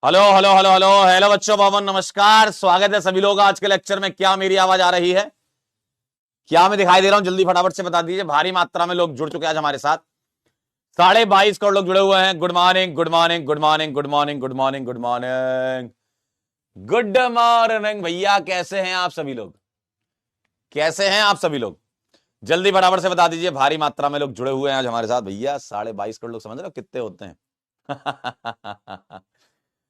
Hello hello hello hello hello बच्चों, पवन नमस्कार। स्वागत है सभी लोग आज के लेक्चर में। क्या मेरी आवाज आ रही है? क्या मैं दिखाई दे रहा हूं? जल्दी फटाफट से बता दीजिए। भारी मात्रा में लोग जुड़ चुके हैं आज हमारे साथ। 22.5 करोड़ लोग जुड़े हुए हैं। Good morning good morning good morning good morning good morning good morning good morning भैया। कैसे हैं आप सभी लोग? कैसे हैं आप सभी लोग? जल्दी फटाफट से बता दीजिए। भारी मात्रा में लोग जुड़े हुए हैं आज हमारे साथ भैया। 22.5 करोड़ लोग, समझ रहे हो कितने होते हैं?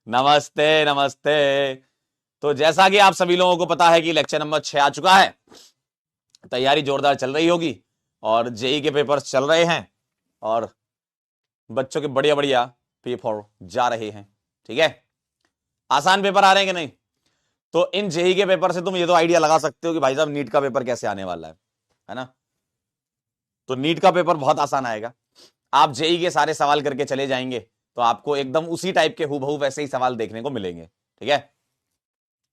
नमस्ते नमस्ते। तो जैसा कि आप सभी लोगों को पता है कि लेक्चर नंबर 6 आ चुका है। तैयारी जोरदार चल रही होगी और जेई के पेपर्स चल रहे हैं और बच्चों के बढ़िया बढ़िया पेपर जा रहे हैं। ठीक है, आसान पेपर आ रहे हैं कि नहीं? तो इन जेई के पेपर से तुम ये तो आइडिया लगा सकते हो कि भाई साहब नीट का पेपर कैसे आने वाला है ना? तो नीट का पेपर बहुत आसान आएगा। आप जेई के सारे सवाल करके चले जाएंगे तो आपको एकदम उसी टाइप के हूबहू वैसे ही सवाल देखने को मिलेंगे। ठीक है,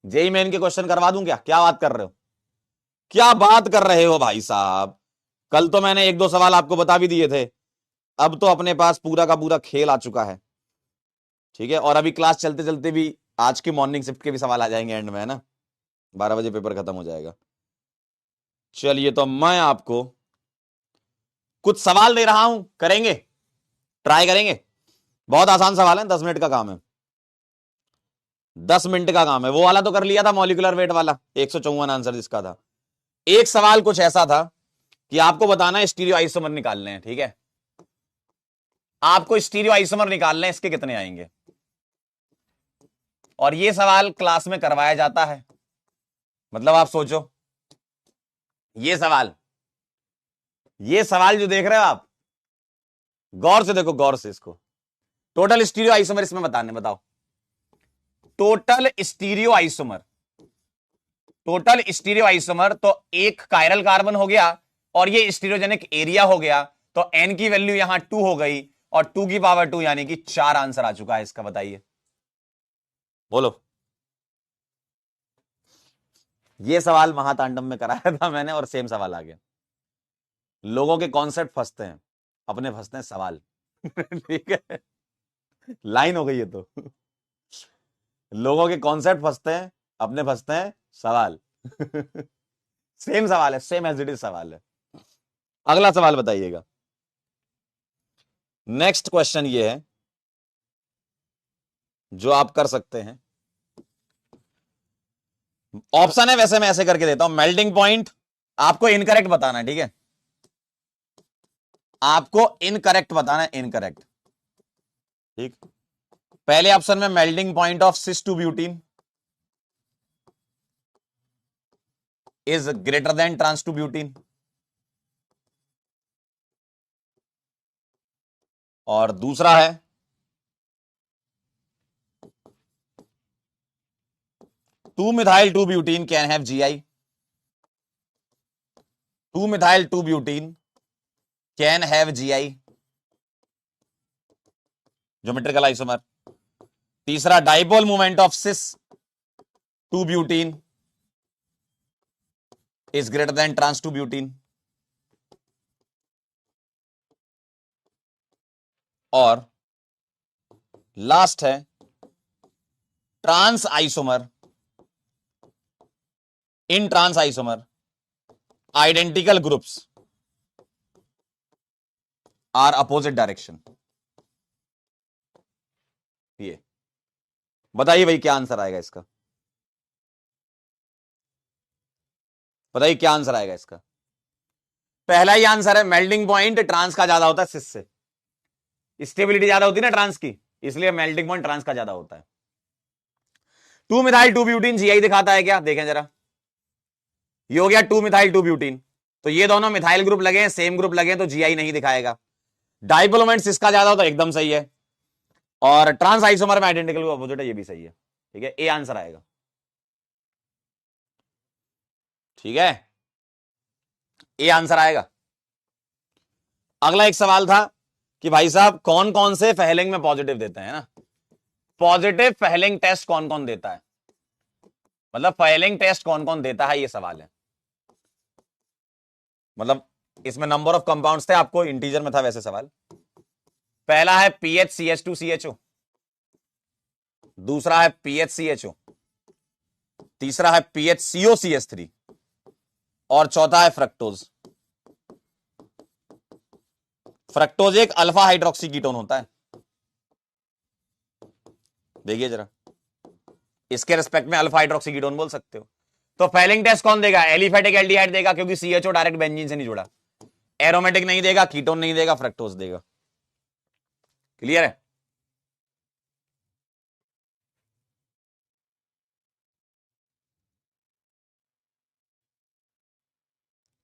जेई मेन के क्वेश्चन करवा दूं क्या? क्या बात कर रहे हो? क्या बात कर रहे हो भाई साहब? कल तो मैंने एक दो सवाल आपको बता भी दिए थे। अब तो अपने पास पूरा का पूरा खेल आ चुका है। ठीक है, और अभी क्लास चलते चलते भी आज की मॉर्निंग शिफ्ट के भी सवाल आ जाएंगे एंड में, है ना? 12 बजे पेपर खत्म हो जाएगा। चलिए, तो मैं आपको कुछ सवाल दे रहा हूं, करेंगे, ट्राई करेंगे। बहुत आसान सवाल है, 10 मिनट का काम है। 10 मिनट का काम है। वो वाला तो कर लिया था, मॉलिक्यूलर वेट वाला, 154 आंसर जिसका था। एक सवाल कुछ ऐसा था कि आपको बताना है स्टीरियो आइसोमर निकालने हैं। ठीक है, आपको स्टीरियो आइसोमर निकालने हैं, इसके कितने आएंगे? और ये सवाल क्लास में करवाया जाता है। मतलब आप सोचो, ये सवाल जो देख रहे हो आप, गौर से देखो, गौर से इसको। टोटल स्टीरियो आइसोमर इसमें बताने, बताओ। Total stereo isomer, total stereo isomer तो एक कायरल कार्बन हो गया और ये स्टीरियोजेनिक एरिया हो गया। तो एन की वैल्यू यहां 2 हो गई और 2 की पावर 2 यानी कि 4 आंसर आ चुका है इसका। बताइए, बोलो। ये सवाल महातांडव में कराया था मैंने और सेम सवाल आ गया। लोगों के कॉन्सेप्ट फंसते हैं, अपने फंसते हैं सवाल। ठीक है, लाइन हो गई है तो। लोगों के कॉन्सेप्ट फंसते हैं, अपने फंसते हैं सवाल। सेम सवाल है, सेम एज इट इज सवाल है। अगला सवाल बताइएगा। नेक्स्ट क्वेश्चन ये है जो आप कर सकते हैं। ऑप्शन है, वैसे मैं ऐसे करके देता हूं। मेल्टिंग पॉइंट आपको इनकरेक्ट बताना है। ठीक है, आपको इनकरेक्ट बताना है, इनकरेक्ट। ठीक, पहले ऑप्शन में melting point of cis two butene is greater than trans two butene. और दूसरा है 2-methyl-2-butene can have GI। 2-methyl-2-butene can have GI, geometrical isomer. तीसरा, dipole movement of cis two butene is greater than trans two butene. और last है trans isomer, in trans isomer identical groups are opposite direction. ये बताइए भाई, क्या answer आएगा इसका? बताइए क्या आंसर आएगा इसका? पहला ही आंसर है, मेल्टिंग पॉइंट ट्रांस का ज्यादा होता है सिस से। स्टेबिलिटी ज्यादा होती है ना ट्रांस की, इसलिए मेल्टिंग पॉइंट ट्रांस का ज्यादा होता है। 2-methyl-2-butene जीआई दिखाता है क्या? देखें जरा, ये हो गया 2-methyl-2-butene। तो ये दोनों मिथाइल ग्रुप लगे हैं, सेम ग्रुप लगे हैं, तो जीआई नहीं दिखाएगा। डाइपोल मोमेंट इसका ज्यादा होता है, एकदम सही है। और ट्रांस आइसोमर में आइडेंटिकल अपोजिट है, ये भी सही है। ठीक है, ए आंसर आएगा। ठीक है, ए आंसर आएगा। अगला एक सवाल था कि भाई साहब कौन कौन से फेहलिंग में पॉजिटिव देते हैं ना? पॉजिटिव फेहलिंग टेस्ट कौन कौन देता है, मतलब फेहलिंग टेस्ट कौन कौन देता है, ये सवाल है। मतलब इसमें नंबर ऑफ कंपाउंड्स थे, आपको इंटीजर में था वैसे सवाल। पहला है PHCH2CHO, दूसरा है PHCHO, तीसरा है PHCOCH3 और चौथा है फ्रक्टोज। फ्रक्टोज एक अल्फा हाइड्रोक्सी कीटोन होता है। देखिए जरा, इसके रिस्पेक्ट में अल्फा हाइड्रोक्सी कीटोन बोल सकते हो। तो फेलिंग टेस्ट कौन देगा? एलिफेटिक एल्डिहाइड देगा, क्योंकि CHO डायरेक्ट बेंजीन से नहीं जुड़ा। एरोमेटिक नहीं देगा, कीटोन नहीं देगा, फ्रक्टोज देगा। क्लियर है?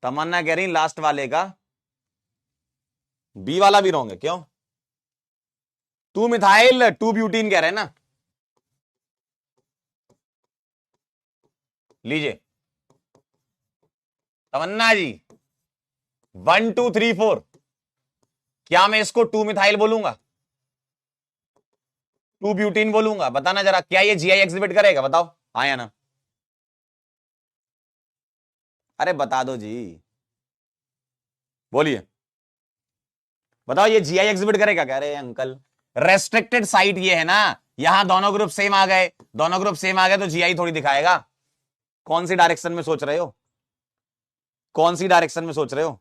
तमन्ना कह रही लास्ट वाले का बी वाला भी रॉन्ग है। क्यों? 2 मिथाइल 2 ब्यूटीन कह रहे हैं ना। लीजिए तमन्ना जी, 1 2 3 4, क्या मैं इसको 2 मिथाइल बोलूंगा, 2 ब्यूटीन बोलूंगा? बताना जरा, क्या ये GI एग्जिबिट करेगा? बताओ हाँ या ना। अरे बता दो जी, बोलिए, बताओ ये GI एग्जिबिट करेगा? कह रहे हैं अंकल रेस्ट्रिक्टेड साइट ये है ना, यहां दोनों ग्रुप सेम आ गए, दोनों ग्रुप सेम आ गए तो GI थोड़ी दिखाएगा। कौन सी डायरेक्शन में सोच रहे हो? कौन सी डायरेक्शन में सोच रहे हो?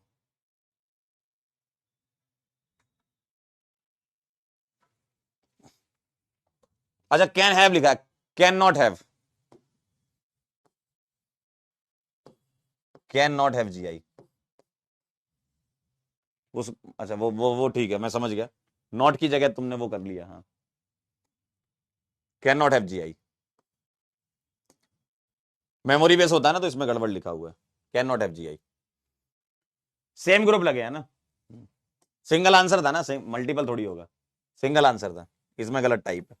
अच्छा कैन हैव लिखा है, can not have, can not have GI उस, अच्छा वो ठीक है, मैं समझ गया। नॉट की जगह तुमने वो कर लिया। हाँ, can not have GI memory base होता है ना, तो इसमें गड़बड़ लिखा हुआ है, can not have GI। Same group लगे है ना, सिंगल आंसर था ना, सेम मल्टीपल थोड़ी होगा, सिंगल आंसर था, इसमें गलत टाइप है।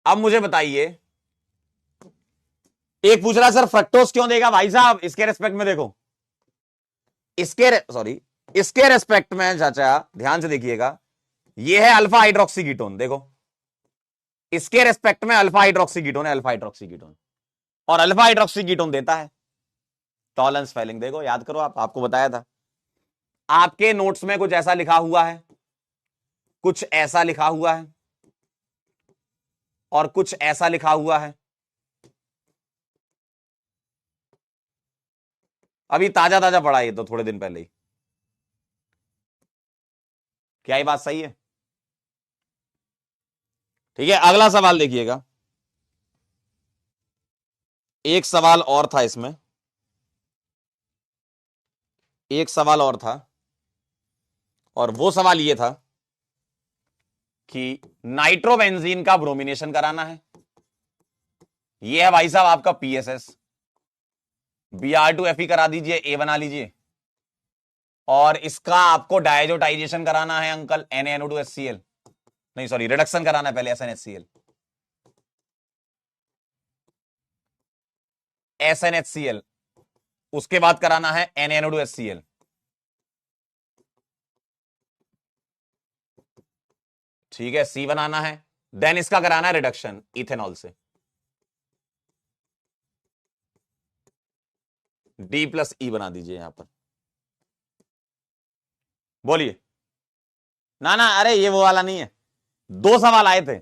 अब मुझे बताइए, एक पूछ रहा सर फ्रक्टोज क्यों देगा? भाई साहब इसके रेस्पेक्ट में देखो, इसके रेस्पेक्ट में चाचा ध्यान से देखिएगा, ये है अल्फा हाइड्रोक्सी कीटोन। देखो इसके रेस्पेक्ट में अल्फा हाइड्रोक्सी कीटोन है, अल्फा हाइड्रोक्सी कीटोन, और अल्फा हाइड्रोक्सी कीटोन देता है टॉलरेंस फेलिंग। देखो याद करो, आपको बताया था, आपके नोट्स में कुछ ऐसा लिखा हुआ है, कुछ ऐसा लिखा हुआ है, और कुछ ऐसा लिखा हुआ है। अभी ताजा ताजा पढ़ा ये तो थोड़े दिन पहले ही। क्या ये बात सही है? ठीक है, अगला सवाल देखिएगा, एक सवाल और था इसमें, एक सवाल और था, और वो सवाल ये था कि नाइट्रोबेंजीन का ब्रोमिनेशन कराना है। ये है भाई साहब आपका PSS, Br2Fe करा दीजिए, A बना लीजिए, और इसका आपको डायजोटाइजेशन कराना है अंकल, NaNO2HCl, नहीं सॉरी रिडक्शन कराना है पहले, SnHCl, SnHCl, उसके बाद कराना है NaNO2HCl। ठीक है, C बनाना है, देन इसका कराना है रिडक्शन इथेनॉल से, D+E बना दीजिए यहां पर। बोलिए ना ना, अरे ये वो वाला नहीं है, दो सवाल आए थे,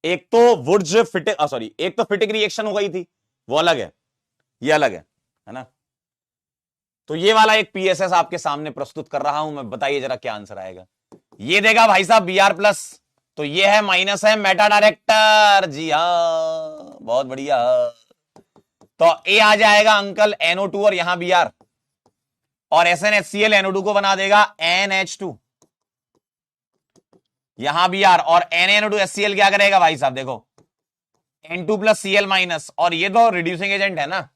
एक तो वुड्स फिटिक, सॉरी एक तो फिटिक रिएक्शन हो गई थी, वो अलग है, ये अलग है ना। तो ये वाला एक PSS आपके सामने प्रस्तुत कर रहा हूं मैं, बताइए जरा क्या आंसर आएगा। ये देगा भाई साहब Br+, तो ये है माइनस है मेटा डायरेक्टर, जी हाँ बहुत बढ़िया। तो ए आ जाएगा अंकल NO2 और यहां Br, और SnHCl NO2 को बना देगा NH2, यहां Br, और NaNO2HCl क्या करेगा भाई साहब, देखो N2+Cl-, और ये तो रिड्यूसिंग एजेंट है ना,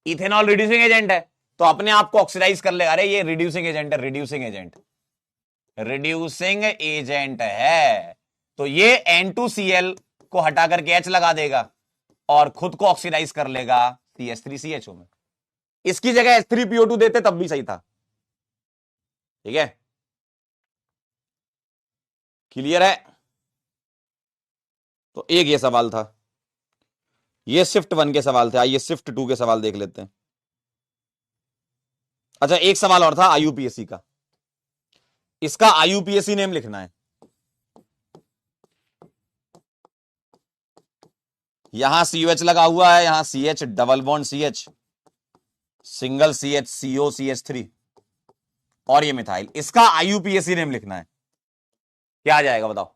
इथेनॉल रिड्यूसिंग एजेंट है, तो अपने आप को ऑक्सीडाइज कर लेगा। अरे ये रिड्यूसिंग एजेंट है, रिड्यूसिंग एजेंट, रिड्यूसिंग एजेंट है, तो ये N2Cl को हटा करके H लगा देगा और खुद को ऑक्सीडाइज कर लेगा CH3CHO में। इसकी जगह H3PO2 देते तब भी सही था। ठीक है, क्लियर है? तो एक ये सवाल था, ये शिफ्ट 1 के सवाल थे, आइए शिफ्ट 2 के सवाल देख लेते हैं। अच्छा एक सवाल और था IUPAC का, इसका IUPAC नेम लिखना है। यहां COH लगा हुआ है, यहां CH, double bond CH, single CH, COCH3 और ये मिथाइल। इसका IUPAC नेम लिखना है, क्या आ जाएगा बताओ।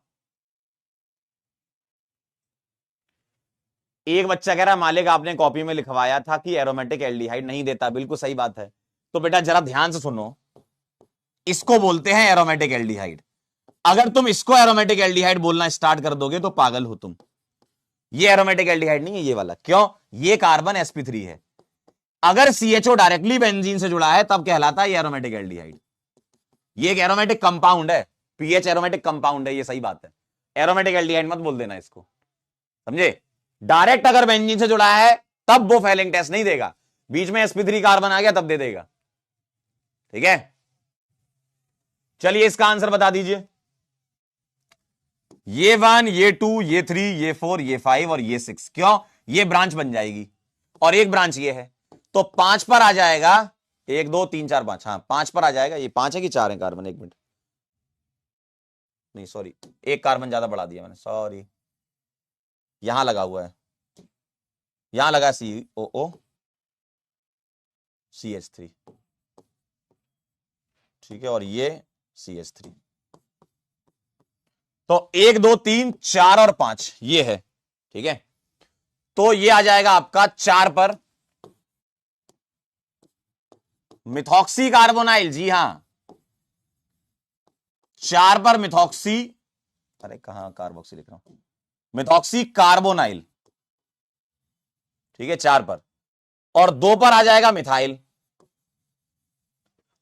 एक बच्चा कह रहा है मालिक आपने कॉपी में लिखवाया था कि एरोमेटिक एल्डिहाइड नहीं देता, बिल्कुल सही बात है। तो बेटा जरा ध्यान से सुनो, इसको बोलते हैं एरोमेटिक एल्डिहाइड। अगर तुम इसको एरोमेटिक एल्डिहाइड बोलना स्टार्ट कर दोगे तो पागल हो तुम। ये एरोमेटिक एल्डिहाइड नहीं है ये वाला, क्यों? ये कार्बन sp3 है। अगर CHO डायरेक्टली बेंजीन से जुड़ा है तब कहलाता है ये एरोमेटिक एल्डिहाइड। ये एक एरोमेटिक कंपाउंड है, पीएच एरोमेटिक कंपाउंड है, ये सही बात है। एरोमेटिक एल्डिहाइड मत बोल देना इसको, समझे? डायरेक्ट अगर बेंजीन से जुड़ा है तब वो फेलिंग टेस्ट नहीं देगा, बीच में sp3 कार्बन आ गया तब दे देगा। ठीक है, चलिए इसका आंसर बता दीजिए। ये 1, ये 2, ये 3, ये 4, ये 5 और ये 6, क्यों? ये ब्रांच बन जाएगी और एक ब्रांच ये है, तो 5 पर आ जाएगा। 1 2 3 4 5, हाँ 5 पर आ जाएगा। ये 5 है कि 4 है कार्बन? एक मिनट, नहीं सॉरी, एक कार्बन ज्यादा बढ़ा दिया मैंने, सॉरी। यहां लगा हुआ है, यहां लगा COO CH3, ठीक है, और ये CH3। तो 1 2 3 4 और 5 ये है, ठीक है। तो ये आ जाएगा आपका 4 पर मिथॉक्सी कार्बोनाइल, जी हां 4 पर मिथॉक्सी, अरे कहां कार्बोक्सी लिख रहा हूं, मिथॉक्सी कार्बोनाइल, ठीक है 4 पर। और 2 पर आ जाएगा मिथाइल,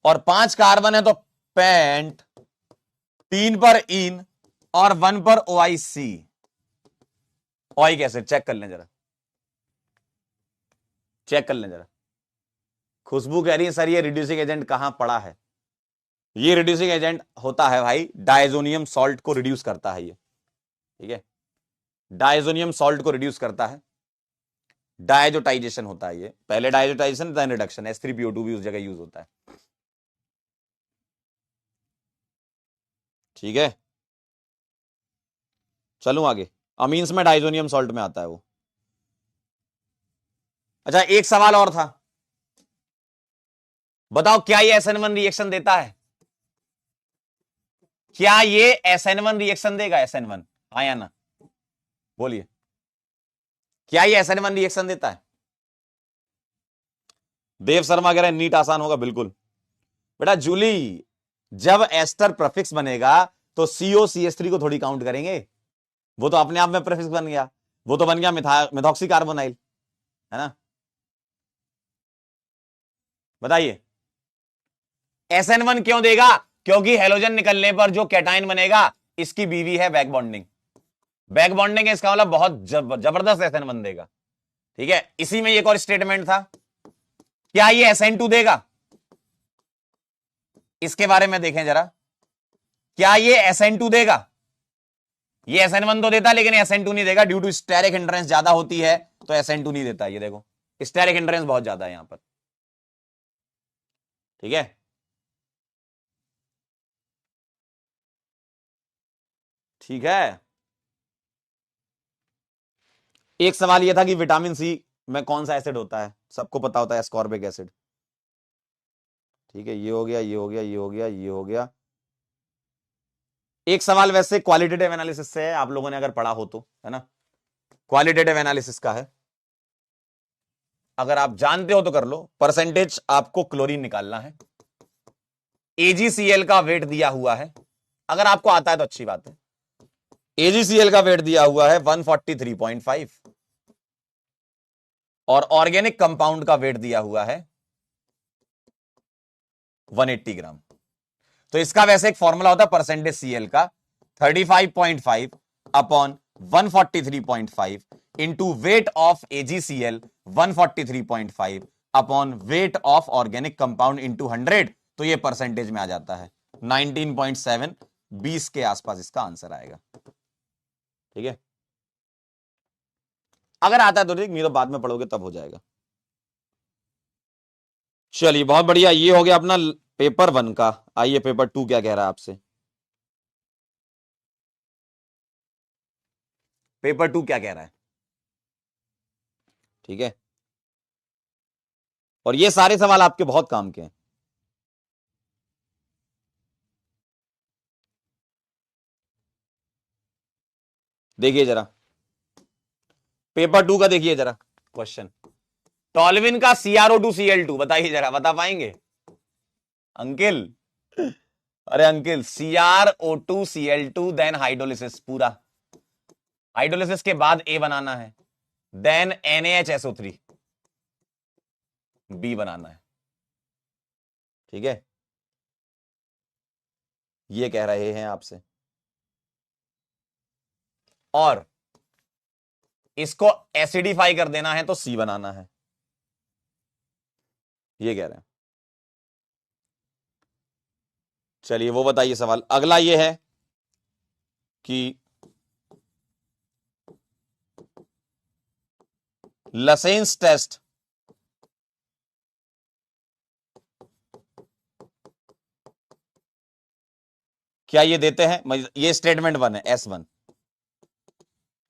और 5 कार्बन है तो पेंट, 3 पर इन और 1 पर OIC, ओइक एसिड। चेक कर लें जरा, चेक कर लें जरा। खुशबू कह रही है सर ये रिड्यूसिंग एजेंट कहां पड़ा है? ये रिड्यूसिंग एजेंट होता है भाई, डायजोनियम सॉल्ट को रिड्यूस करता है ये, ठीक है, डायजोनियम सॉल्ट को रिड्यूस करता है। डायजोटाइजेशन होता है ये, पहले डायजोटाइजेशन देन रिडक्शन। H3PO2 भी उस जगह यूज होता है, ठीक है। चलूं आगे, अमीन्स में डायजोनियम सॉल्ट में आता है वो। अच्छा एक सवाल और था, बताओ क्या ये SN1 रिएक्शन देता है? क्या ये SN1 रिएक्शन देगा? SN1, हाँ या ना, बोलिए, क्या ये SN1 रिएक्शन देता है? देव शर्मा कह रहे हैं नीट आसान होगा, बिल्कुल बेटा। जूली, जब एस्टर प्रीफिक्स बनेगा तो COCH3 को थोड़ी काउंट करेंगे, वो तो अपने आप में प्रीफिक्स बन गया, वो तो बन गया मिथॉक्सी कार्बोनाइल, है ना। बताइए SN1 क्यों देगा? क्योंकि हेलोजन निकलने पर जो कैटाइन बनेगा इसकी बीवी है बैक बॉन्डिंग। बैक बॉन्डिंग है, इसका मतलब बहुत जबरदस्त SN1 देगा, ठीक है। इसी में एक और स्टेटमेंट था, क्या ये SN2 देगा? इसके बारे में देखें जरा, क्या ये SN2 देगा? ये SN1 तो देता लेकिन SN2 नहीं देगा, ड्यू टू स्टेरिक हिंड्रेंस ज्यादा होती है तो SN2 नहीं देता। ये देखो स्टेरिक हिंड्रेंस बहुत ज्यादा है यहां पर, ठीक है। ठीक है, एक सवाल यह था कि विटामिन सी में कौन सा एसिड होता है? सबको पता होता है एस्कॉर्बिक एसिड, ठीक है। ये हो गया, ये हो गया, ये हो गया, ये हो गया। एक सवाल वैसे क्वालिटेटिव एनालिसिस से है, आप लोगों ने अगर पढ़ा हो तो, है ना, क्वालिटेटिव एनालिसिस का है, अगर आप जानते हो तो कर लो। परसेंटेज आपको क्लोरीन निकालना है, AgCl का वेट दिया हुआ है, अगर आपको आता है तो अच्छी बात है। AgCl का वेट दिया हुआ है 143.5 और ऑर्गेनिक कंपाउंड का वेट दिया हुआ है 180 ग्राम। तो इसका वैसे एक फॉर्मूला होता है परसेंटेज Cl का, 35.5 upon 143.5 into weight of AgCl 143.5 upon weight of organic compound into 100, तो ये परसेंटेज में आ जाता है 19.7, 20 के आसपास इसका आंसर आएगा, ठीक है। अगर आता है तो ठीक, नहीं तो बाद में पढ़ोगे तब हो जाएगा। चलिए बहुत बढ़िया, ये हो गया अपना पेपर 1 का। आइए पेपर 2 क्या कह रहा है आपसे। पेपर 2 क्या कह रहा है? ठीक है, और ये सारे सवाल आपके बहुत काम के हैं। देखिए जरा पेपर 2 का, देखिए जरा क्वेश्चन। टॉल्विन का CrO2Cl2 बताइए जरा, बता पाएंगे अंकिल? अरे अंकिल, CrO2Cl2 देन हाइड्रोलिसिस, पूरा हाइड्रोलिसिस के बाद A बनाना है, देन NaHSO3 B बनाना है। ठीक है, ये कह रहे हैं आपसे, और इसको एसिडिफाई कर देना है तो C बनाना है, ये कह रहे हैं। चलिए वो बताइए सवाल। अगला ये है कि लसेंस टेस्ट क्या ये देते हैं? ये स्टेटमेंट 1 है, S1,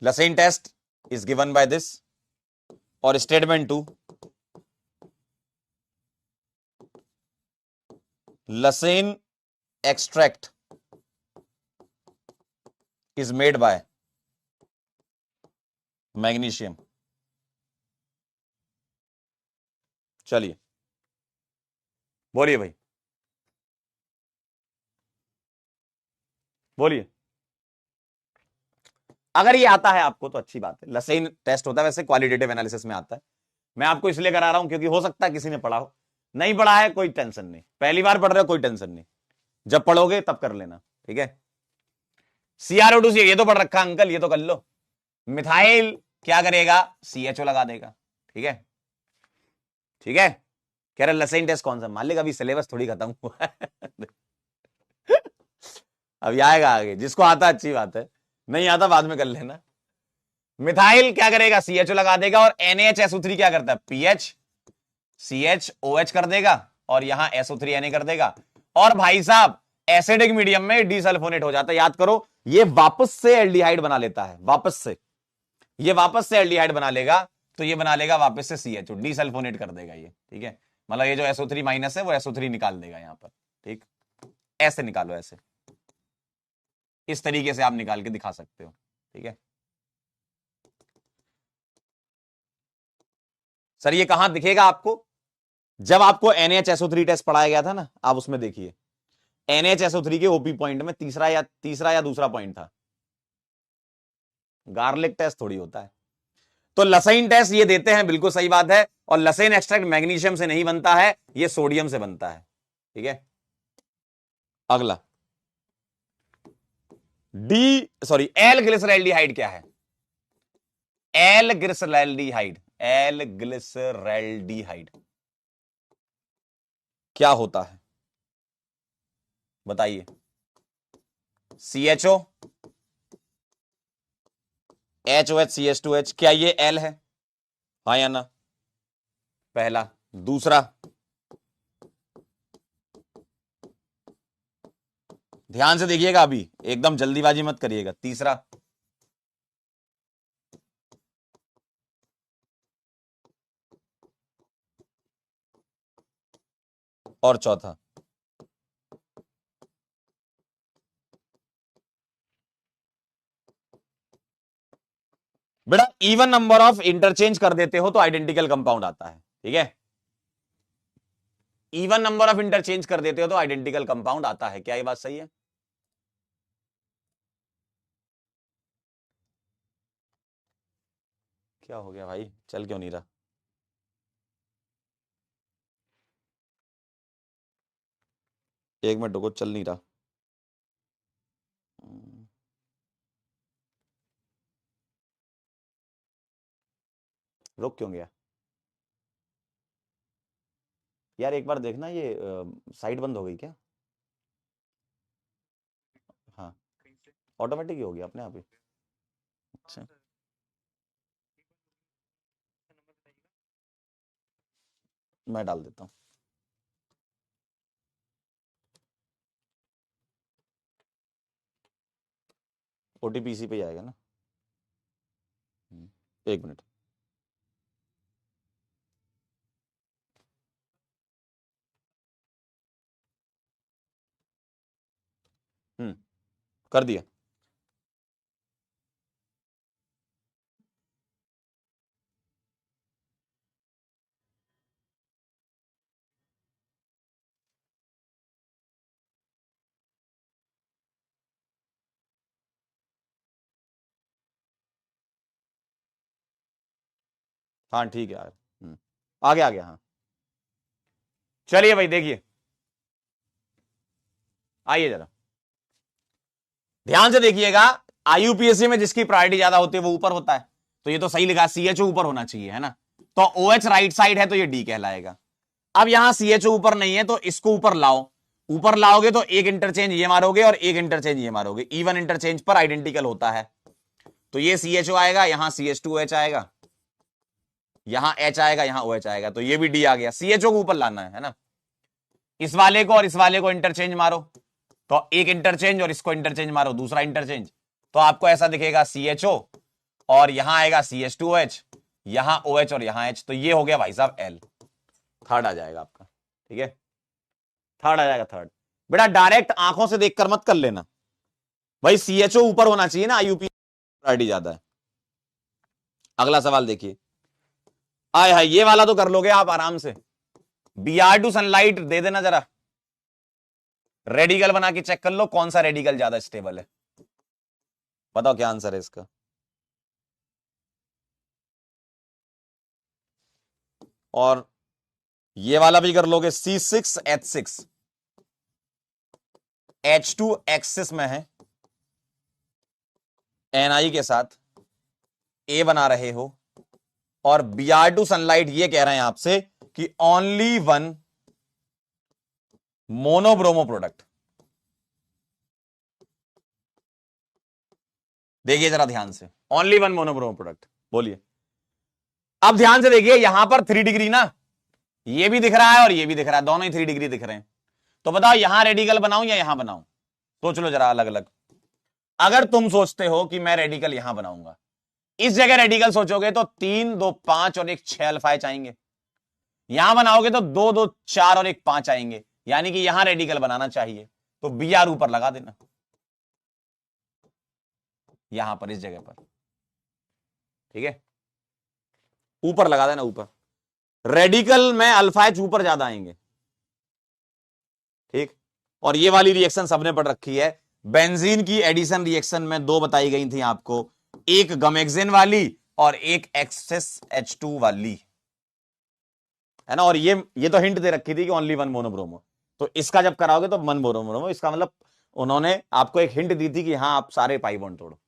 Lassaigne test is given by this, और statement 2, Lassaigne extract is made by magnesium. चलिए बोलिए भाई, बोलिए। अगर ये आता है आपको तो अच्छी बात है, लसेन टेस्ट होता है, वैसे क्वालिटेटिव एनालिसिस में आता है। मैं आपको इसलिए करा रहा हूं क्योंकि हो सकता है किसी ने पढ़ा हो, नहीं पढ़ा है कोई टेंशन नहीं, पहली बार पढ़ रहे हो कोई टेंशन नहीं, जब पढ़ोगे तब कर लेना। ठीक है, CrO2 ये तो पढ़ रखा अंकल, ये तो कर लो। मिथाइल क्या करेगा? CHO लगा देगा। ठीक है, ठीक है, कह रहे लसेन टेस्ट कौन सा? मालिक अभी सिलेबस थोड़ी खत्म हुआ है अभी आएगा आगे, जिसको आता अच्छी बात है, नहीं आता बाद में कर लेना। मिथाइल क्या करेगा? CHO लगा देगा, और NaHSO3 क्या करता है? PH CHOH कर देगा, और यहां SO3Na कर देगा, और भाई साहब एसिडिक मीडियम में डीसल्फोनेट हो जाता है। याद करो, ये वापस से एल्डिहाइड बना लेता है, वापस से, ये वापस से एल्डिहाइड बना लेगा, तो ये बना लेगा वापस से CHO, डीसल्फोनेट कर देगा ये। ठीक है, मतलब ये जो SO3 माइनस है वो SO3 निकाल देगा यहां पर। ठीक, ऐसे निकालो, ऐसे, इस तरीके से आप निकाल के दिखा सकते हो। ठीक है सर, ये कहां दिखेगा आपको? जब आपको NaHSO3 टेस्ट पढ़ाया गया था ना, आप उसमें देखिए NaHSO3 के OP पॉइंट में तीसरा या दूसरा पॉइंट था, गार्लिक टेस्ट थोड़ी होता है। तो लसाइन टेस्ट ये देते हैं, बिल्कुल सही बात है, और लसाइन एक्सट्रैक्ट मैग्नीशियम से नहीं बनता है, ये सोडियम से बनता है। ठीक है, अगला एल ग्लिसरैल्डिहाइड क्या है? एल ग्लिसरैल्डिहाइड, एल ग्लिसरैल्डिहाइड क्या होता है बताइए? CHO HOH CH2H, क्या ये एल है? हाँ या ना? पहला। दूसरा, ध्यान से देखिएगा, अभी एकदम जल्दीबाजी मत करिएगा। तीसरा, और चौथा। बेटा इवन नंबर ऑफ इंटरचेंज कर देते हो तो आइडेंटिकल कंपाउंड आता है। ठीक है, इवन नंबर ऑफ इंटरचेंज कर देते हो तो आइडेंटिकल कंपाउंड आता है। क्या ये बात सही है? क्या हो गया भाई, चल क्यों नहीं रहा? एक मिनट रुको, चल नहीं रहा। रुक क्यों गया यार? एक बार देखना, ये साइट बंद हो गई क्या? हाँ, ऑटोमेटिक ही हो गया अपने आप ही। अच्छा, मैं डाल देता हूँ। OTP इसी पे ही आएगा ना? एक मिनट। कर दिया। हाँ ठीक है यार, आ गया आ गया। हाँ चलिए भाई देखिए, आइए जरा ध्यान से देखिएगा। आईयूपीएससी में जिसकी प्रायोरिटी ज्यादा होती है वो ऊपर होता है, तो ये तो सही लिखा, सीएचओ ऊपर होना चाहिए, है ना। तो ओएच राइट साइड है तो ये डी कहलाएगा। अब यहां सीएचओ ऊपर नहीं है तो इसको ऊपर लाओ, ऊपर लाओगे तो एक इंटरचेंज ये मारोगे और एक इंटरचेंज ये मारोगे, इवन इंटरचेंज पर आइडेंटिकल होता है। तो ये सीएचओ आएगा, यहां CH2OH आएगा, यहां H आएगा, यहां OH आएगा, तो ये भी डी आ गया। सीएचओ को ऊपर लाना है ना। इस वाले को और इस वाले को इंटरचेंज मारो, तो एक इंटरचेंज और इसको इंटरचेंज मारो, दूसरा इंटरचेंज, तो आपको ऐसा दिखेगा CHO और यहां आएगा CH2OH, यहां OH और यहां H, तो ये हो गया भाई साहब L। थर्ड आ जाएगा आपका, ठीक है, थर्ड आ जाएगा। थर्ड बेटा डायरेक्ट आंखों से देखकर मत कर लेना भाई, CHO ऊपर होना चाहिए ना, आईयूपी प्रायोरिटी ज्यादा है। अगला सवाल देखिए, आय हाय ये वाला तो कर लोगे आप आराम से। BR2 सनलाइट दे देना जरा, रेडिकल बना के चेक कर लो कौन सा रेडिकल ज्यादा स्टेबल है, बताओ क्या आंसर है इसका। और ये वाला भी कर लोगे, C6H6, H2 एक्सिस में है, Ni के साथ A बना रहे हो, और Br2 सनलाइट ये कह रहे हैं आपसे कि ओनली वन मोनोब्रोमो प्रोडक्ट। देखिए जरा ध्यान से, ओनली वन मोनोब्रोमो प्रोडक्ट, बोलिए। अब ध्यान से देखिए, यहां पर 3 डिग्री ना, ये भी दिख रहा है और ये भी दिख रहा है, दोनों ही 3 डिग्री दिख रहे हैं। तो बताओ यहां रेडिकल बनाऊं या यहां बनाऊं, सोच लो जरा अलग अलग। अगर तुम सोचते हो कि मैं रेडिकल यहां बनाऊंगा, इस जगह रेडिकल सोचोगे तो 3 2 5 और एक 6 अल्फा एच आएंगे, यहां बनाओगे तो 2 2 4 और एक 5 आएंगे, यानी कि यहां रेडिकल बनाना चाहिए, तो BR ऊपर लगा देना, यहां पर इस जगह पर, ठीक है, ऊपर लगा देना ऊपर। रेडिकल में अल्फा एच ऊपर ज्यादा आएंगे, ठीक। और ये वाली रिएक्शन सबने पढ़ रखी है, बेंजीन की एडिशन रिएक्शन में 2 बताई गई थी आपको, एक गमेक्सेन वाली और एक एक्सेस H2 वाली, है ना। और ये तो हिंट दे रखी थी कि ओनली वन मोनोब्रोमो, तो इसका जब कराओगे तो वन मोनोब्रोमो, इसका मतलब उन्होंने आपको एक हिंट दी थी कि हाँ आप सारे पाई बॉन्ड तोड़ो,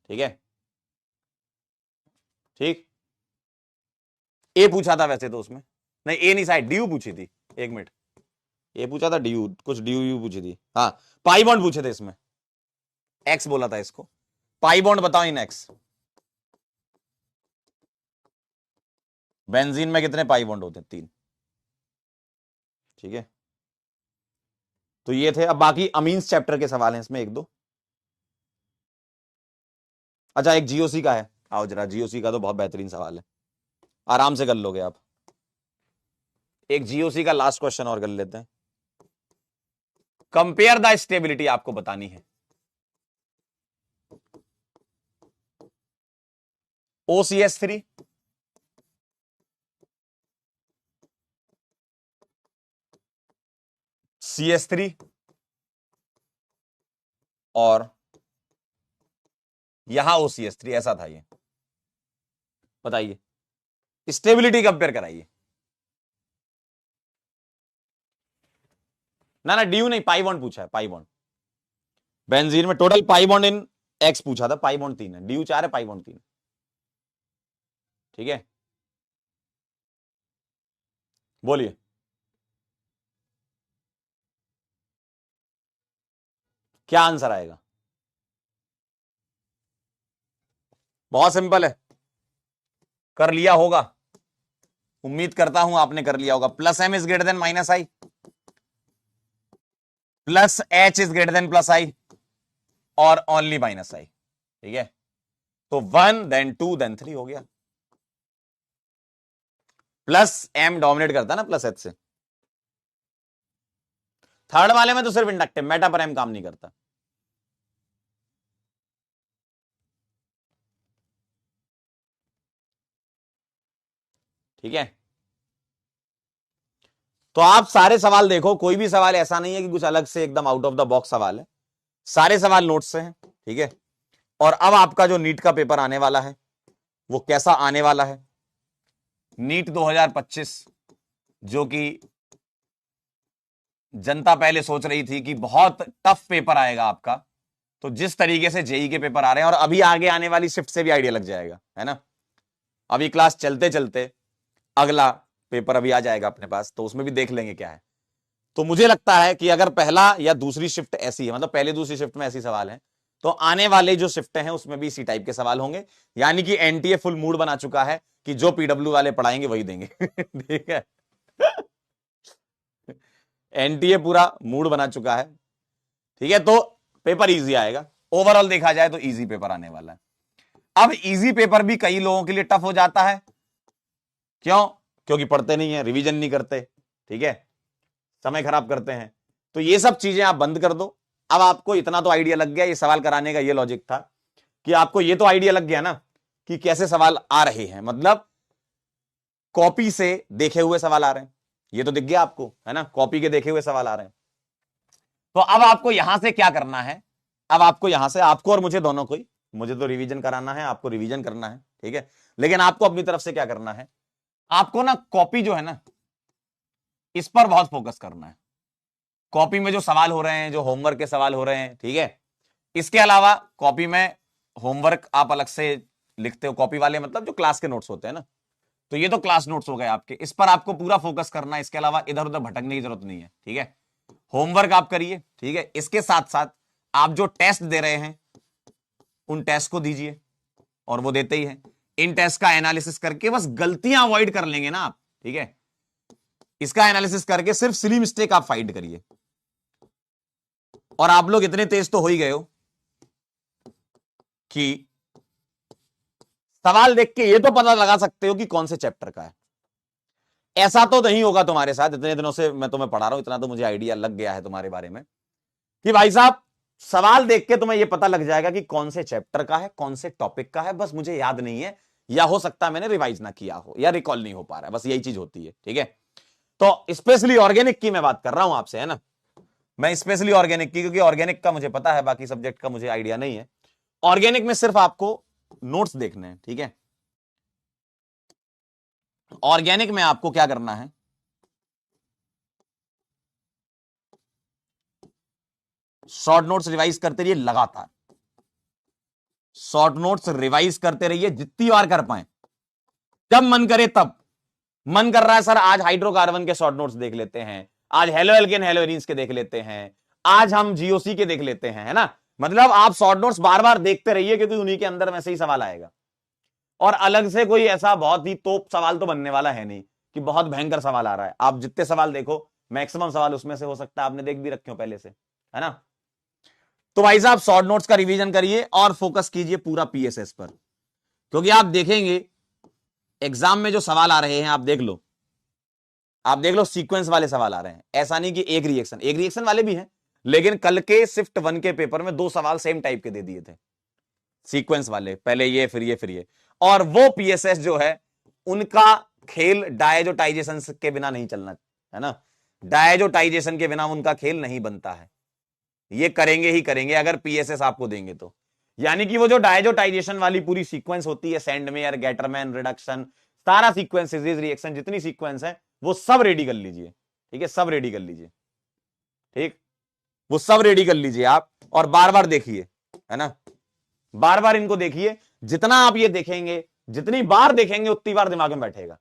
ठीक है, ठीक। ए पूछा था वैसे तो उसमें, नहीं ए नहीं साइड ड्यू पूछी थी, एक मिनट, ये पूछा था ड्यू, कुछ ड्यू यू पूछी थी, हाँ पाई बॉन्ड पूछे थे इसमें, एक्स बोला था इसको, पाई बॉन्ड बताओ इन एक्स। बेंजीन में कितने पाई बॉन्ड होते हैं, 3, ठीक है। तो ये थे, अब बाकी अमीन्स चैप्टर के सवाल हैं इसमें 1 2। अच्छा एक जीओसी का है, आओ जरा, जीओसी का तो बहुत बेहतरीन सवाल है, आराम से कर लोगे आप। एक जीओसी का लास्ट क्वेश्चन और कर लेते हैं। कंपेयर द स्टेबिलिटी आपको बतानी है, OCH3 CH3 और यहां OCH3, ऐसा था ये, बताइए स्टेबिलिटी कंपेयर कराइए। ना ना ड्यू नहीं, पाई बॉन्ड पूछा है, पाई बॉन्ड, बेंजीन में total pi bond in x पूछा था, पाई बॉन्ड 3 है, ड्यू 4 है, पाई बॉन्ड 3, ठीक है, बोलिए। क्या आंसर आएगा, बहुत सिंपल है, कर लिया होगा, उम्मीद करता हूं आपने कर लिया होगा, plus M is greater than minus I, plus H is greater than plus I, और ओनली माइनस आई, ठीक है। तो 1 देन 2 देन 3 हो गया, प्लस एम डोमिनेट करता है ना प्लस एच से। थर्ड वाले में तो सिर्फ इंडक्टिव, मेटा प्राइम काम नहीं करता। ठीक है, तो आप सारे सवाल देखो, कोई भी सवाल ऐसा नहीं है कि कुछ अलग से एकदम आउट ऑफ द बॉक्स सवाल है, सारे सवाल नोट से हैं। ठीक है, और अब आपका जो नीट का पेपर आने वाला है वो कैसा आने वाला है, नीट 2025, जो कि जनता पहले सोच रही थी कि बहुत टफ पेपर आएगा आपका, तो जिस तरीके से जेई के पेपर आ रहे हैं, और अभी आगे आने वाली शिफ्ट से भी आइडिया लग जाएगा, है ना। अभी क्लास चलते चलते अगला पेपर अभी आ जाएगा अपने पास, तो उसमें भी देख लेंगे क्या है। तो मुझे लगता है कि अगर पहला या दूसरी शिफ्ट ऐसी है, मतलब पहले दूसरी शिफ्ट में ऐसी सवाल है, तो आने वाले जो शिफ्ट हैं उसमें भी इसी टाइप के सवाल होंगे। यानी कि एनटीए फुल मूड बना चुका है कि जो पीडब्ल्यू वाले पढ़ाएंगे वही देंगे। ठीक है, एनटीए पूरा मूड बना चुका है। ठीक है, तो पेपर इजी आएगा, ओवरऑल देखा जाए तो इजी पेपर आने वाला है। अब इजी पेपर भी कई लोगों के लिए टफ हो जाता है, क्यों? क्योंकि पढ़ते नहीं है, रिवीजन नहीं करते, ठीक है, समय खराब करते हैं। तो ये सब चीजें आप बंद कर दो। अब आपको इतना तो आइडिया लग गया, ये सवाल कराने का ये लॉजिक था कि आपको ये तो आइडिया लग गया ना कि कैसे सवाल आ रहे हैं, मतलब कॉपी से देखे हुए सवाल आ रहे हैं, ये तो दिख गया आपको, है ना, कॉपी के देखे हुए सवाल आ रहे हैं। तो अब आपको यहां से क्या करना है, अब आपको यहां से, आपको और मुझे दोनों को ही, मुझे तो रिवीजन कराना है, आपको रिवीजन करना है, ठीक है, लेकिन आपको अपनी तरफ से क्या करना है, आपको ना कॉपी जो है ना, इस पर बहुत फोकस करना है। कॉपी में जो सवाल हो रहे हैं, जो होमवर्क के सवाल हो रहे हैं, ठीक है, इसके अलावा कॉपी में होमवर्क आप अलग से लिखते हो, कॉपी वाले मतलब जो क्लास के नोट्स होते हैं ना, तो ये तो क्लास नोट्स हो गए आपके, इस पर आपको पूरा फोकस करना है, इसके अलावा इधर उधर भटकने की जरूरत नहीं है। ठीक है, होमवर्क आप करिए, ठीक है, इसके साथ साथ आप जो टेस्ट दे रहे हैं उन टेस्ट को दीजिए, और वो देते ही हैं। इन टेस्ट का एनालिसिस करके बस गलतियां अवॉइड कर लेंगे ना आप, ठीक है, इसका एनालिसिस करके सिर्फ सिली मिस्टेक आप फाइंड करिए। और आप लोग इतने तेज तो हो ही गए हो कि सवाल देख के ये तो पता लगा सकते हो कि कौन से चैप्टर का है। ऐसा तो नहीं होगा तुम्हारे साथ, इतने दिनों से मैं तुम्हें पढ़ा रहा हूं, इतना तो मुझे आइडिया लग गया है तुम्हारे बारे में कि भाई साहब सवाल देख के तुम्हें यह पता लग जाएगा कि कौन से चैप्टर का है, कौन से टॉपिक का है, बस मुझे याद नहीं है, या हो सकता है मैंने रिवाइज ना किया हो, या रिकॉल नहीं हो पा रहा है, बस यही चीज होती है। ठीक है, तो स्पेशली ऑर्गेनिक की मैं बात कर रहा हूं आपसे, है ना, मैं स्पेशली ऑर्गेनिक की, क्योंकि ऑर्गेनिक का मुझे पता है, बाकी सब्जेक्ट का मुझे आइडिया नहीं है। ऑर्गेनिक में सिर्फ आपको नोट्स देखने हैं, ठीक है, ऑर्गेनिक में आपको क्या करना है, शॉर्ट नोट्स रिवाइज करते रहिए लगातार, शॉर्ट नोट्स रिवाइज करते रहिए जितनी बार कर पाए, जब मन करे तब। मन कर रहा है सर आज हाइड्रोकार्बन के शॉर्ट नोट्स देख लेते हैं, आज हेलो एल्केन हेलो एरीन्स के देख लेते हैं, आज हम जीओसी के देख लेते हैं, है ना, मतलब आप शॉर्ट नोट्स बार बार देखते रहिए, क्योंकि उन्हीं के अंदर में से ही सवाल आएगा। और अलग से कोई ऐसा बहुत ही तोप सवाल तो बनने वाला है नहीं कि बहुत भयंकर सवाल आ रहा है। आप जितने सवाल देखो मैक्सिमम सवाल उसमें से हो सकता है आपने देख भी रखे हो पहले से, है ना। तो भाई साहब शॉर्ट नोट्स का रिवीजन करिए और फोकस कीजिए पूरा पीएसएस पर, क्योंकि आप देखेंगे एग्जाम में जो सवाल आ रहे हैं, आप देख लो, आप देख लो सीक्वेंस वाले सवाल आ रहे हैं, ऐसा नहीं कि एक रिएक्शन वाले भी हैं, लेकिन कल के शिफ्ट 1 के पेपर में 2 सवाल सेम टाइप के दे दिए थे, सीक्वेंस वाले, पहले ये फिर ये फिर ये। और वो पीएसएस जो है उनका खेल डायजोटाइजेशन के बिना नहीं चलना, है ना, डायजोटाइजेशन के बिना उनका खेल नहीं बनता है, ये करेंगे ही करेंगे अगर पीएसएस आपको देंगे तो। यानी कि वो जो डायजोटाइजेशन वाली पूरी सीक्वेंस होती है, सेंडमेयर, गेटरमैन, रिडक्शन, सारा सीक्वेंस, रिएक्शन, जितनी सीक्वेंस है वो सब रेडी कर लीजिए, ठीक है, सब रेडी कर लीजिए, ठीक, वो सब रेडी कर लीजिए आप, और बार बार देखिए, है ना, बार बार इनको देखिए, जितना आप ये देखेंगे, जितनी बार देखेंगे उतनी बार दिमाग में बैठेगा।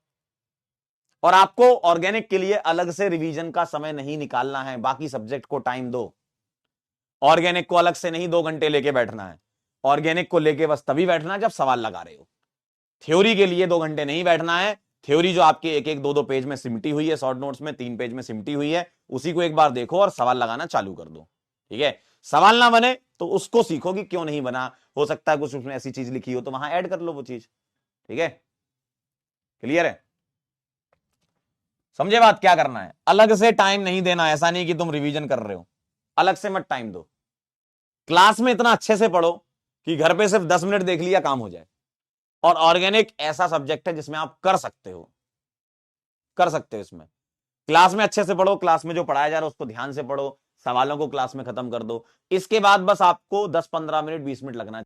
और आपको ऑर्गेनिक के लिए अलग से रिवीजन का समय नहीं निकालना है, बाकी सब्जेक्ट को टाइम दो, ऑर्गेनिक को अलग से नहीं 2 घंटे लेके बैठना है, ऑर्गेनिक को लेके बस तभी बैठना है जब सवाल लगा रहे हो। थ्योरी के लिए 2 घंटे नहीं बैठना है, थ्योरी जो आपके एक एक 2 पेज में सिमटी हुई है, शॉर्ट नोट्स में 3 पेज में सिमटी हुई है, उसी को एक बार देखो और सवाल लगाना चालू कर दो, ठीक है। सवाल ना बने तो उसको सीखो कि क्यों नहीं बना, हो सकता है कुछ उसमें ऐसी चीज लिखी हो तो वहां ऐड कर लो वो चीज, ठीक है, क्लियर है। समझे बात? क्या करना है, अलग से टाइम नहीं देना, ऐसा नहीं कि तुम रिवीजन कर रहे हो, अलग से मत टाइम दो। क्लास में इतना अच्छे से पढ़ो कि घर पे सिर्फ 10 मिनट देख लिया काम हो जाए। और ऑर्गेनिक ऐसा सब्जेक्ट है जिसमें आप कर सकते हो, इसमें क्लास में अच्छे से पढ़ो, क्लास में जो पढ़ाया जा रहा है उसको ध्यान से पढ़ो, सवालों को क्लास में खत्म कर दो। इसके बाद बस आपको 10-15 मिनट 20 मिनट लगना।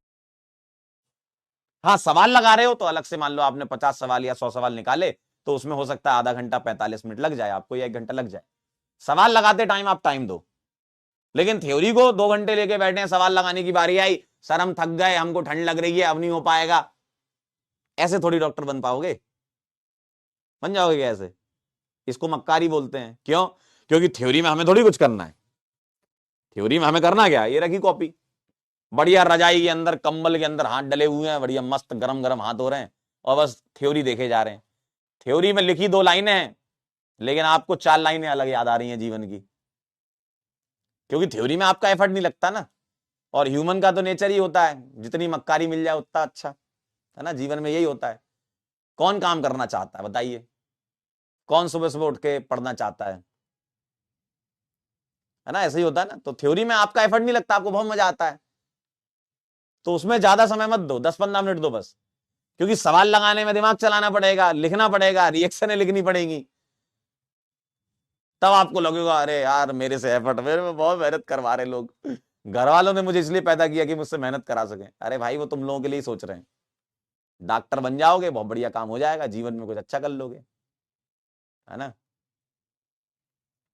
हाँ, सवाल लगा रहे हो तो अलग से, मान लो आपने 50 सवाल या 100 सवाल निकाले, तो उसमें हो सकता है आधा घंटा 45 मिनट लग जाए आपको, या 1 घंटा लग जाए। सवाल लगाते टाइम आप टाइम दो। लेकिन थ्योरी को 2 घंटे लेके बैठे हैं, सवाल लगाने की बारी आई, सर हम थक गए, हमको ठंड लग रही है, अब नहीं हो पाएगा, ऐसे थोड़ी डॉक्टर बन पाओगे? बन जाओगे क्या ऐसे? इसको मक्कारी बोलते हैं। क्यों? क्योंकि थ्योरी में हमें थोड़ी कुछ करना है। थ्योरी में हमें करना क्या है? ये रखी कॉपी, बढ़िया रजाई के अंदर, कंबल के अंदर हाथ डले हुए हैं, बढ़िया मस्त गरम गरम हाथ हो रहे हैं, और बस थ्योरी देखे जा रहे हैं। थ्योरी में लिखी 2 लाइनें हैं, लेकिन आपको 4 लाइनें अलग याद आ रही हैं जीवन की, क्योंकि थ्योरी में आपका एफर्ट नहीं लगता ना। और ह्यूमन का तो नेचर ही होता है, जितनी मक्कारी मिल जाए उतना अच्छा, है ना? जीवन में यही होता है। कौन काम करना चाहता है बताइए? कौन सुबह सुबह उठ के पढ़ना चाहता है ना? ऐसे ही होता है ना। तो थ्योरी में आपका एफर्ट नहीं लगता, आपको बहुत मजा आता है, तो उसमें ज्यादा समय मत दो, 10-15 मिनट दो बस। क्योंकि सवाल लगाने में दिमाग चलाना पड़ेगा, लिखना पड़ेगा, रिएक्शनें लिखनी पड़ेगी, तब आपको लगेगा अरे यार मेरे से एफर्ट, मेरे में बहुत मेहनत करवा रहे लोग, घर वालों ने मुझे इसलिए पैदा किया कि मुझसे मेहनत करा सके। अरे भाई वो तुम लोगों के लिए सोच रहे हैं। डॉक्टर बन जाओगे, बहुत बढ़िया काम हो जाएगा, जीवन में कुछ अच्छा कर लोगे, है ना?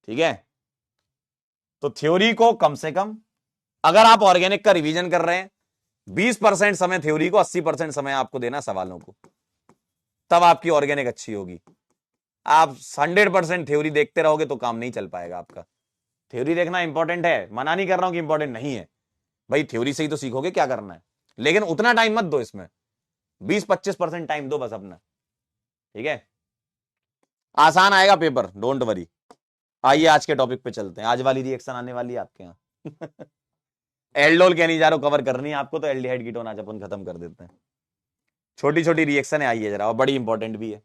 ठीक है। तो थ्योरी को कम से कम, अगर आप ऑर्गेनिक का रिवीजन कर रहे हैं, 20% समय थ्योरी को, 80% समय आपको देना सवालों को, तब आपकी ऑर्गेनिक अच्छी होगी। आप 100% थ्योरी देखते रहोगे तो काम नहीं चल पाएगा आपका। थ्योरी देखना इंपॉर्टेंट है, मना नहीं कर रहा हूं कि इंपॉर्टेंट नहीं है भाई, थ्योरी से ही तो सीखोगे क्या करना है, लेकिन उतना टाइम मत दो इसमें, 20-25% टाइम दो बस अपना। ठीक है, आसान आएगा पेपर, डोंट वरी। आइए आज के टॉपिक पे चलते हैं। आज वाली रिएक्शन आने वाली है आपके यहाँ। एल्डोल कहने जा रहा हूं, कवर करनी है आपको, तो एल्डिहाइड कीटोन आज अपन खत्म कर देते हैं। छोटी छोटी रिएक्शन है, आइए जरा, और बड़ी इंपॉर्टेंट भी है।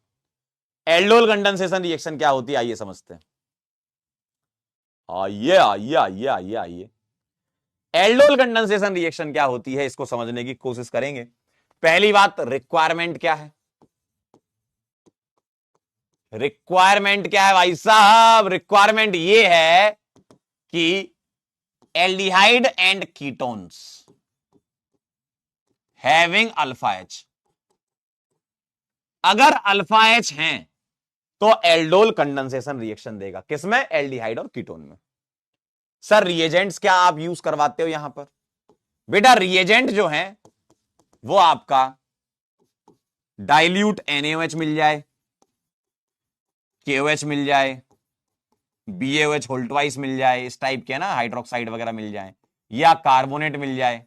एल्डोल कंडेंसेशन रिएक्शन क्या होती है, आइए समझते हैं। आइए आइए आइए आइए आइए, एल्डोल कंडेंसेशन रिएक्शन क्या होती है, इसको समझने की कोशिश करेंगे। पहली बात, रिक्वायरमेंट क्या है? रिक्वायरमेंट क्या है भाई साहब? रिक्वायरमेंट ये है कि aldehyde and ketones having alpha H, अगर अल्फा एच हैं तो एल्डोल कंडेंसेशन रिएक्शन देगा। किसमें? एल्डिहाइड और कीटोन में। सर रिएजेंट्स क्या आप यूज करवाते हो यहां पर? बेटा रिएजेंट जो है वो आपका डाइल्यूट NaOH मिल जाए, KOH मिल जाए, BaOH होल ट्वाइस मिल जाए, इस टाइप के ना हाइड्रोक्साइड वगैरह मिल जाए, या कार्बोनेट मिल जाए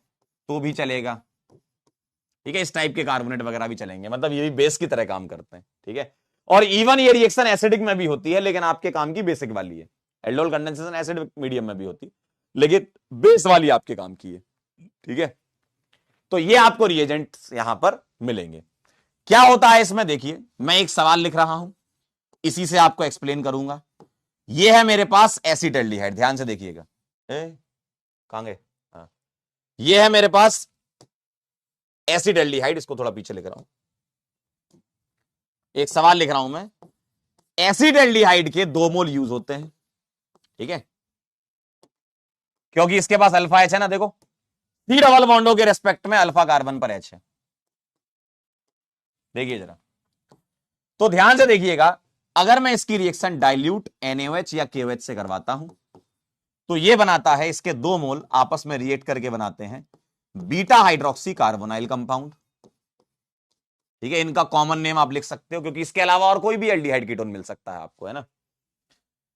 तो भी चलेगा। ठीक है, इस टाइप के कार्बोनेट वगैरह भी चलेंगे, मतलब ये भी बेस की तरह काम करते हैं। ठीक है, और इवन ये रिएक्शन एसिडिक में भी होती है, लेकिन आपके काम की बेसिक वाली है। एल्डोल कंडेंसेशन एसिड मीडियम में भी होती है, लेकिन बेस वाली आपके काम की है। ठीक है, तो ये आपको रिएजेंट यहां पर मिलेंगे। क्या होता है इसमें, देखिए मैं एक सवाल लिख रहा हूं, इसी से आपको एक्सप्लेन करूंगा। ये है मेरे पास एसिटाल्डिहाइड, ध्यान से देखिएगा। कहां गए? हाँ, ये है मेरे पास एसिटाल्डिहाइड, इसको थोड़ा पीछे लिख रहा हूं, एक सवाल लिख रहा हूं मैं। एसिटाल्डिहाइड के 2 मोल यूज होते हैं। ठीक है, क्योंकि इसके पास अल्फा एच है ना, देखो 3 डबल बॉन्डों के रेस्पेक्ट में अल्फा कार्बन पर एच है। देखिए जरा, तो ध्यान से देखिएगा, अगर मैं इसकी रिएक्शन डाइल्यूट NaOH या KOH से करवाता हूं तो यह बनाता है, इसके 2 मोल आपस में रिएक्ट करके बनाते हैं बीटा हाइड्रोक्सी कार्बोनाइल कंपाउंड। ठीक है, इनका कॉमन नेम आप लिख सकते हो, क्योंकि इसके अलावा और कोई भी एल्डिहाइड कीटोन मिल सकता है आपको, है ना?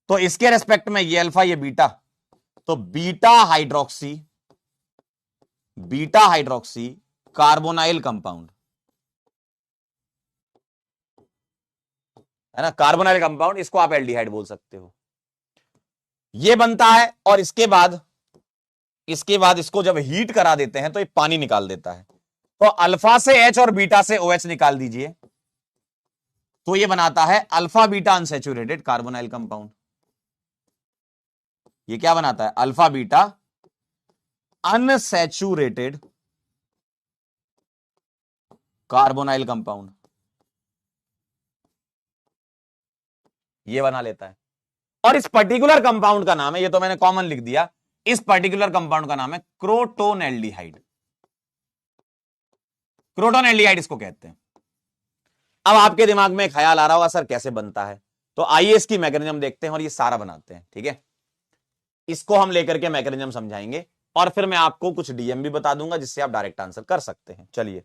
तो इसके रेस्पेक्ट में ये अल्फा ये बीटा, तो बीटा हाइड्रोक्सी कार्बोनाइल कंपाउंड, है ना? कार्बोनाइल कंपाउंड, इसको आप एल्डिहाइड बोल सकते हो। ये बनता है, और इसके बाद इसको जब हीट करा देते हैं तो ये पानी निकाल देता है। तो अल्फा से H और बीटा से OH निकाल दीजिए, तो ये बनाता है alpha beta unsaturated carbonyl compound. ये क्या बनाता है? Alpha beta unsaturated carbonyl compound, ये बना लेता है। और इस पर्टिकुलर कंपाउंड का नाम है, ये तो मैंने कॉमन लिख दिया, इस पर्टिकुलर कंपाउंड का नाम है क्रोटोनेल्डिहाइड। क्रोटोनेल्डिहाइड इसको कहते हैं। अब आपके दिमाग में ख्याल आ रहा होगा सर कैसे बनता है, तो आइए इसकी मैकेनिज्म देखते हैं और ये सारा बनाते हैं। ठीक है, इसको हम लेकर के मैकेनिज्म समझाएंगे और फिर मैं आपको कुछ डीएम भी बता दूंगा जिससे आप डायरेक्ट आंसर कर सकते हैं। चलिए,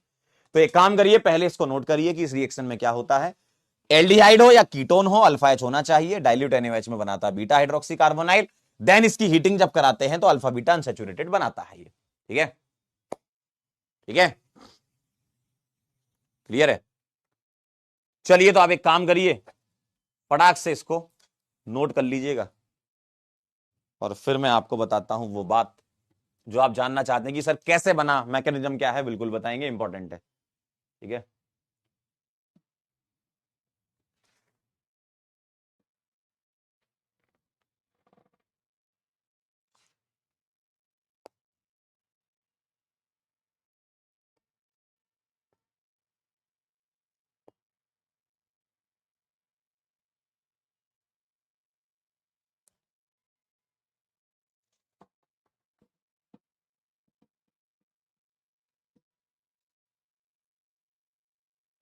तो एक काम करिए, पहले इसको नोट करिए कि इस रिएक्शन में क्या होता है। एल्डिहाइड हो या कीटोन हो, अल्फा एच होना चाहिए। डाइल्यूट NaOH में बनाता है बीटा हाइड्रोक्सी कार्बोनाइल। देन इसकी हीटिंग जब कराते हैं तो अल्फा बीटा अनसैचुरेटेड बनाता है ये। ठीक है, ठीक है, क्लियर है? चलिए, तो आप एक काम करिए, फटाक से इसको नोट कर लीजिएगा और फिर मैं आपको बताता हूं वो बात जो आप जानना चाहते हैं कि सर कैसे बना, मैकेनिज्म क्या है, बिल्कुल बताएंगे, इंपॉर्टेंट है। ठीक है,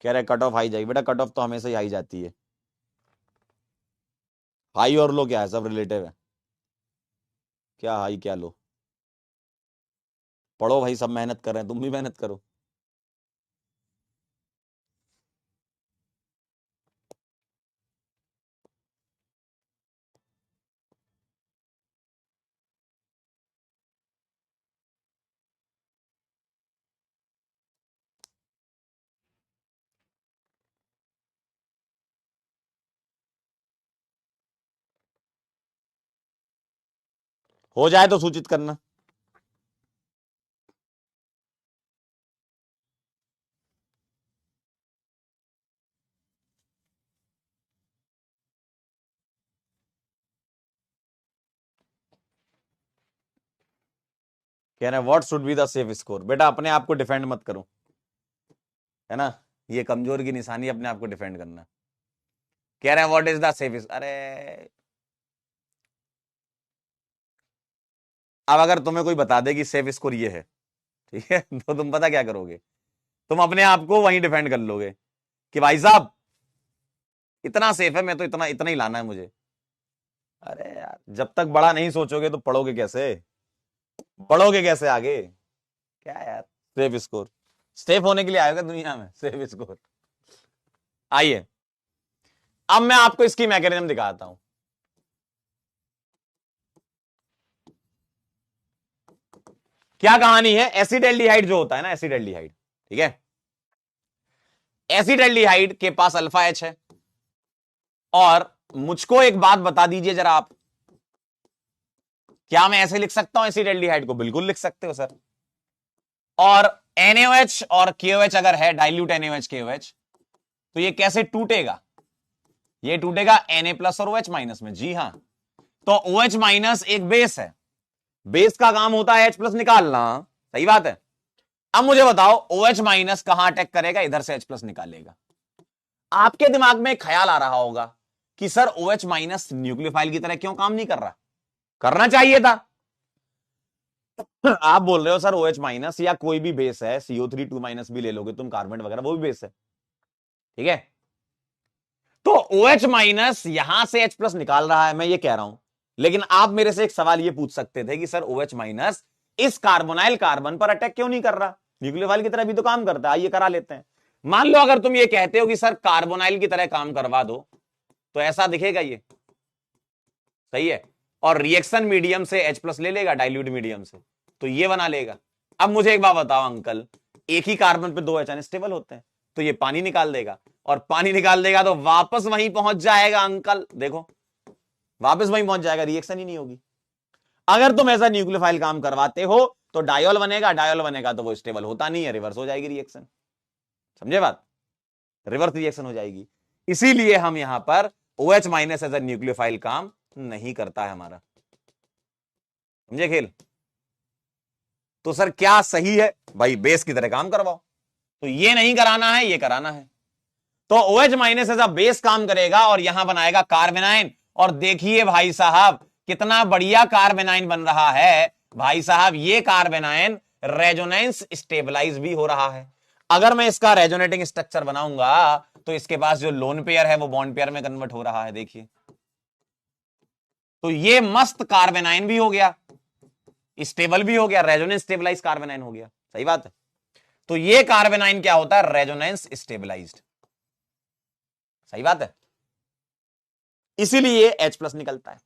कह रहे कट ऑफ हाई जाएगी। बेटा कट ऑफ तो हमेशा ही हाई जाती है। हाई और लो क्या है, सब रिलेटिव है। क्या हाई क्या लो, पढ़ो भाई, सब मेहनत कर रहे हैं, तुम भी मेहनत करो। हो जाए तो सूचित करना। कह रहे हैं what should be the safe score. बेटा अपने आप को डिफेंड मत करो, है ना, ये कमजोर की निशानी, अपने आप को डिफेंड करना। कह रहे हैं व्हाट इज द सेफ, अरे अब अगर तुम्हें कोई बता दे कि सेफ स्कोर ये है, ठीक है, तो तुम पता क्या करोगे? तुम अपने आप को वहीं डिफेंड कर लोगे कि भाई साहब इतना सेफ है, मैं तो इतना इतना ही लाना है मुझे। अरे यार, जब तक बड़ा नहीं सोचोगे तो पढ़ोगे कैसे, पढ़ोगे कैसे आगे? क्या यार, सेफ स्कोर, सेफ होने के लिए आएगा दुनिया में, सेफ स्कोर। आइए, अब मैं आपको इसकी मैकेनिज्म दिखाता हूं। क्या कहानी है? एसिडल्डिहाइड जो होता है ना, एसिडल्डिहाइड, ठीक है, एसिडल्डिहाइड के पास अल्फा एच है। और मुझको एक बात बता दीजिए जरा आप, क्या मैं ऐसे लिख सकता हूं एसिडल्डिहाइड को? बिल्कुल लिख सकते हो सर। और NaOH और KOH अगर है, डाइल्यूट NaOH KOH, तो ये कैसे टूटेगा? ये टूटेगा Na प्लस और OH माइनस में। जी हां, तो OH माइनस एक बेस है, बेस का काम होता है H प्लस निकालना, सही बात है। अब मुझे बताओ OH माइनस कहां अटैक करेगा? इधर से H प्लस निकालेगा। आपके दिमाग में ख्याल आ रहा होगा कि सर OH माइनस न्यूक्लियोफाइल की तरह क्यों काम नहीं कर रहा? करना चाहिए था। आप बोल रहे हो सर OH माइनस या कोई भी बेस है, CO3 2 माइनस भी ले लोगे तुम, कार्बन वगैरह, वो भी बेस है, ठीक है। तो OH माइनस यहां से H प्लस निकाल रहा है, मैं ये कह रहा हूं। लेकिन आप मेरे से एक सवाल ये पूछ सकते थे कि सर OH माइनस इस कार्बोनाइल कार्बन पर अटैक क्यों नहीं कर रहा? न्यूक्लियोफाइल की तरह भी तो काम करता है, आइए करा लेते हैं। मान लो अगर तुम ये कहते हो कि सर कार्बोनाइल की तरह काम करवा दो, तो ऐसा दिखेगा ये, सही है, और रिएक्शन मीडियम से H प्लस ले लेगा, डाइल्यूट मीडियम से, तो ये बना लेगा। अब मुझे एक बात बताओ अंकल, एक ही कार्बन पे 2 H अनस्टेबल होते हैं, तो ये पानी निकाल देगा, और पानी निकाल देगा तो वापस वहीं पहुंच जाएगा अंकल, देखो वापस वहीं पहुंच जाएगा, रिएक्शन ही नहीं होगी। अगर तुम ऐसा न्यूक्लियोफाइल काम करवाते हो तो डायोल बनेगा, डायोल बनेगा तो वो स्टेबल होता नहीं है, रिवर्स हो जाएगी रिएक्शन, समझे बात, रिवर्स रिएक्शन हो जाएगी। इसीलिए हम यहां पर OH minus as a nucleophile काम नहीं करता है हमारा। समझे खेल? तो सर क्या सही है भाई? बेस की तरह काम करवाओ। तो ये नहीं कराना है, ये कराना है। तो OH minus as a base काम करेगा और यहां बनाएगा कार्बेनाइन। और देखिए भाई साहब कितना बढ़िया कार्बेनाइन बन रहा है भाई साहब। ये कार्बेनाइन रेजोनेंस स्टेबलाइज भी हो रहा है। अगर मैं इसका रेजोनेटिंग स्ट्रक्चर बनाऊंगा तो इसके पास जो लोन पेयर है वो बॉन्ड पेयर में कन्वर्ट हो रहा है, देखिए। तो ये मस्त कार्बेनाइन भी हो गया, स्टेबल भी हो गया, रेजोनेंस स्टेबलाइज कार्बेनाइन हो गया। सही बात है। तो ये कार्बेनाइन क्या होता है? Resonance stabilised. सही बात है। इसीलिए H+ निकलता है।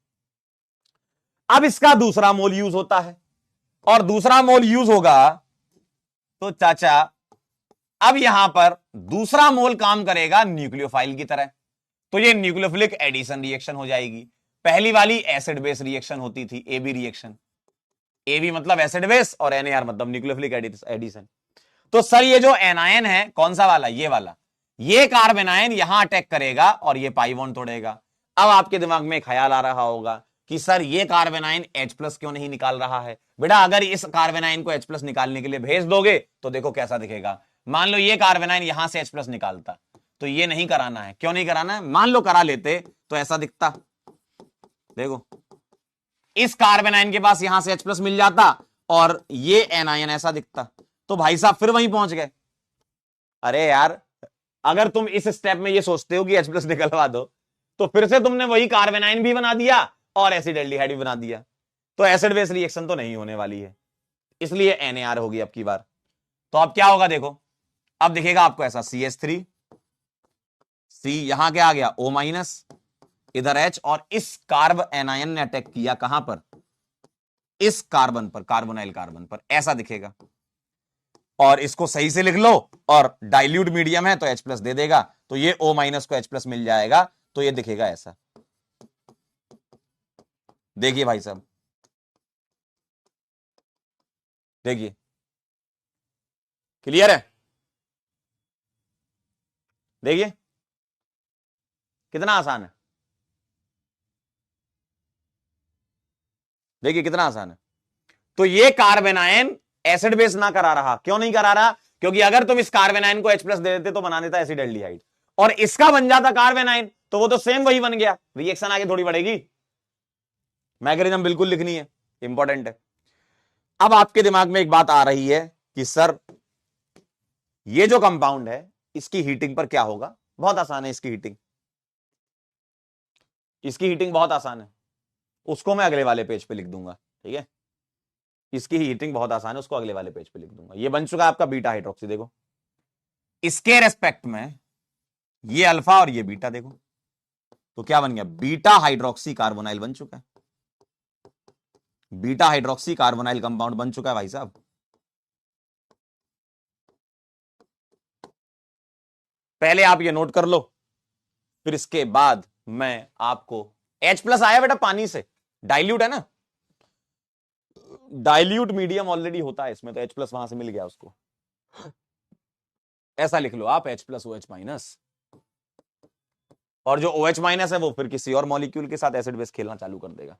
अब इसका दूसरा मोल यूज होता है और दूसरा मोल यूज होगा तो चाचा अब यहां पर दूसरा मोल काम करेगा न्यूक्लियोफाइल की तरह। तो ये न्यूक्लियोफिलिक एडिशन रिएक्शन हो जाएगी। पहली वाली एसिड बेस रिएक्शन होती थी, AB रिएक्शन। AB मतलब एसिड बेस और NAR मतलब न्यूक्लियोफिलिक एडिशन। तो सर ये जो एनायन है कौन सा वाला? ये वाला। ये कार्बेनायन यहां अटैक करेगा और ये पाई बॉन्ड तोड़ेगा। अब आपके दिमाग में ख्याल आ रहा होगा कि सर ये कार्बेनाइन H+ क्यों नहीं निकाल रहा है? बेटा अगर इस कार्बेनाइन को H+ निकालने के लिए भेज दोगे तो देखो कैसा दिखेगा। मान लो ये कार्बेनाइन यहां से H+ निकालता, तो ये नहीं कराना है। क्यों नहीं कराना है? मान लो करा लेते तो ऐसा दिखता, देखो इस कार्बेनाइन के पास यहां से H+ मिल जाता और ये एनायन ऐसा दिखता, तो भाई साहब फिर वहीं पहुंच गए। अरे यार अगर तुम इस स्टेप में ये सोचते हो कि H+ निकलवा दो तो फिर से तुमने वही कार्बेनाइन भी बना दिया और एसिडल्डिहाइड भी बना दिया। तो एसिड बेस रिएक्शन तो नहीं होने वाली है, इसलिए NAR होगी अब की बार। तो अब क्या होगा देखो, अब दिखेगा आपको ऐसा CH3 C, यहां क्या आ गया O-, इधर H, और इस कार्ब एनायन ने अटैक किया कहां पर? इस कार्बन पर, कार्बोनाइल कार्बन पर, ऐसा दिखेगा। और इसको सही से लिख लो, और डाइल्यूट मीडियम है तो H+ दे देगा, तो ये O- को H+ मिल जाएगा, तो ये दिखेगा ऐसा। देखिए भाई साहब, देखिए क्लियर है? देखिए कितना आसान है, देखिए कितना आसान है। तो ये कार्बेनायन एसिड बेस ना करा रहा। क्यों नहीं करा रहा? क्योंकि अगर तुम इस कार्बेनायन को H+ दे देते तो बना देता एसिडल्डिहाइड, और इसका बन जाता कार्बेनाइन, तो वो तो सेम वही बन गया, रिएक्शन आगे थोड़ी बढ़ेगी। मैकेनिज्म बिल्कुल लिखनी है, इंपॉर्टेंट है। अब आपके दिमाग में एक बात आ रही है कि सर ये जो कंपाउंड है इसकी हीटिंग पर क्या होगा? बहुत आसान है इसकी हीटिंग, इसकी हीटिंग बहुत आसान है, उसको मैं अगले वाले पेज पे लिख दूंगा, ठीक है? इसकी हीटिंग बहुत आसान है, उसको अगले वाले पेज पे लिख दूंगा। ये बन चुका है आपका बीटा हाइड्रोक्सी, देखो इसके रेस्पेक्ट में ये अल्फा और ये बीटा, देखो तो क्या बन गया? बीटा हाइड्रोक्सी कार्बोनाइल बन चुका है, बीटा हाइड्रोक्सी कार्बोनाइल कंपाउंड बन चुका है भाई साहब। पहले आप ये नोट कर लो, फिर इसके बाद मैं आपको H+ आया बेटा पानी से, डाइल्यूट है ना, डाइल्यूट मीडियम ऑलरेडी होता है इसमें, तो H+ वहां से मिल गया उसको। ऐसा लिख लो आप H+ OH-, और जो OH- है वो फिर किसी और मॉलिक्यूल के साथ एसिड बेस खेलना चालू कर देगा।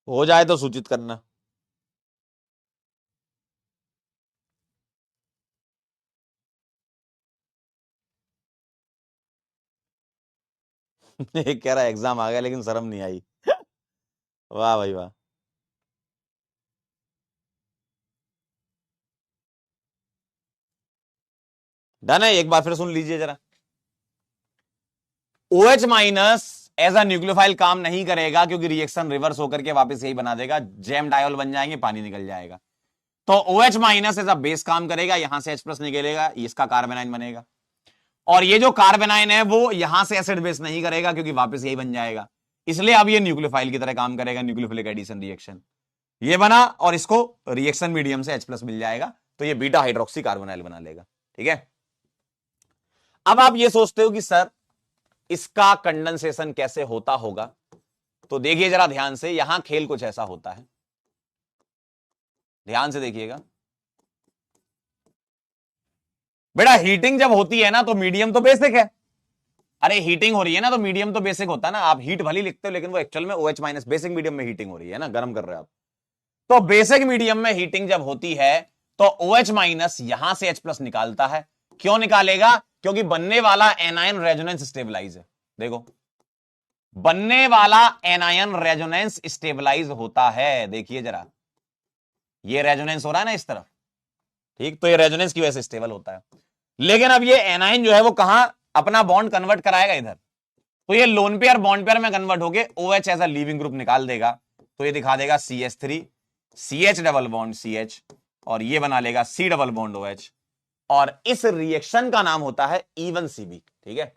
हो जाए तो सूचित करना। एक कह रहा एग्जाम आ गया लेकिन शर्म नहीं आई। वाह भाई वाह। डन है, एक बार फिर सुन लीजिए जरा। OH- एज अ न्यूक्लियोफाइल काम नहीं करेगा, क्योंकि रिएक्शन रिवर्स होकर के वापस यही बना देगा, जैम डायोल बन जाएंगे, पानी निकल जाएगा। तो OH minus as a base काम करेगा, यहां से H प्लस निकलेगा, इसका कार्बेनाइन बनेगा। और ये जो कार्बेनाइन है वो यहां से एसिड बेस नहीं करेगा, क्योंकि वापस यही बन जाएगा, इसलिए अब ये न्यूक्लियोफाइल की तरह काम करेगा, न्यूक्लियोफिलिक एडिशन रिएक्शन ये बना, और इसको रिएक्शन मीडियम से H प्लस मिल जाएगा, तो ये बीटा हाइड्रोक्सी कार्बोनाइल बना लेगा। ठीक है, अब आप ये सोचते हो कि सर इसका कंडेंसेशन कैसे होता होगा, तो देखिए जरा ध्यान से, यहां खेल कुछ ऐसा होता है, ध्यान से देखिएगा बेटा। हीटिंग जब होती है ना तो मीडियम तो बेसिक है, अरे हीटिंग हो रही है ना तो मीडियम तो बेसिक होता है ना, आप हीट भली लिखते हो लेकिन वो एक्चुअल में OH माइनस बेसिक मीडियम में हीटिंग हो रही है ना, गर्म कर रहे हो आप। तो बेसिक मीडियम में हीटिंग जब होती है तो OH माइनस यहां से H प्लस निकालता है। क्यों निकालेगा? क्योंकि बनने वाला एनायन रेजोनेंस स्टेबलाइज है। देखो, बनने वाला एनायन रेजोनेंस स्टेबलाइज होता है, देखिए जरा, ये रेजोनेंस हो रहा है ना इस तरफ, ठीक, तो ये रेजोनेंस की वजह से स्टेबल होता है। लेकिन अब ये एनायन जो है वो कहां अपना बॉन्ड कन्वर्ट कराएगा? इधर, तो ये लोन पेयर बॉन्ड पेयर में कन्वर्ट होके OH as a leaving group निकाल देगा, तो ये दिखा देगा CH3 CH double bond CH, और ये बना लेगा C डबल बॉन्ड OH, और इस रिएक्शन का नाम होता है E1CB। ठीक है,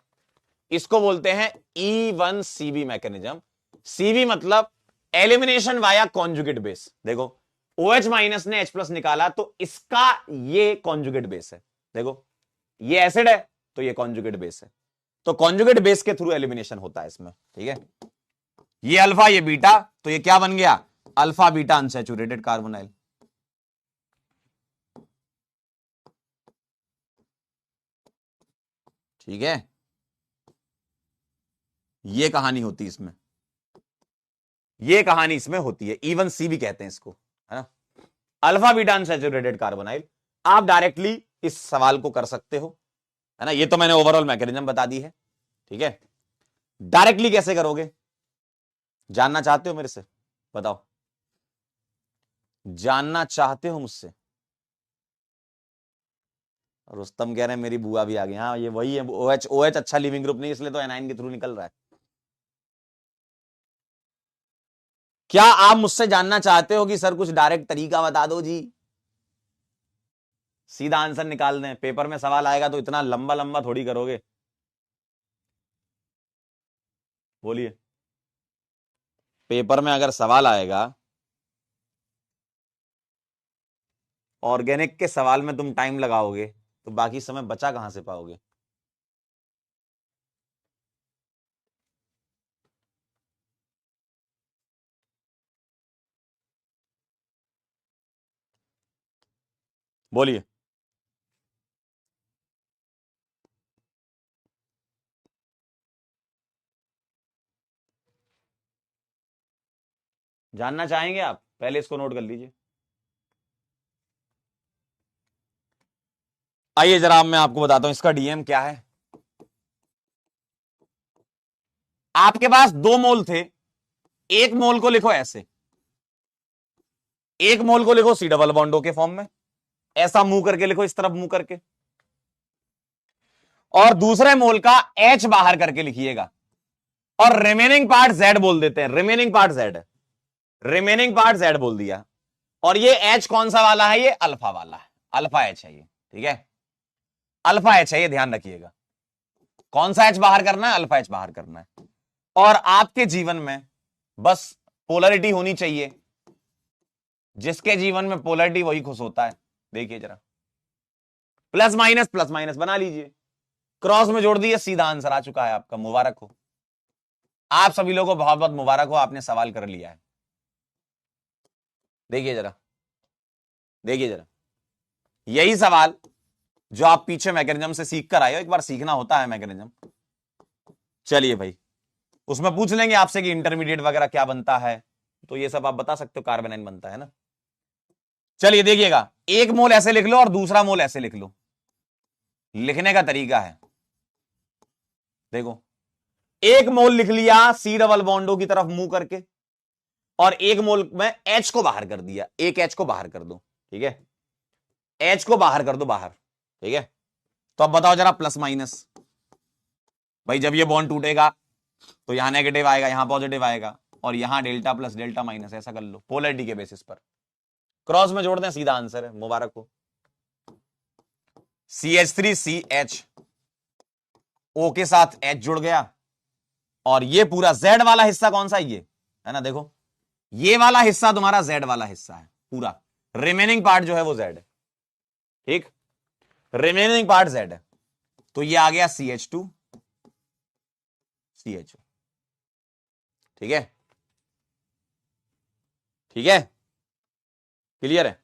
इसको बोलते हैं E1CB मैकेनिज्म। CB मतलब एलिमिनेशन वाया कॉन्जुगेट बेस। देखो, OH माइनस ने H प्लस निकाला तो इसका ये कॉन्जुगेट बेस है, देखो ये एसिड है तो ये कॉन्जुगेट बेस है, तो कॉन्जुगेट बेस के थ्रू एलिमिनेशन होता है इसमें। ठीक है, ये अल्फा ये बीटा, तो ये क्या बन गया? Alpha beta unsaturated carbonyl. ठीक है, ये कहानी होती है इसमें, ये कहानी इसमें होती है, E1CB कहते हैं इसको, है ना, अल्फा बीटा अनसैचुरेटेड कार्बोनाइल। आप डायरेक्टली इस सवाल को कर सकते हो, है ना, ये तो मैंने ओवरऑल मैकेनिज्म बता दी है। ठीक है, डायरेक्टली कैसे करोगे, जानना चाहते हो मेरे से? बताओ, जानना चाहते हो मुझसे? रुस्तम कह रहे हैं मेरी बुआ भी आ गई। हाँ, ये वही है, OH अच्छा लिविंग ग्रुप नहीं, इसलिए तो एनाइन के थ्रू निकल रहा है। क्या आप मुझसे जानना चाहते हो कि सर कुछ डायरेक्ट तरीका बता दो जी, सीधा आंसर निकाल दें? पेपर में सवाल आएगा तो इतना लंबा लंबा थोड़ी करोगे, बोलिए। पेपर में अगर सवाल आएगा, ऑर्गेनिक के सवाल में तुम टाइम लगाओगे तो बाकी समय बचा कहां से पाओगे? बोलिए। जानना चाहेंगे आप? पहले इसको नोट कर लीजिए। आइए जरा मैं आपको बताता हूं इसका डीएम क्या है। आपके पास 2 मोल थे, एक मोल को लिखो ऐसे, एक मोल को लिखो C डबल बॉन्डो के फॉर्म में, ऐसा मुंह करके लिखो, इस तरफ मुंह करके, और दूसरे मोल का H बाहर करके लिखिएगा, और रिमेनिंग पार्ट Z बोल देते हैं, रिमेनिंग पार्ट Z है, रिमेनिंग पार्ट Z बोल दिया। और ये H कौन सा वाला है? ये अल्फा वाला है, अल्फा H है ये। ठीक है, अल्फा H है ये, ध्यान रखिएगा। कौन सा H बाहर करना है? अल्फा H बाहर करना है। और आपके जीवन में बस पोलरिटी होनी चाहिए, जिसके जीवन में पोलरिटी वही खुश होता है। देखिए जरा, प्लस माइनस बना लीजिए, क्रॉस में जोड़ दिए, सीधा आंसर आ चुका है आपका। मुबारक हो, आप सभी लोगों को बहुत बहुत मुबारक हो, आपने सवाल कर लिया है। देखिए जरा, देखिए जरा, यही सवाल जो आप पीछे मैकेनिज्म से सीख कर आए हो, एक बार सीखना होता है मैकेनिज्म। चलिए भाई, उसमें पूछ लेंगे आपसे कि इंटरमीडिएट वगैरह क्या बनता है, तो ये सब आप बता सकते हो, कार्बेनाइन बनता है ना। चलिए देखिएगा, एक मोल ऐसे लिख लो और दूसरा मोल ऐसे लिख लो, लिखने का तरीका है। देखो, एक मोल लिख लिया C डबल बॉन्डो की तरफ मुंह करके, और एक मोल में H को बाहर कर दिया, एक H को बाहर कर दो। ठीक है, H को बाहर कर दो बाहर। ठीक है, तो अब बताओ जरा प्लस माइनस, भाई जब ये बॉन्ड टूटेगा तो यहां नेगेटिव आएगा, यहां पॉजिटिव आएगा, और यहां डेल्टा प्लस डेल्टा माइनस, ऐसा कर लो पोलैरिटी के बेसिस पर। क्रॉस में जोड़ दें, सीधा आंसर है, मुबारक हो। CH3CH, O के साथ H जुड़ गया, और ये पूरा Z वाला हिस्सा कौन सा ये है ना, देखो ये वाला हिस्सा तुम्हारा Z वाला हिस्सा है पूरा, रिमेनिंग पार्ट जो है वो Z है, ठीक, रिमेनिंग पार्ट Z है। तो ये आ गया CH2 CHO, ठीक है, ठीक है, क्लियर है,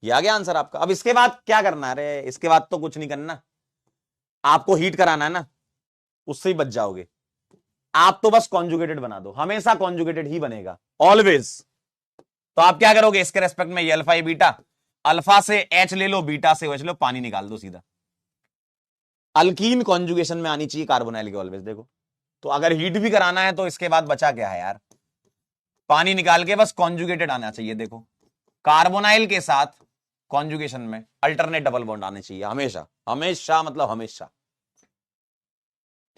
ये आ गया आंसर आपका। अब इसके बाद क्या करना है, अरे इसके बाद तो कुछ नहीं करना, आपको हीट कराना है ना, उससे ही बच जाओगे। आप तो बस कॉन्जुगेटेड बना दो, हमेशा कॉन्जुगेटेड ही बनेगा, ऑलवेज। तो आप क्या करोगे इसके रेस्पेक्ट में, ये अल्फा ये बीटा, अल्फा से एच ले लो, बीटा से OH लो, पानी निकाल दो सीधा। अल्कीन कॉन्जुगेशन में आनी चाहिए कार्बोनाइल की ऑलवेज, देखो। तो अगर हीट भी कराना है तो इसके बाद बचा क्या है यार, पानी निकाल के बस कॉन्जुगेटेड आना चाहिए, देखो कार्बोनाइल के साथ कॉन्जुगेशन में अल्टरनेट डबल बॉन्ड आने चाहिए हमेशा, हमेशा मतलब हमेशा,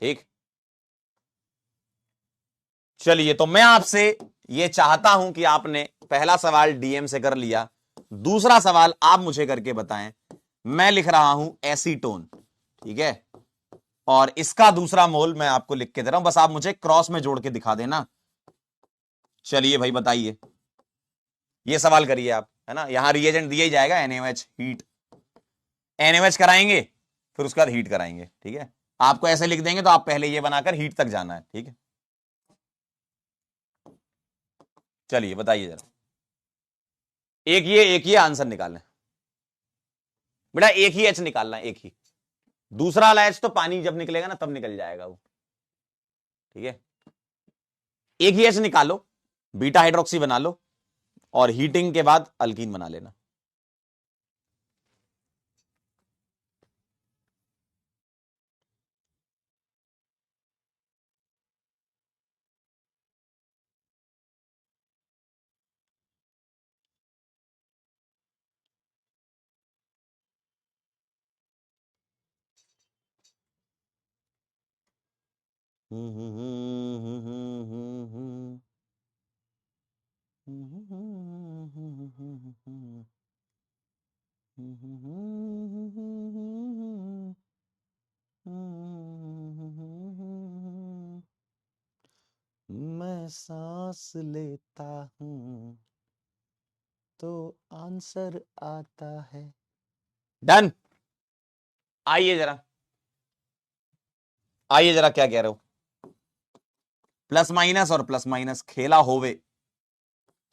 ठीक। चलिए, तो मैं आपसे ये चाहता हूं कि आपने पहला सवाल DM से कर लिया, दूसरा सवाल आप मुझे करके बताएं। मैं लिख रहा हूं एसीटोन, ठीक है, और इसका दूसरा मोल मैं आपको लिख के दे रहा हूं, बस आप मुझे क्रॉस में जोड़ के दिखा देना। चलिए भाई बताइए, ये सवाल करिए आप, है ना, यहां रिएजेंट दिया ही जाएगा, NaOH हीट, NaOH कराएंगे, फिर उसके बाद हीट कराएंगे, ठीक है। आपको ऐसे लिख देंगे तो आप पहले ये बनाकर हीट तक जाना है, ठीक है। चलिए बताइए जरा, एक ये आंसर निकालें बेटा, एक ही H निकालना है, एक ही, दूसरा वाला H तो पानी जब निकलेगा ना तब निकल जाएगा वो, ठीक है। एक ही H निकालो, बीटा हाइड्रोक्सी बना लो, और हीटिंग के बाद अल्कीन बना लेना। मैं सांस लेता हूं तो आंसर आता है। डन। आइए जरा, आइए जरा, क्या कह रहे हो, प्लस माइनस और प्लस माइनस खेला होवे,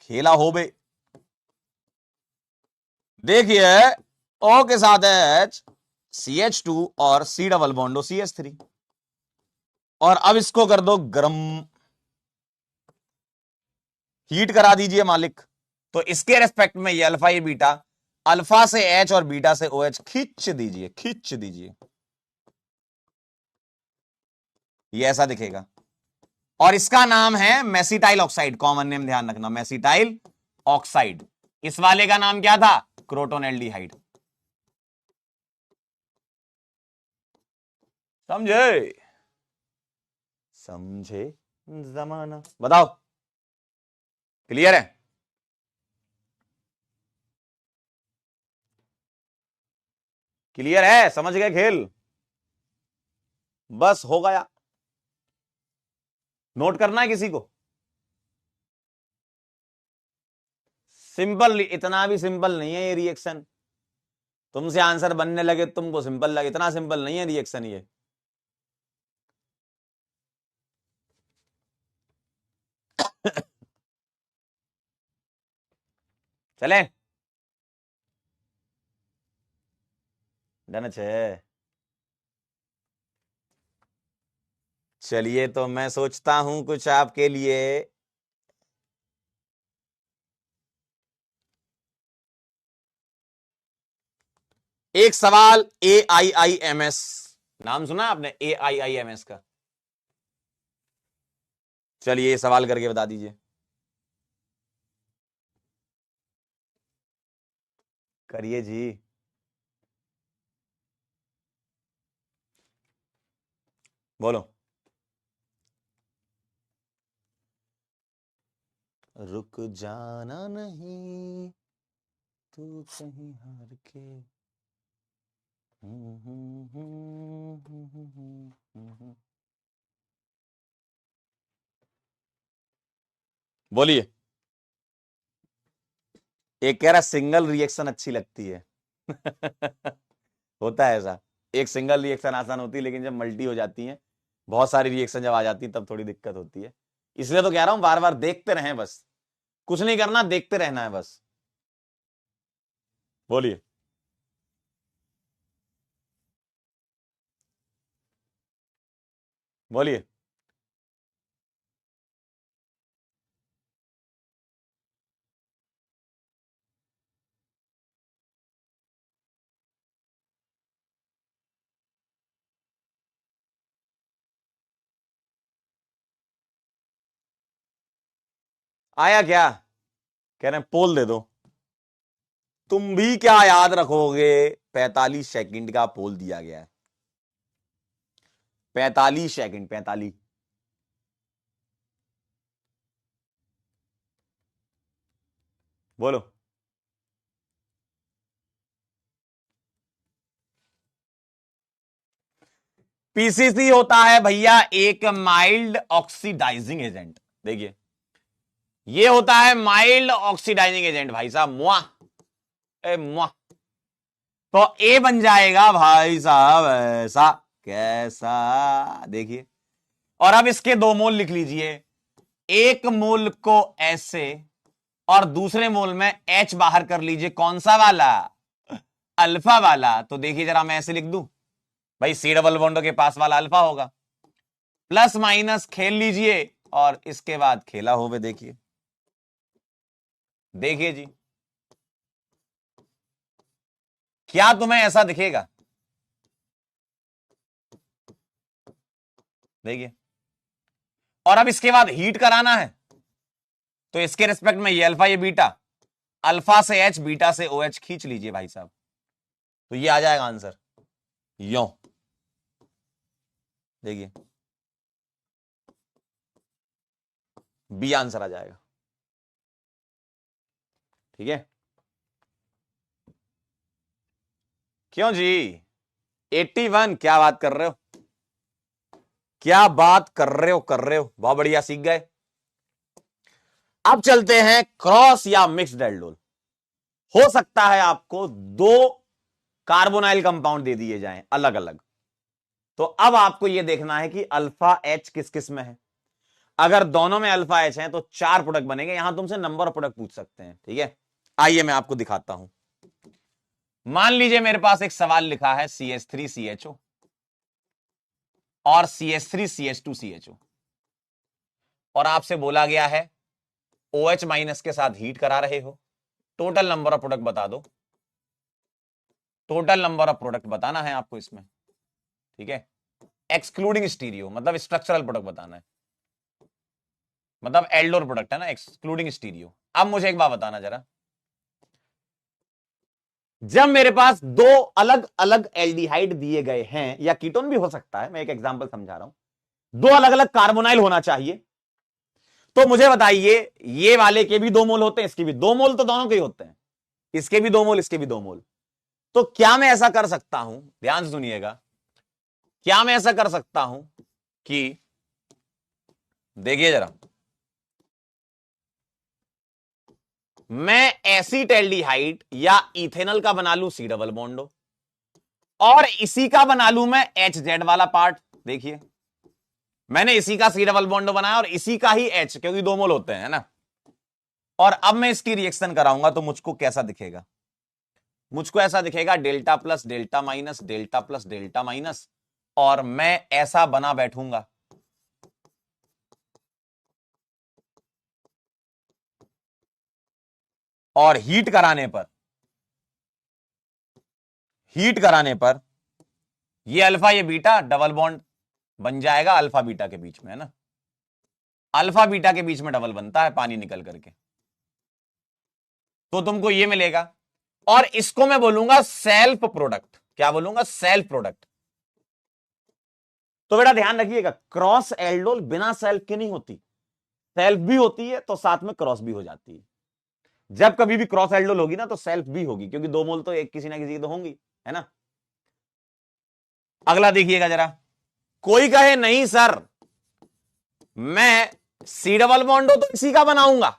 खेला होवे। देखिए, O के साथ H, CH2 और C डबल बॉन्डो CH3, और अब इसको कर दो गर्म, हीट करा दीजिए मालिक। तो इसके रेस्पेक्ट में ये अल्फा ये बीटा, अल्फा से H और बीटा से OH खींच दीजिए, खींच दीजिए, ये ऐसा दिखेगा, और इसका नाम है मेसिटाइल ऑक्साइड, कॉमन नेम ध्यान रखना, मेसिटाइल ऑक्साइड। इस वाले का नाम क्या था, क्रोटोनेल्डिहाइड, समझे, समझे जमाना, बताओ क्लियर है, क्लियर है, समझ गए खेल, बस हो गया। नोट करना है किसी को, सिंपल, इतना भी सिंपल नहीं है ये रिएक्शन, तुमसे आंसर बनने लगे तुमको सिंपल लगे, इतना सिंपल नहीं है रिएक्शन ये। चले, डन छे। चलिए, तो मैं सोचता हूं कुछ आपके लिए, एक सवाल AIIMS, नाम सुना आपने AIIMS का, चलिए ये सवाल करके बता दीजिए, करिए जी। बोलो। रुक जाना नहीं तू कहीं हार के। बोलिए। एक कह रहा सिंगल रिएक्शन अच्छी लगती है। होता है ऐसा। एक सिंगल रिएक्शन आसान होती है, लेकिन जब मल्टी हो जाती है, बहुत सारी रिएक्शन जब आ जाती है, तब थोड़ी दिक्कत होती है। इसलिए तो कह रहा हूं बार बार देखते रहें, बस कुछ नहीं करना, देखते रहना है बस। बोलिए। बोलिए। आया क्या? कह रहे हैं पोल दे दो। तुम भी क्या याद रखोगे? 45 सेकंड का पोल दिया गया है। 45 सेकंड, 45। बोलो। पीसीसी होता है भैया एक माइल्ड ऑक्सीडाइजिंग एजेंट। देखिए, ये होता है माइल्ड ऑक्सीडाइजिंग एजेंट भाई साहब। मुआ ए मुआ। तो ए बन जाएगा भाई साहब ऐसा। कैसा? देखिए, और अब इसके 2 मोल लिख लीजिए। एक मोल को ऐसे और दूसरे मोल में एच बाहर कर लीजिए। कौन सा वाला? अल्फा वाला। तो देखिए जरा, मैं ऐसे लिख दूं भाई, सी डबल बॉन्ड के पास वाला अल्फा होगा। प्लस माइनस खेल लीजिए और इसके बाद खेला होवे। देखिए, देखिए जी, क्या तुम्हें ऐसा दिखेगा? देखिए, और अब इसके बाद हीट कराना है, तो इसके रिस्पेक्ट में ये अल्फा ये बीटा, अल्फा से एच बीटा से ओ एच खींच लीजिए भाई साहब, तो ये आ जाएगा आंसर यो। देखिए, बी आंसर आ जाएगा। ठीक है, क्यों जी? 81? क्या बात कर रहे हो, क्या बात कर रहे हो, कर रहे हो, बहुत बढ़िया, सीख गए। अब चलते हैं क्रॉस या मिक्स्ड एल्डोल। हो सकता है आपको 2 कार्बोनाइल कंपाउंड दे दिए जाएं अलग अलग, तो अब आपको यह देखना है कि अल्फा एच किस किस में है। अगर दोनों में अल्फा एच है तो 4 प्रोडक्ट बनेंगे। यहां तुमसे नंबर ऑफ प्रोडक्ट पूछ सकते हैं। ठीक है, आइए मैं आपको दिखाता हूं। मान लीजिए मेरे पास एक सवाल लिखा है CH3CHO और CH3CH2CHO, और आपसे बोला गया है OH माइनस के साथ हीट करा रहे हो। टोटल नंबर ऑफ प्रोडक्ट बता दो। टोटल नंबर ऑफ प्रोडक्ट बताना है आपको इसमें। ठीक है, एक्सक्लूडिंग स्टीरियो, मतलब स्ट्रक्चरल प्रोडक्ट बताना है, मतलब एल्डोर प्रोडक्ट है ना, एक्सक्लूडिंग स्टीरियो। अब मुझे एक बात बताना जरा, जब मेरे पास 2 अलग अलग एल्डिहाइड दिए गए हैं, या कीटोन भी हो सकता है, मैं एक एग्जांपल समझा रहा हूं, 2 अलग अलग कार्बोनाइल होना चाहिए, तो मुझे बताइए ये वाले के भी 2 मोल होते हैं, इसके भी 2 मोल, तो दोनों के ही होते हैं, इसके भी 2 मोल इसके भी 2 मोल। तो क्या मैं ऐसा कर सकता हूं, ध्यान से सुनिएगा, क्या मैं ऐसा कर सकता हूं कि, देखिए जरा, मैं एसीटैल्डिहाइड या इथेनॉल का बना लूं सी डबल बॉन्डो, और इसी का बना लूं मैं एच जेड वाला पार्ट। देखिए, मैंने इसी का सी डबल बॉन्डो बनाया और इसी का ही एच, क्योंकि 2 मोल होते हैं ना, और अब मैं इसकी रिएक्शन कराऊंगा तो मुझको कैसा दिखेगा? मुझको ऐसा दिखेगा delta plus delta minus, delta plus delta minus, और मैं ऐसा बना बैठूंगा। और हीट कराने पर, हीट कराने पर ये अल्फा ये बीटा डबल बॉन्ड बन जाएगा अल्फा बीटा के बीच में, है ना, अल्फा बीटा के बीच में डबल बनता है पानी निकल करके, तो तुमको ये मिलेगा। और इसको मैं बोलूंगा सेल्फ प्रोडक्ट। क्या बोलूंगा? Self product. तो बेटा ध्यान रखिएगा, क्रॉस एल्डोल बिना सेल्फ के नहीं होती, सेल्फ भी होती है तो साथ में क्रॉस भी हो जाती है। जब कभी भी क्रॉस एल्डोल होगी ना तो सेल्फ भी होगी, क्योंकि दो मोल तो एक किसी ना किसी तो होंगी, है ना। अगला देखिएगा जरा, कोई कहे नहीं सर मैं सी डबल बॉन्डो तो इसी का बनाऊंगा,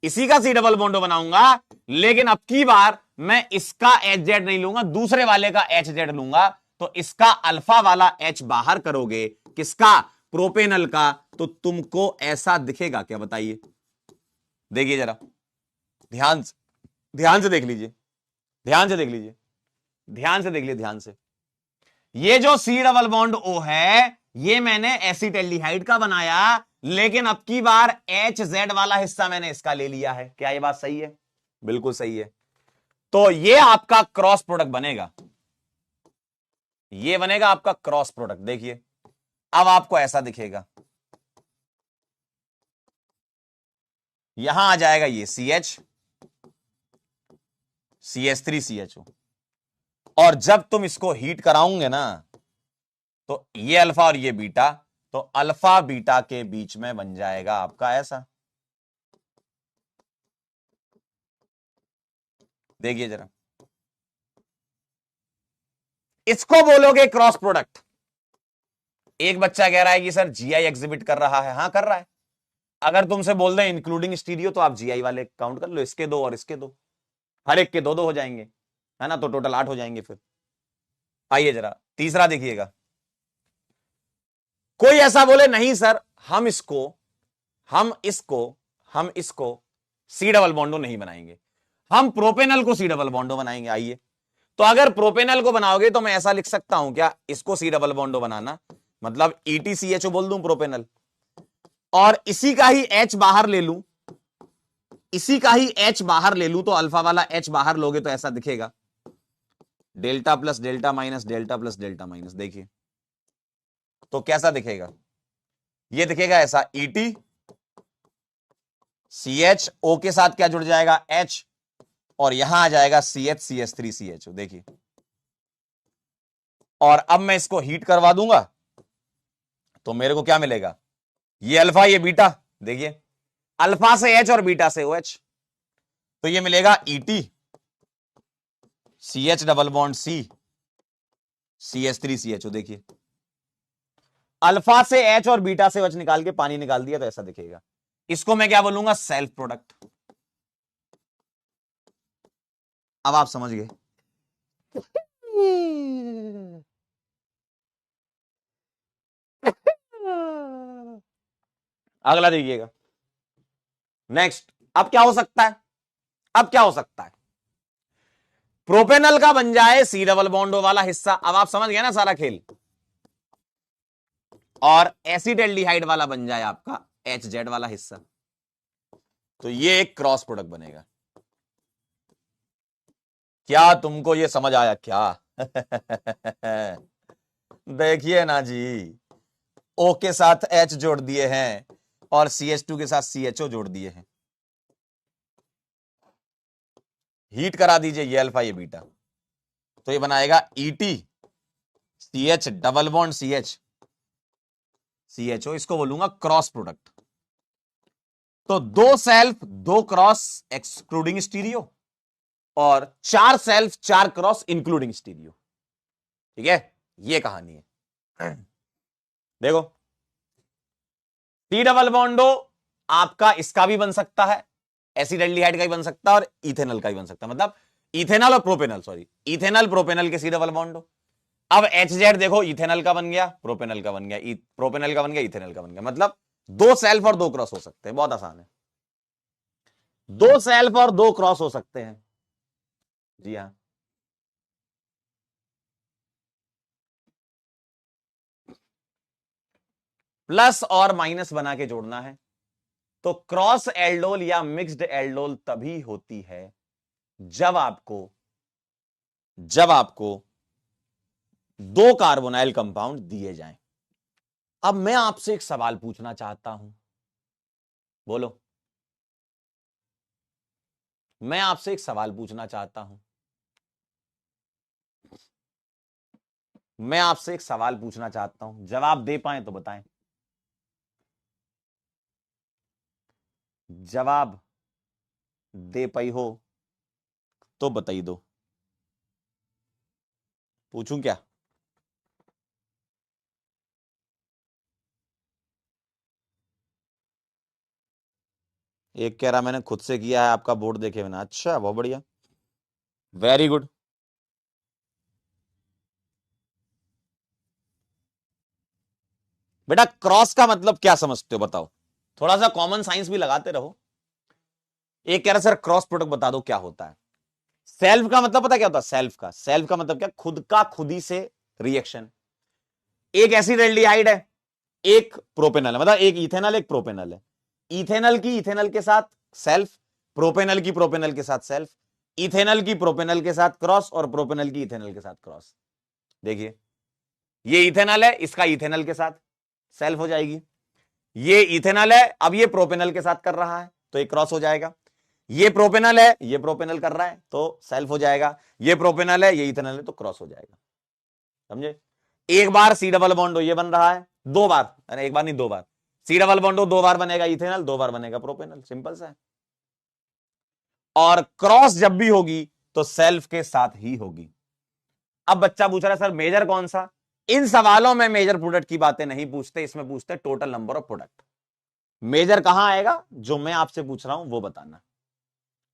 इसी का सी डबल बॉन्डो बनाऊंगा, लेकिन अब की बार मैं इसका एच जेड नहीं लूंगा, दूसरे वाले का एच जेड लूंगा, तो इसका अल्फा वाला एच बाहर करोगे, किसका, प्रोपेनल का, तो तुमको ऐसा दिखेगा क्या, बताइए। देखिए जरा, ध्यान से देख लीजिए, ध्यान से देख लीजिए, ध्यान से देख लीजिए, ध्यान से। ये जो सी डबल बॉन्ड ओ है, ये मैंने एसिटेल्डिहाइड का बनाया, लेकिन अब की बार एच जेड वाला हिस्सा मैंने इसका ले लिया है। क्या ये बात सही है? बिल्कुल सही है। तो ये आपका क्रॉस प्रोडक्ट बनेगा, ये बनेगा आपका क्रॉस प्रोडक्ट। देखिए अब आपको ऐसा दिखेगा, यहां आ जाएगा ये CH, CH3CHO, और जब तुम इसको हीट कराओगे ना तो ये अल्फा और ये बीटा, तो अल्फा बीटा के बीच में बन जाएगा आपका ऐसा। देखिए जरा, इसको बोलोगे क्रॉस प्रोडक्ट। एक बच्चा कह रहा है कि सर जीआई एग्जिबिट कर रहा है, हां कर रहा है। अगर तुमसे बोल दें इंक्लूडिंग स्टीरियो, तो आप जीआई वाले काउंट कर लो, इसके दो और इसके दो, हर एक के दो दो हो जाएंगे, है ना, तो टोटल 8 हो जाएंगे फिर। आइए जरा तीसरा देखिएगा, कोई ऐसा बोले नहीं सर हम इसको हम इसको हम इसको सी डबल बॉन्डो नहीं बनाएंगे, हम प्रोपेनल को सी डबल बॉन्डो बनाएंगे। आइए, तो अगर प्रोपेनल को बनाओगे तो मैं ऐसा लिख सकता हूं क्या, इसको सी डबल बॉन्डो बनाना मतलब ETCHO बोल दूं प्रोपेनल, और इसी का ही H बाहर ले लूं, इसी का ही H बाहर ले लूं, तो अल्फा वाला H बाहर लोगे तो ऐसा दिखेगा, delta plus delta minus delta plus delta minus. देखिए तो कैसा दिखेगा, ये दिखेगा ऐसा, ETCHO के साथ क्या जुड़ जाएगा, H, और यहां आ जाएगा CH3CHO। देखिए, और अब मैं इसको हीट करवा दूंगा तो मेरे को क्या मिलेगा, ये अल्फा ये बीटा। देखिए अल्फा से H और बीटा से OH, तो ये मिलेगा ETCH double bond C CH3CHO। देखिए अल्फा से H और बीटा से OH निकाल के पानी निकाल दिया तो ऐसा दिखेगा। इसको मैं क्या बोलूंगा, सेल्फ प्रोडक्ट। अब आप समझ गए। अगला देखिएगा, नेक्स्ट। अब क्या हो सकता है, अब क्या हो सकता है, प्रोपेनल का बन जाए सी डबल बॉन्डो वाला हिस्सा। अब आप समझ गए ना सारा खेल, और एसिडेल्डिहाइड वाला बन जाए आपका HZ वाला हिस्सा, तो ये एक क्रॉस प्रोडक्ट बनेगा। क्या तुमको ये समझ आया क्या? देखिए ना जी, O के साथ H जोड़ दिए हैं और CH2 के साथ CHO जोड़ दिए हैं, हीट करा दीजिए, ये अल्फा ये बीटा, तो ये बनाएगा ETCH डबल बॉन्ड CHO, इसको बोलूंगा क्रॉस प्रोडक्ट। तो 2 सेल्फ 2 क्रॉस एक्सक्लूडिंग स्टीरियो, और 4 सेल्फ 4 क्रॉस इंक्लूडिंग स्टीरियो। ठीक है, ये कहानी है। देखो टी डबल बॉन्डो आपका इसका भी बन सकता है, एसिडेल्डिहाइड का भी बन सकता है और इथेनॉल का भी बन सकता है, मतलब इथेनॉल और प्रोपेनल, सॉरी इथेनॉल प्रोपेनल के सी डबल बॉन्डो। अब HZ देखो, इथेनॉल का बन गया, प्रोपेनल का बन गया, प्रोपेनल का बन गया, इथेनॉल का बन गया, मतलब 2 सेल्फ और 2 क्रॉस हो सकते हैं। बहुत आसान है, 2 सेल्फ और 2 क्रॉस हो सकते हैं। जी हाँ, प्लस और माइनस बना के जोड़ना है। तो क्रॉस एल्डोल या मिक्स्ड एल्डोल तभी होती है जब आपको 2 कार्बोनाइल कंपाउंड दिए जाएं। अब मैं आपसे एक सवाल पूछना चाहता हूं, बोलो, मैं आपसे एक सवाल पूछना चाहता हूं, मैं आपसे एक सवाल पूछना चाहता हूं, जवाब दे पाए तो बताएं। जवाब दे पाई हो तो बताई दो। पूछूं क्या? एक कह रहा मैंने खुद से किया है आपका बोर्ड देखे बिना। अच्छा, बहुत बढ़िया, वेरी गुड। बेटा क्रॉस का मतलब क्या समझते हो बताओ, थोड़ा सा कॉमन साइंस भी लगाते रहो। एक कह रहा सर क्रॉस प्रोडक्ट बता दो क्या होता है। सेल्फ का मतलब पता क्या होता है? सेल्फ का मतलब क्या? खुद का खुद ही से रिएक्शन। एक एसिडल्डिहाइड है, एक प्रोपेनल है, मतलब एक इथेनॉल एक प्रोपेनल है। इथेनॉल की इथेनॉल के साथ सेल्फ, प्रोपेनल की प्रोपेनल के साथ सेल्फ, इथेनॉल की प्रोपेनल के साथ क्रॉस, और प्रोपेनल की इथेनॉल के साथ क्रॉस। देखिए ये इथेनॉल है, इसका इथेनॉल के साथ सेल्फ हो जाएगी। ये इथेनॉल है, अब ये प्रोपेनल के साथ कर रहा है तो ये क्रॉस हो जाएगा। ये प्रोपेनल है, ये प्रोपेनल कर रहा है तो सेल्फ हो जाएगा। ये प्रोपेनल है, ये इथेनॉल है तो क्रॉस हो जाएगा। समझे? एक बार सी डबल बॉन्ड ये बन रहा है, दो बार, अरे एक बार नहीं दो बार, सी डबल बॉन्ड दो बार बनेगा इथेनॉल, दो बार बनेगा प्रोपेनल, सिंपल सा है। और क्रॉस जब भी होगी तो सेल्फ के साथ ही होगी। अब बच्चा पूछ रहा है सर मेजर कौन सा? इन सवालों में मेजर प्रोडक्ट की बातें नहीं पूछते, इसमें पूछते total number of product. Major कहां आएगा? जो मैं आपसे पूछ रहा हूं वो बताना।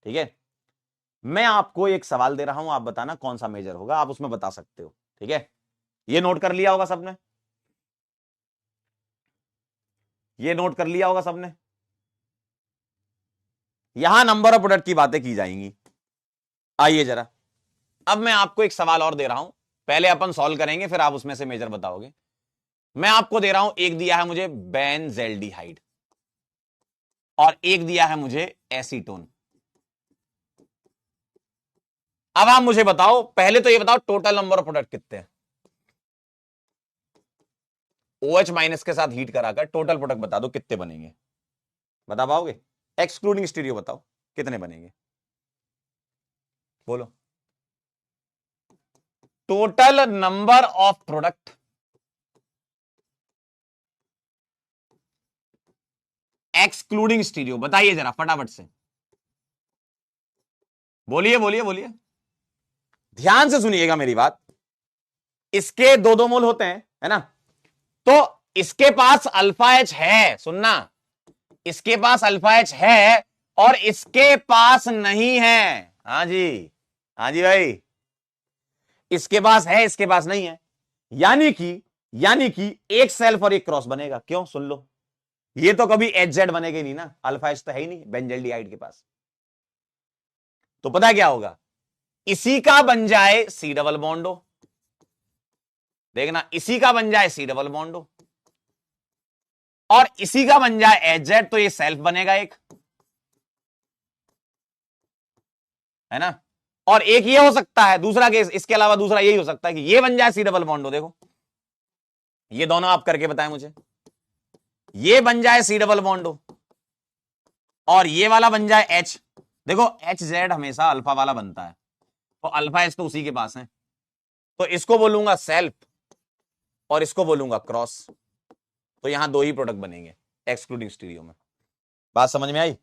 ठीक है, मैं आपको एक सवाल दे रहा हूं, आप बताना कौन सा मेजर होगा, आप उसमें बता सकते हो। ठीक है, ये नोट कर लिया होगा सबने, ये नोट कर लिया होगा सबने। यहां नंबर ऑफ प्रोडक्ट की बातें की जाएंगी। आइए जरा, अब मैं आपको एक सवाल और दे रहा हूं, पहले अपन सॉल्व करेंगे फिर आप उसमें से मेजर बताओगे। मैं आपको दे रहा हूं, एक दिया है मुझे बेंजेल्डिहाइड और एक दिया है मुझे एसीटोन। अब आप मुझे बताओ, पहले तो ये बताओ टोटल नंबर ऑफ प्रोडक्ट कितने हैं। OH माइनस के साथ हीट कराकर टोटल प्रोडक्ट बता दो कितने बनेंगे, बता पाओगे? एक्सक्लूडिंग स्टीरियो बताओ कितने बनेंगे, बोलो। Total number of product excluding stereo बताइए जरा फटाफट से, बोलिए बोलिए बोलिए, ध्यान से सुनिएगा मेरी बात। इसके दो दो मोल होते हैं, है ना? तो इसके पास अल्फा एच है, सुनना, इसके पास अल्फा एच है और इसके पास नहीं है। हाँ जी, हाँ जी भाई, इसके पास है इसके पास नहीं है। यानी कि एक सेल्फ और एक क्रॉस बनेगा। क्यों? सुन लो, ये तो कभी एच जेड बनेगा नहीं ना, अल्फा एच तो है ही नहीं बेंजल्डिहाइड के पास। तो पता क्या होगा, इसी का बन जाए सी डबल बॉन्डो, देखना इसी का बन जाए सी डबल बॉन्डो, और इसी का बन जाए एच जेड, तो ये सेल्फ बनेगा एक, है ना? और एक ये हो सकता है, दूसरा केस इसके अलावा दूसरा यही हो सकता है कि ये बन जाए सी डबल बॉन्डो। देखो ये दोनों आप करके बताएं मुझे, ये बन जाए सी डबल बॉन्डो और ये वाला बन जाए एच। देखो एच जेड हमेशा अल्फा वाला बनता है, तो अल्फा एच तो उसी के पास है, तो इसको बोलूंगा सेल्फ और इसको बोलूंगा क्रॉस। तो यहां दो ही प्रोडक्ट बनेंगे एक्सक्लूडिंग स्टीरियो में। बात समझ में आई?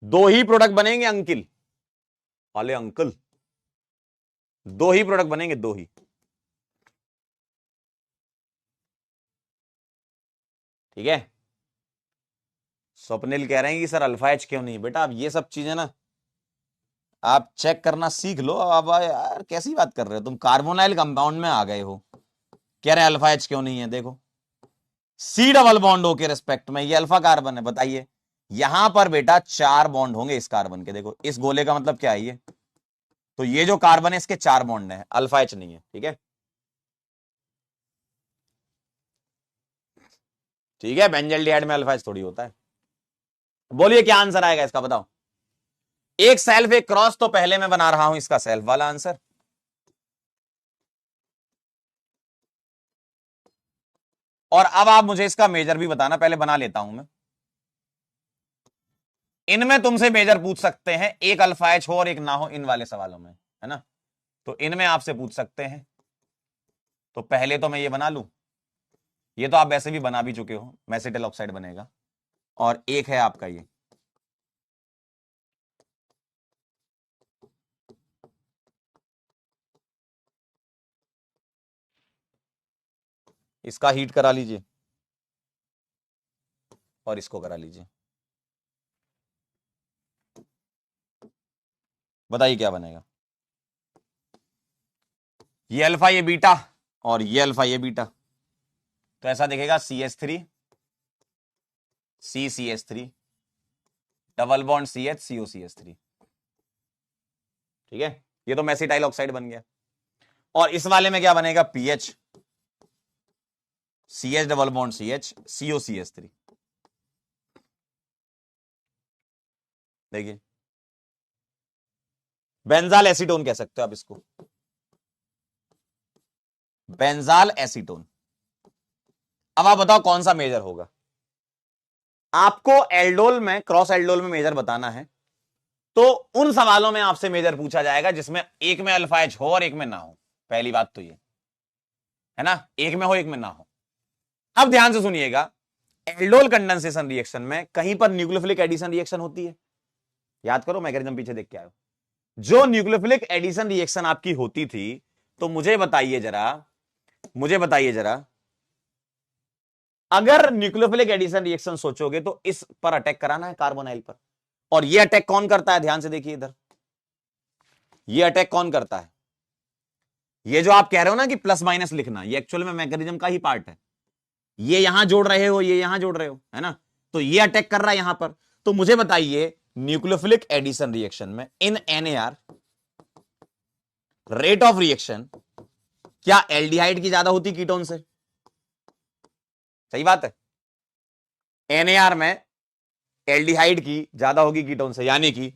दो ही प्रोडक्ट बनेंगे अंकिल, अले अंकल, दो ही प्रोडक्ट बनेंगे, दो ही। ठीक है, स्वप्निल कह रहे हैं कि सर अल्फा एच क्यों नहीं। बेटा अब ये सब चीजें ना आप चेक करना सीख लो। अब यार कैसी बात कर रहे हो तुम, कार्बोनाइल कंपाउंड में आ गए हो, कह रहे हैं अल्फा एच क्यों नहीं है। देखो सी डबल बॉन्डो के रिस्पेक्ट में ये अल्फा कार्बन है, बताइए यहां पर बेटा चार बॉन्ड होंगे इस कार्बन के। देखो इस गोले का मतलब क्या है ये, तो ये जो कार्बन है इसके चार बॉन्ड है, अल्फा एच नहीं है। ठीक है, ठीक है, बेंजल्डिहाइड में अल्फा एच थोड़ी होता है। बोलिए क्या आंसर आएगा इसका, बताओ। एक सेल्फ एक क्रॉस, तो पहले मैं बना रहा हूं इसका सेल्फ वाला आंसर। और अब आप मुझे इसका मेजर भी बताना, पहले बना लेता हूं मैं। इनमें तुमसे मेजर पूछ सकते हैं, एक अल्फा एच हो और एक ना हो, इन वाले सवालों में, है ना? तो इनमें आपसे पूछ सकते हैं। तो पहले तो मैं ये बना लूं, ये तो आप वैसे भी बना भी चुके हो, मेसिटिल ऑक्साइड बनेगा। और एक है आपका ये, इसका हीट करा लीजिए और इसको करा लीजिए, बताइए क्या बनेगा। ये अल्फा ये बीटा और ये अल्फा ये बीटा, तो ऐसा दिखेगा CH3 CCH3 double bond CH COCH3। ठीक है, ये तो मेसिटाइल ऑक्साइड बन गया। और इस वाले में क्या बनेगा, PH CH double bond CH COCH3। देखिए, बेंजाल एसीटोन कह सकते हो आप इसको, बेंजाल एसीटोन। अब आप बताओ कौन सा मेजर होगा। आपको एल्डोल में, क्रॉस एल्डोल में मेजर बताना है, तो उन सवालों में आपसे मेजर पूछा जाएगा जिसमें एक में अल्फा एच हो और एक में ना हो। पहली बात तो ये है ना, एक में हो एक में ना हो। अब ध्यान से सुनिएगा, एल्डोल कंडेंसेशन रिएक्शन में कहीं पर न्यूक्लियोफिलिक एडिशन रिएक्शन होती है, याद करो मैकेनिज्म पीछे देख के आयो। जो न्यूक्लियोफिलिक एडिशन रिएक्शन आपकी होती थी, तो मुझे बताइए जरा, अगर न्यूक्लियोफिलिक एडिशन रिएक्शन सोचोगे तो इस पर अटैक कराना है, कार्बोनाइल पर। और ये अटैक कौन करता है, ध्यान से देखिए इधर, ये अटैक कौन करता है। ये जो आप कह रहे हो ना कि प्लस माइनस लिखना, ये एक्चुअल में मैकेनिज्म का ही पार्ट है। ये यहां जोड़ रहे हो, ये यहां जोड़ रहे हो, है ना, तो ये अटैक कर रहा है यहां पर। तो मुझे बताइए न्यूक्लियोफिलिक एडिशन रिएक्शन में इन NAR रेट ऑफ रिएक्शन क्या एल्डिहाइड की ज्यादा होती कीटोन से? सही बात है, NAR में एल्डिहाइड की ज्यादा होगी कीटोन से, यानी कि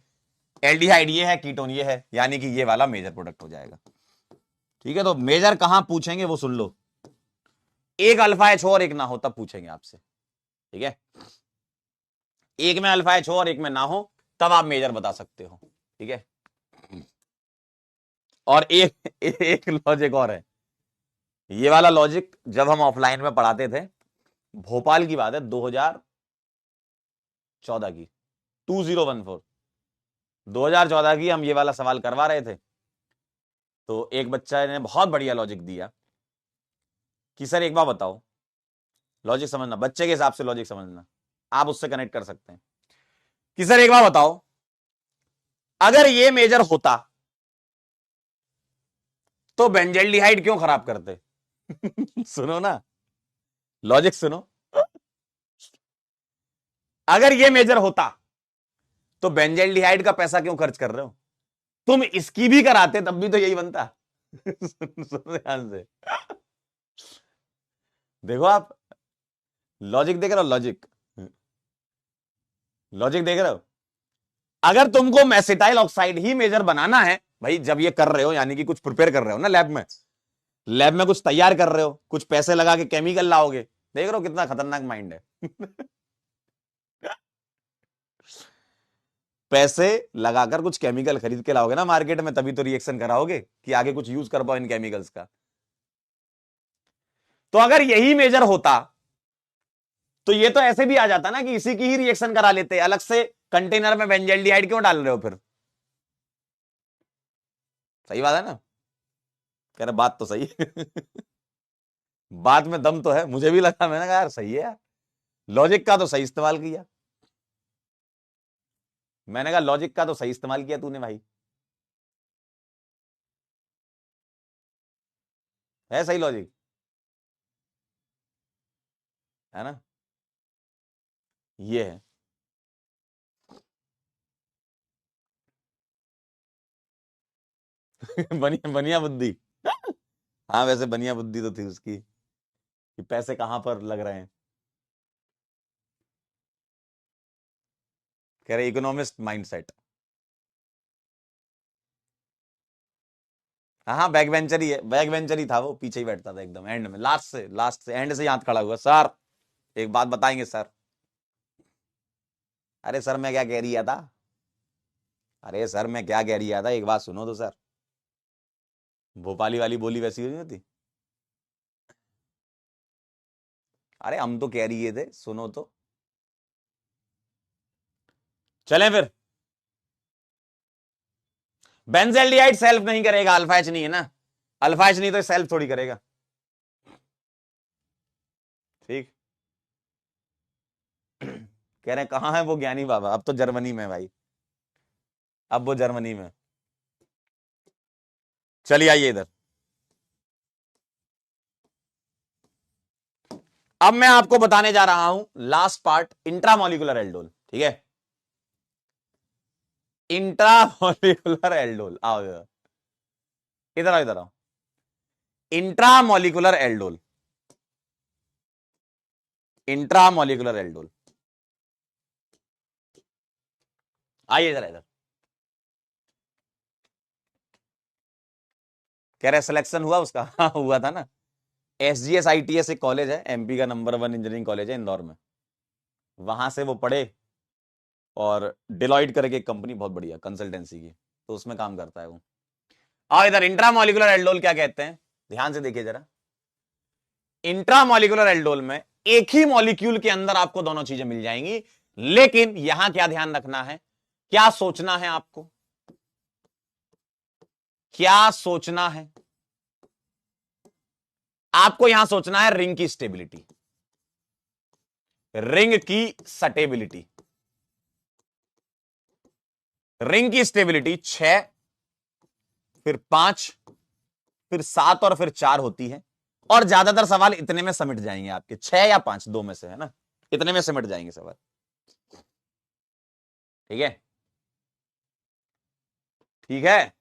एल्डिहाइड ये है, कीटोन ये है, यानी कि ये वाला मेजर प्रोडक्ट हो जाएगा। ठीक है, तो मेजर कहां पूछेंगे वो सुन लो, एक अल्फा एच हो और एक ना हो तब पूछेंगे आपसे। ठीक है, एक में अल्फा एच हो और एक में ना हो तब आप मेजर बता सकते हो। ठीक है, और एक लॉजिक और है, ये वाला लॉजिक जब हम ऑफलाइन में पढ़ाते थे, भोपाल की बात है, 2014 की, 2014 2014 की, हम ये वाला सवाल करवा रहे थे। तो एक बच्चा ने बहुत बढ़िया लॉजिक दिया कि सर एक बार बताओ, लॉजिक समझना, बच्चे के हिसाब से लॉजिक समझना, आप उससे कनेक्ट कर सकते हैं कि सर एक बार बताओ, अगर ये मेजर होता तो बेंजल्डिहाइड क्यों खराब करते? सुनो ना, लॉजिक सुनो, अगर ये मेजर होता तो बेंजल्डिहाइड का पैसा क्यों खर्च कर रहे हो? तुम इसकी भी कराते तब भी तो यही बनता। सुनो ध्यान से, देखो आप लॉजिक देख रहे हो, लॉजिक देख रहे हो। अगर तुमको मेसिटाइल ऑक्साइड ही मेजर बनाना है भाई, जब ये कर रहे हो यानी कि कुछ प्रिपेयर कर रहे हो ना लैब में कुछ तैयार कर रहे हो, कुछ पैसे लगा के केमिकल लाओगे, देख रहे हो कितना खतरनाक माइंड है। पैसे लगाकर कुछ केमिकल खरीद के लाओगे ना मार्केट में, तभी तो रिएक्शन कराओगे कि आगे कुछ यूज कर पाओ इन केमिकल्स का। तो अगर यही मेजर होता तो ये तो ऐसे भी आ जाता ना कि इसी की ही रिएक्शन करा लेते, अलग से कंटेनर में बेंजल्डिहाइड क्यों डाल रहे हो फिर? सही बात है ना, कह रहे बात तो सही है। बात में दम तो है, मुझे भी लगा, मैंने कहा यार सही है यार, लॉजिक का तो सही इस्तेमाल किया। मैंने कहा लॉजिक का तो सही इस्तेमाल किया तूने भाई, है सही लॉजिक, है ना, ये है। बनिया बनिया बुद्धि। हाँ वैसे बनिया बुद्धि तो थी उसकी कि पैसे कहां पर लग रहे हैं। कह रहे इकोनॉमिस्ट माइंडसेट। हाँ हाँ, बैक वेंचर ही है, बैक वेंचर ही था वो, पीछे ही बैठता था एकदम एंड में, लास्ट से एंड से हाथ खड़ा हुआ, सर एक बात बताएंगे सर। अरे सर मैं क्या कह रही था, अरे सर मैं क्या कह रही था, एक बात सुनो तो सर। भोपाली वाली बोली वैसी नहीं होती। अरे हम तो कह रही थे, सुनो तो। चलें फिर। बेंजल्डिहाइड सेल्फ नहीं करेगा, अल्फा एच नहीं है ना, अल्फा एच नहीं तो सेल्फ थोड़ी करेगा। ठीक। कह रहे हैं कहां है वो ज्ञानी बाबा, अब तो जर्मनी में भाई, अब वो जर्मनी में। चलिए आइए इधर। अब मैं आपको बताने जा रहा हूं लास्ट पार्ट, इंट्रामोलिकुलर एल्डोल। ठीक है, इंट्रामोलिकुलर एल्डोल। आओ इधर, इधर आओ, इधर आओ। Intramolecular aldol, intramolecular aldol. आइए इधर, इधर। कह रहे सिलेक्शन हुआ उसका। हाँ हुआ था ना। एसजीएस आईटीएस एक कॉलेज है, एमपी का नंबर 1 इंजीनियरिंग कॉलेज है इंदौर में। वहां से वो पढ़े और डिलॉइट करके एक कंपनी बहुत बढ़िया कंसल्टेंसी की, तो उसमें काम करता है वो। और इधर इंट्रामोलिकुलर एल्डोल क्या कहते हैं, ध्यान से देखिए जरा। इंट्रामोलिकुलर एल्डोल में एक ही मॉलिक्यूल के अंदर आपको दोनों चीजें मिल जाएंगी, लेकिन यहां क्या ध्यान रखना है, क्या सोचना है आपको, क्या सोचना है आपको, यहां सोचना है रिंग की स्टेबिलिटी, रिंग की स्टेबिलिटी। रिंग की स्टेबिलिटी 6, फिर 5, फिर 7 और फिर 4 होती है। और ज्यादातर सवाल इतने में समिट जाएंगे आपके, 6 या 5 दो में से, है ना, इतने में समिट जाएंगे सवाल। ठीक है, ठीक है,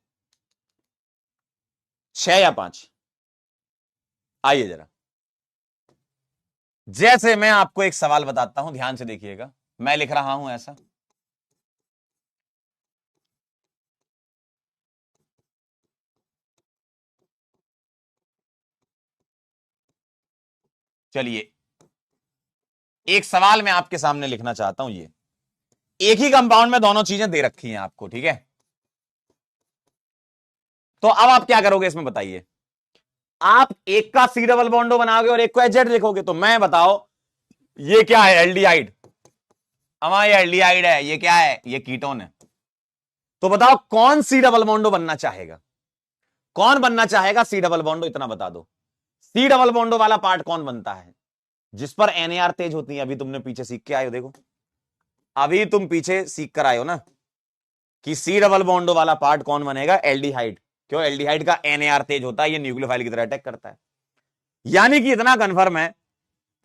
6 या 5। आइए जरा, जैसे मैं आपको एक सवाल बताता हूं, ध्यान से देखिएगा। मैं लिख रहा हूं ऐसा, चलिए एक सवाल मैं आपके सामने लिखना चाहता हूं। ये एक ही कंपाउंड में दोनों चीजें दे रखी हैं आपको, ठीक है। तो अब आप क्या करोगे इसमें बताइए। आप एक का सी डबल बॉन्डो बनाओगे और एक को एचजेड लिखोगे, तो मैं बताओ ये क्या है, एल्डिहाइड। हमारा ये एल्डिहाइड है, ये क्या है, ये कीटोन है। तो बताओ कौन सी डबल बॉन्डो बनना चाहेगा, कौन बनना चाहेगा सी डबल बॉन्डो, इतना बता दो। सी डबल बॉन्डो वाला पार्ट कौन बनता है, जिस पर एनएआर तेज होती है। अभी तुमने पीछे सीख के आए हो, देखो अभी तुम पीछे सीख कर आए हो ना कि सी डबल बॉन्डो वाला पार्ट कौन बनेगा, एल्डिहाइड। क्यों, एल्डिहाइड का एनएआर तेज होता है, ये न्यूक्लियोफाइल की तरह अटैक करता है। यानी कि इतना कंफर्म है,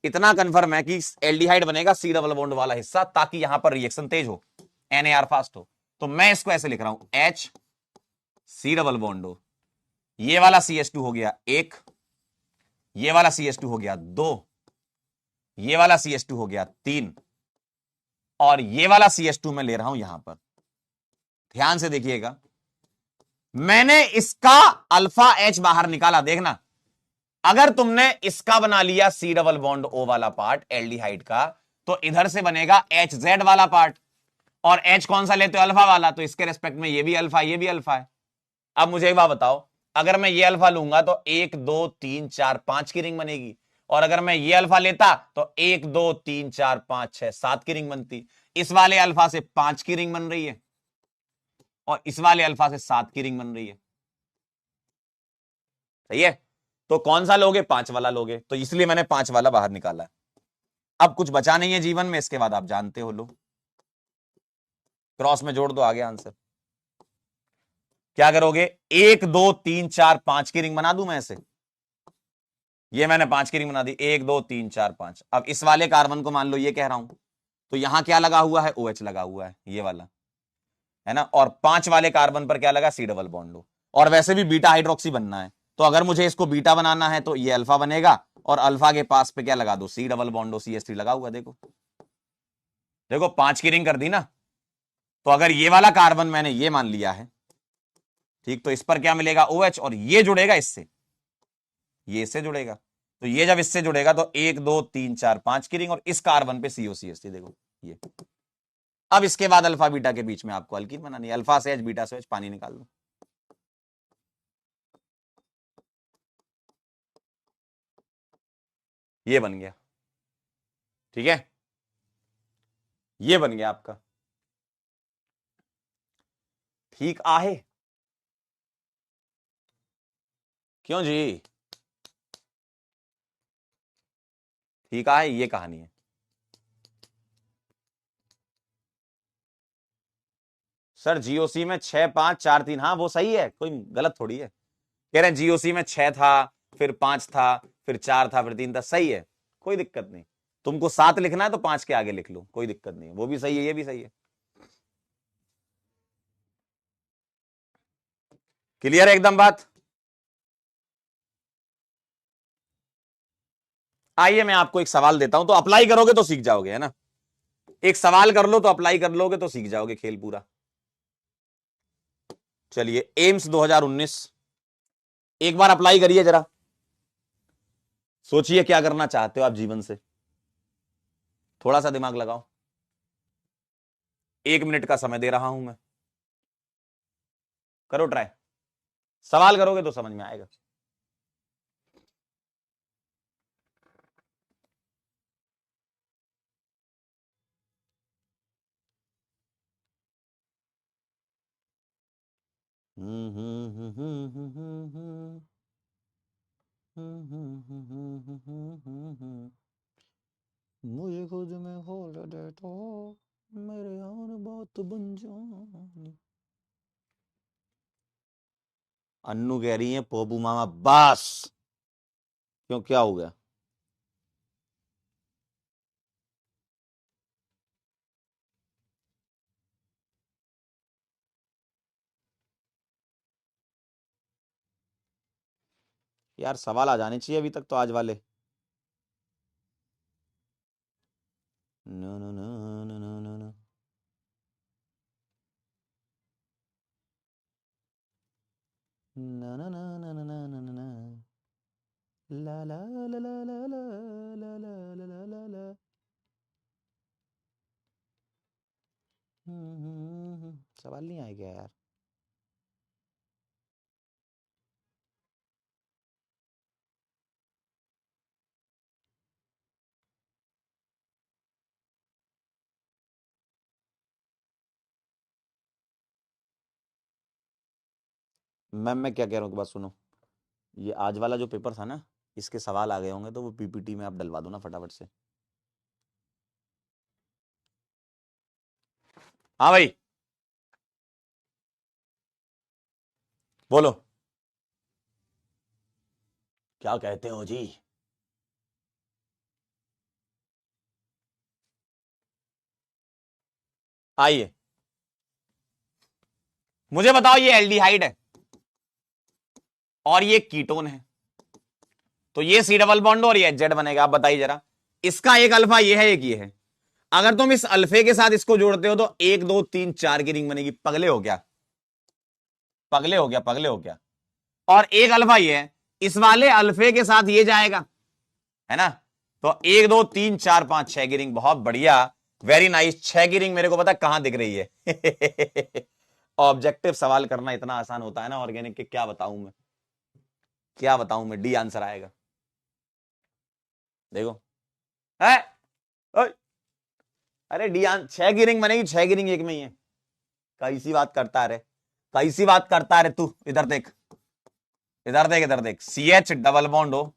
इतना कंफर्म है कि एल्डिहाइड बनेगा सी डबल बॉन्ड वाला हिस्सा, ताकि यहां पर रिएक्शन तेज हो, एनएआर फास्ट हो। तो मैं इसको ऐसे लिख रहा हूं, एच सी डबल बॉन्डो, ये वाला CH2 हो गया 1, ये वाला CH2 हो गया 2, ये वाला CH2 हो गया 3, और ये वाला CH2 मैं ले रहा हूं यहां पर। ध्यान से देखिएगा, मैंने इसका अल्फा H बाहर निकाला, देखना। अगर तुमने इसका बना लिया सी डबल बॉन्ड O वाला पार्ट एल्डिहाइड का, तो इधर से बनेगा HZ वाला पार्ट, और H कौन सा लेते हो, अल्फा वाला, तो इसके रेस्पेक्ट में ये भी अल्फा, ये भी अल्फा है। अब मुझे एक बात बताओ, अगर मैं ये अल्फा लूंगा तो 1 2 3 4 5 की रिंग बनेगी, और अगर मैं ये अल्फा लेता तो 1 2 3 4 5 6 7 की रिंग बनती। इस वाले अल्फा से 5 की रिंग बन रही है, और इस वाले अल्फा से 7 की रिंग बन रही है। सही है, तो कौन सा लोगे, 5 वाला लोगे, तो इसलिए मैंने 5 वाला बाहर निकाला। अब कुछ बचा नहीं है जीवन में, इसके बाद आप जानते हो, लो क्रॉस में जोड़ दो, आगे आंसर। क्या करोगे, 1 2 3 4 5 की रिंग बना दूं मैं ऐसे, ये मैंने 5 की रिंग बना दी, 1 2 3 4 5। अब इस वाले कार्बन को मान लो ये कह रहा हूं, तो यहां क्या लगा हुआ है, OH लगा हुआ है, ये वाला है ना, और 5 वाले कार्बन पर क्या लगा, सी डबल बॉन्ड लो। और वैसे भी बीटा हाइड्रोक्सी बनना है, तो अगर मुझे इसको बीटा बनाना है तो ये अल्फा बनेगा, और अल्फा के पास पे क्या लगा दो, सी डबल बॉन्डो CH3 लगा हुआ, देखो देखो 5 की रिंग कर दी ना। तो अगर ये वाला कार्बन मैंने ये मान लिया है, ठीक, तो इस पर क्या मिलेगा, OH, और ये जुड़ेगा इससे, ये इससे जुड़ेगा, तो ये जब इससे जुड़ेगा तो 1 2 3 4 5 की रिंग, और इस कार्बन पे COCH3, देखो ये। अब इसके बाद अल्फा बीटा के बीच में आपको अल्कीन बनानी है, अल्फा से H बीटा से H, पानी निकाल लो। ये बन गया, ठीक है, ये बन गया आपका। ठीक आहे, क्यों जी? ठीक आहे, ये कहानी है। सर जीओसी में 6 5 4 3, हाँ वो सही है, कोई गलत थोड़ी है। कह रहे हैं जीओसी में 6 था, फिर 5 था, फिर 4 था, फिर 3 था, सही है, कोई दिक्कत नहीं। तुमको 7 लिखना है तो 5 के आगे लिख लो, कोई दिक्कत नहीं है, वो भी सही है, ये भी सही है। क्लियर है एकदम बात? आइए मैं आपको एक सवाल देता हूं, तो अप्लाई करोगे तो सीख जाओगे, है ना। एक सवाल कर लो तो अप्लाई कर लोगे तो सीख जाओगे खेल पूरा। चलिए, एम्स 2019, एक बार अप्लाई करिए जरा, सोचिए क्या करना चाहते हो आप जीवन से, थोड़ा सा दिमाग लगाओ। 1 मिनट का समय दे रहा हूं मैं, करो ट्राई, सवाल करोगे तो समझ में आएगा। मुझे खुद में खोल दे तो मेरे यार बात बन जानी। अन्नू कह रही है पोपू मामा बस, क्यों, क्या हो गया? यार सवाल आ जाने चाहिए अभी तक तो आज वाले। No no no no no no no, ना ना ना ना ना ना ना ना, ला ला ला ला ला ला ला ला ला ला ला ला। सवाल नहीं आया क्या यार? मैम मैं क्या कह रहा हूँ, बात सुनो। ये आज वाला जो पेपर था ना, इसके सवाल आ गए होंगे तो वो पीपीटी में आप डलवा दो ना फटाफट से। हाँ भाई, बोलो, क्या कहते हो जी? आइए, मुझे बताओ, ये एल्डिहाइड है और ये कीटोन है, तो ये सी डबल बॉन्ड और ये जेड बनेगा, आप बताइए जरा। इसका एक अल्फा ये है, एक ये है। अगर तुम इस अल्फे के साथ इसको जोड़ते हो तो 1 2 3 4 की रिंग बनेगी। पगले हो क्या? पगले हो क्या? पगले हो क्या? और एक अल्फा ये है, इस वाले अल्फे के साथ ये जाएगा, है ना। तो 1 2 3 4 5 6 की रिंग, बहुत बढ़िया, वेरी नाइस। 6 की रिंग मेरे को पता कहां दिख रही है। ऑब्जेक्टिव सवाल करना इतना आसान होता है ना ऑर्गेनिक के, क्या बताऊं मैं, क्या बताऊं मैं, डी आंसर आएगा, देखो है। ओए, अरे डी 6 की रिंग बनेगी, 6 की रिंग एक में ही है। कैसी बात करता है रे, कैसी बात करता है रे तू, इधर देख, इधर देख, इधर देख, सी एच डबल बॉन्ड हो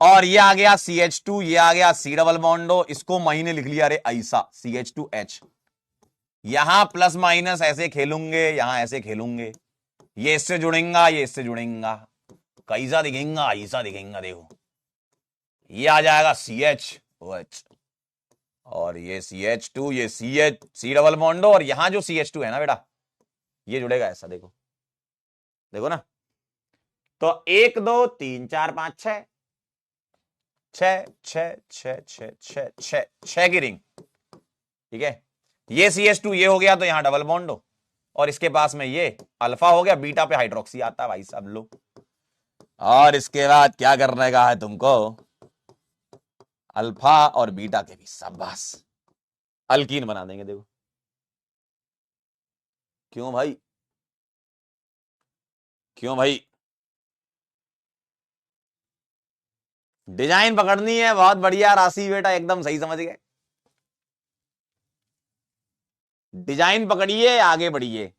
और ये आ गया CH2, ये आ गया सी डबल बॉन्ड हो, इसको महीने लिख लिया रे ऐसा, CH2H। यहां प्लस माइनस ऐसे खेलूंगे, यहां ऐसे खेलूंगे, ये इससे जुड़ेगा, ये इससे जुड़ेगा, कैसा दिखेगा, ऐसा दिखेगा, देखो ये आ जाएगा CH और ये CH2, ये CH सी डबल बॉन्ड और यहां जो CH2 है ना बेटा, ये जुड़ेगा ऐसा, देखो, देखो ना। तो 1 2 3 4 5 6, 6 की रिंग, ठीक है। ये CH2 ये हो गया तो यहां डबल बॉन्ड हो, और इसके पास में ये अल्फा हो गया, बीटा पे हाइड्रोक्सी आता है भाई साहब लो। और इसके बाद क्या करने का है तुमको, अल्फा और बीटा के बीच, शाबाश, अल्कीन बना देंगे, देखो। क्यों भाई, क्यों भाई? डिजाइन पकड़नी है, बहुत बढ़िया राशि बेटा, एकदम सही समझ गए। डिजाइन पकड़िए, आगे बढ़िए।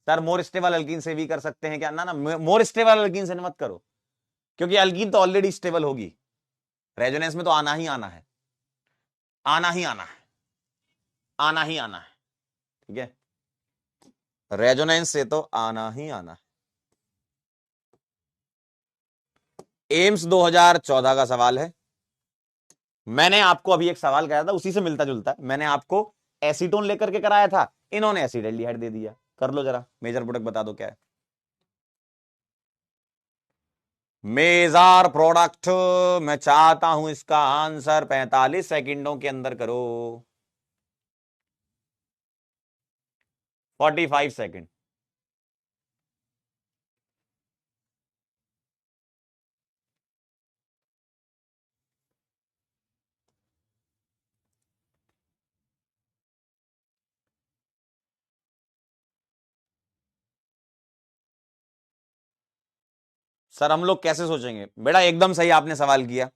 सर मोर स्टेबल अल्कीन से भी कर सकते हैं क्या? ना ना, मोर स्टेबल अल्कीन से मत करो, क्योंकि अल्कीन तो ऑलरेडी स्टेबल होगी। रेजोनेंस में तो आना ही आना है, आना ही आना है, आना ही आना है। ठीक है, रेजोनेंस से तो आना ही आना है। एम्स 2014 का सवाल है। मैंने आपको अभी एक सवाल कराया था, उसी से मिलता जुलता है। मैंने आपको एसीटोन लेकर के कराया था, इन्होंने एसिडल्डिहाइड दे दिया। कर लो जरा, मेजर प्रोडक्ट बता दो क्या है। मेजर प्रोडक्ट, मैं चाहता हूं इसका आंसर 45 सेकंडों के अंदर करो। 45 सेकंड। सर हम लोग कैसे सोचेंगे बेटा? एकदम सही आपने सवाल किया।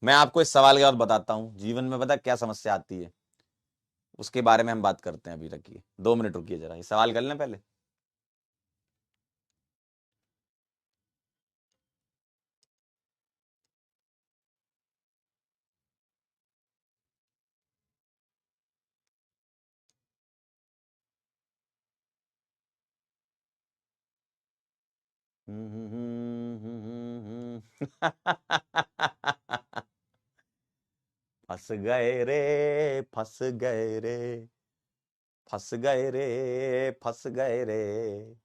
मैं आपको इस सवाल के बाद बताता हूं जीवन में पता क्या समस्या आती है, उसके बारे में हम बात करते हैं। अभी रखिए, 2 मिनट रुकिए जरा, ये सवाल कर लें पहले। फंस गए रे, फंस गए रे, फंस गए रे, फंस गए रे,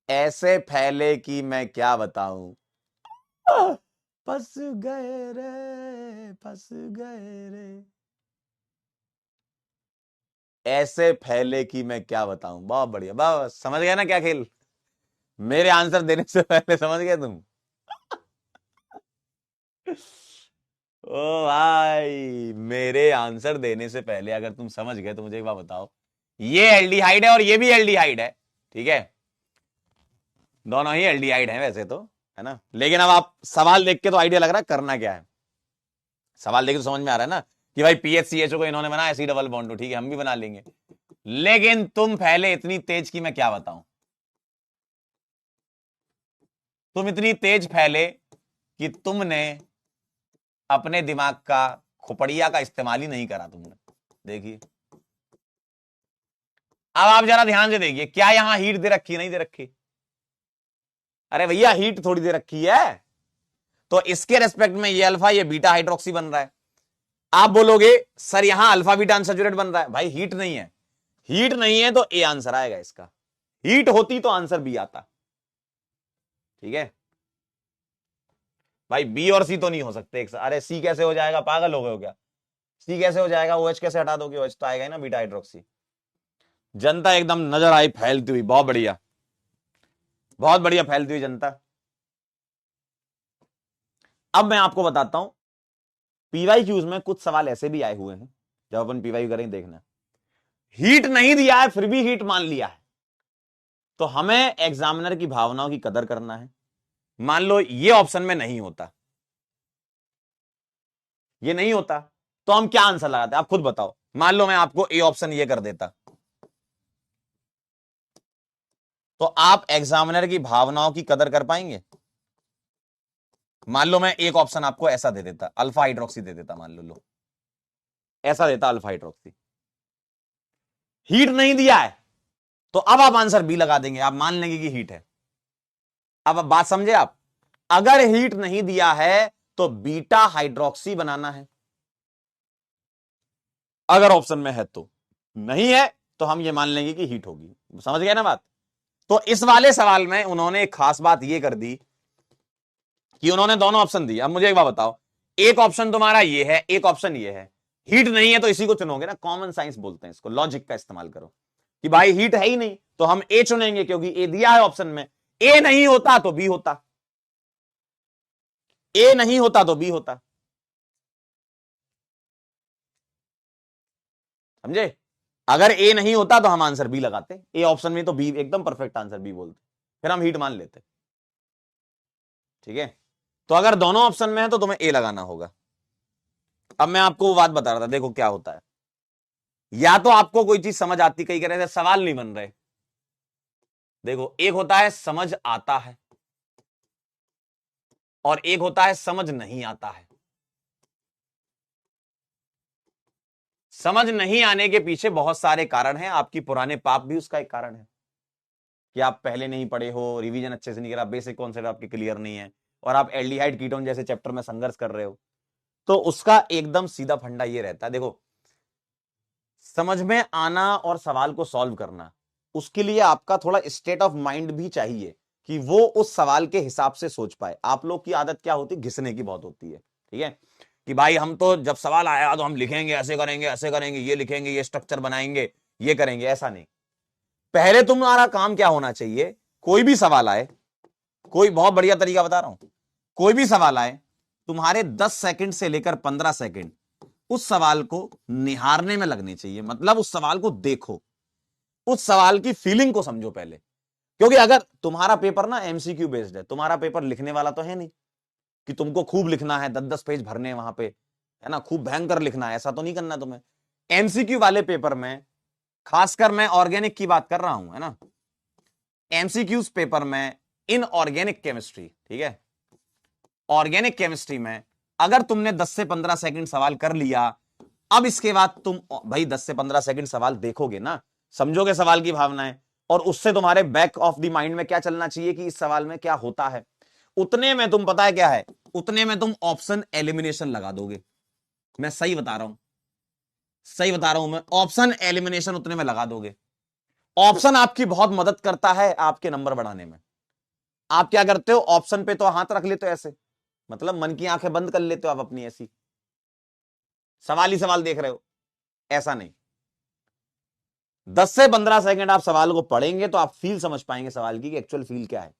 ऐसे फैले कि मैं क्या बताऊं। फंस गए रे, फंस गए रे, ऐसे फैले कि मैं क्या बताऊं। बहुत बढ़िया, बस समझ गया ना क्या खेल? मेरे आंसर देने से पहले समझ गए तुम? ओ भाई, मेरे आंसर देने से पहले अगर तुम समझ गए तो मुझे एक बात बताओ, ये एल्डिहाइड है और ये भी एल्डिहाइड है, ठीक है? दोनों ही एल्डिहाइड हैं वैसे तो, है ना? लेकिन अब आप सवाल देख के तो आइडिया लग रहा है करना क्या है। सवाल देख के तो समझ में आ रहा है ना कि भाई पीएचसीएचओ को इन्होंने बनाया सी डबल बॉन्ड, ठीक है हम भी बना लेंगे। लेकिन तुम फैले इतनी तेज की मैं क्या बताऊं। तुम इतनी तेज फैले कि तुमने अपने दिमाग का खोपड़िया का इस्तेमाल ही नहीं करा तुमने। देखिए, अब आप जरा ध्यान से देखिए, क्या यहां हीट दे रखी है? नहीं दे रखी। अरे भैया हीट थोड़ी दे रखी है। तो इसके रेस्पेक्ट में ये अल्फा ये बीटा हाइड्रोक्सी बन रहा है। आप बोलोगे सर यहां अल्फा बीटा अनसैचुरेट बन रहा है। भाई हीट नहीं है, हीट नहीं है तो ए आंसर आएगा इसका। हीट होती तो आंसर बी आता। ठीक है भाई, बी और सी तो नहीं हो सकते एक साथ। अरे सी कैसे हो जाएगा, पागल हो गए हो क्या? सी कैसे हो जाएगा? OH कैसे हटा दोगे? OH तो आएगा ही ना बीटा हाइड्रोक्सी। जनता एकदम नजर आई फैलती हुई, बहुत बढ़िया, बहुत बढ़िया फैलती हुई जनता। अब मैं आपको बताता हूं, पीवाई क्यूज में कुछ सवाल ऐसे भी आए हुए हैं, जब अपन पीवाई करेंगे देखना। हीट नहीं दिया है फिर भी हीट मान लिया है, तो हमें एग्जामिनर की भावनाओं की कदर करना है। मान लो ये ऑप्शन में नहीं होता, ये नहीं होता, तो हम क्या आंसर लगाते? आप खुद बताओ। मान लो मैं आपको ए ऑप्शन ये कर देता, तो आप एग्जामिनर की भावनाओं की कदर कर पाएंगे? मान लो मैं एक ऑप्शन आपको ऐसा दे देता, अल्फा हाइड्रोक्सी दे देता, मान लो ऐसा देता अल्फा हाइड्रोक्सी, हीट नहीं दिया है, तो अब आप आंसर बी लगा देंगे, आप मान लेंगे कि हीट है। अब बात समझे आप? अगर हीट नहीं दिया है तो बीटा हाइड्रोक्सी बनाना है, अगर ऑप्शन में है तो। नहीं है तो हम ये मान लेंगे कि हीट होगी। समझ गए ना बात? तो इस वाले सवाल में उन्होंने एक खास बात ये कर दी कि उन्होंने दोनों ऑप्शन दिए। अब मुझे एक बात बताओ, एक ऑप्शन तुम्हारा ये है, एक ऑप्शन ये है, हीट नहीं है तो इसी को चुनोगे ना। कॉमन साइंस बोलते हैं इसको, लॉजिक का इस्तेमाल करो कि भाई हीट है ही नहीं तो हम ए चुनेंगे, क्योंकि ए दिया है ऑप्शन में। ए नहीं होता तो बी होता, ए नहीं होता तो बी होता। समझे? अगर ए नहीं होता तो हम आंसर बी लगाते, ए ऑप्शन में तो बी एकदम परफेक्ट आंसर बी बोलते, फिर हम हीट मान लेते। ठीक है, तो अगर दोनों ऑप्शन में है तो तुम्हें ए लगाना होगा। अब मैं आपको वो बात बता रहा था, देखो क्या होता है, या तो आपको कोई चीज समझ आती, कई कह रहे थे सवाल नहीं बन रहे। देखो, एक होता है समझ आता है और एक होता है समझ नहीं आता है। समझ नहीं आने के पीछे बहुत सारे कारण हैं, आपकी पुराने पाप भी उसका एक कारण है कि आप पहले नहीं पढ़े हो, रिवीजन अच्छे से नहीं करा, बेसिक कॉन्सेप्ट आपके क्लियर नहीं है, और आप एल्डिहाइड कीटोन जैसे चैप्टर में संघर्ष कर रहे हो। तो उसका एकदम सीधा फंडा ये रहता है, देखो, समझ में आना और सवाल को सॉल्व करना, उसके लिए आपका थोड़ा स्टेट ऑफ माइंड भी चाहिए कि वो उस सवाल के हिसाब से सोच पाए। आप लोग की आदत क्या होती है, घिसने की बहुत होती है, ठीक है, कि भाई हम तो जब सवाल आया तो हम लिखेंगे, ऐसे करेंगे, ये लिखेंगे, ये स्ट्रक्चर बनाएंगे, ये करेंगे। ऐसा नहीं। पहले तुम्हारा काम क्या होना चाहिए, कोई भी सवाल आए, कोई बहुत बढ़िया तरीका बता रहा हूं, कोई भी सवाल आए, तुम्हारे 10 सेकंड से लेकर 15 सेकंड उस सवाल को निहारने में लगने चाहिए। मतलब उस सवाल को देखो, उस सवाल की फीलिंग को समझो पहले। क्योंकि अगर तुम्हारा पेपर ना एमसीक्यू बेस्ड है, तुम्हारा पेपर लिखने वाला तो है नहीं कि तुमको खूब लिखना है, 10-10 पेज भरने वहां पे, है ना, खूब भयंकर लिखना है, ऐसा तो नहीं करना तुम्हें। एमसीक्यू वाले पेपर में, खासकर मैं ऑर्गेनिक की बात कर रहा हूं, है ना, एमसीक्यूज पेपर में इन ऑर्गेनिक केमिस्ट्री, ठीक है, ऑर्गेनिक केमिस्ट्री में अगर तुमने 10 से 15 सेकंड सवाल कर लिया, अब इसके बाद तुम भाई 10 से 15 सेकंड सवाल देखोगे ना, समझोगे सवाल की भावनाएं, और उससे तुम्हारे बैक ऑफ द माइंड में क्या चलना चाहिए कि इस सवाल में क्या होता है, उतने में तुम, पता है क्या है, उतने में तुम ऑप्शन एलिमिनेशन लगा दोगे। मैं सही बता रहा हूं, सही बता रहा हूं मैं, ऑप्शन एलिमिनेशन उतने में लगा दोगे। ऑप्शन आपकी बहुत मदद करता है आपके नंबर बढ़ाने में। आप क्या करते हो, ऑप्शन पे तो हाथ रख लेते हो ऐसे, मतलब मन की आंखें बंद कर लेते हो आप अपनी, ऐसी सवाल ही सवाल देख रहे हो। ऐसा नहीं, 10 से 15 सेकंड आप सवाल को पढ़ेंगे तो आप फील समझ पाएंगे सवाल की, एक्चुअल फील क्या है,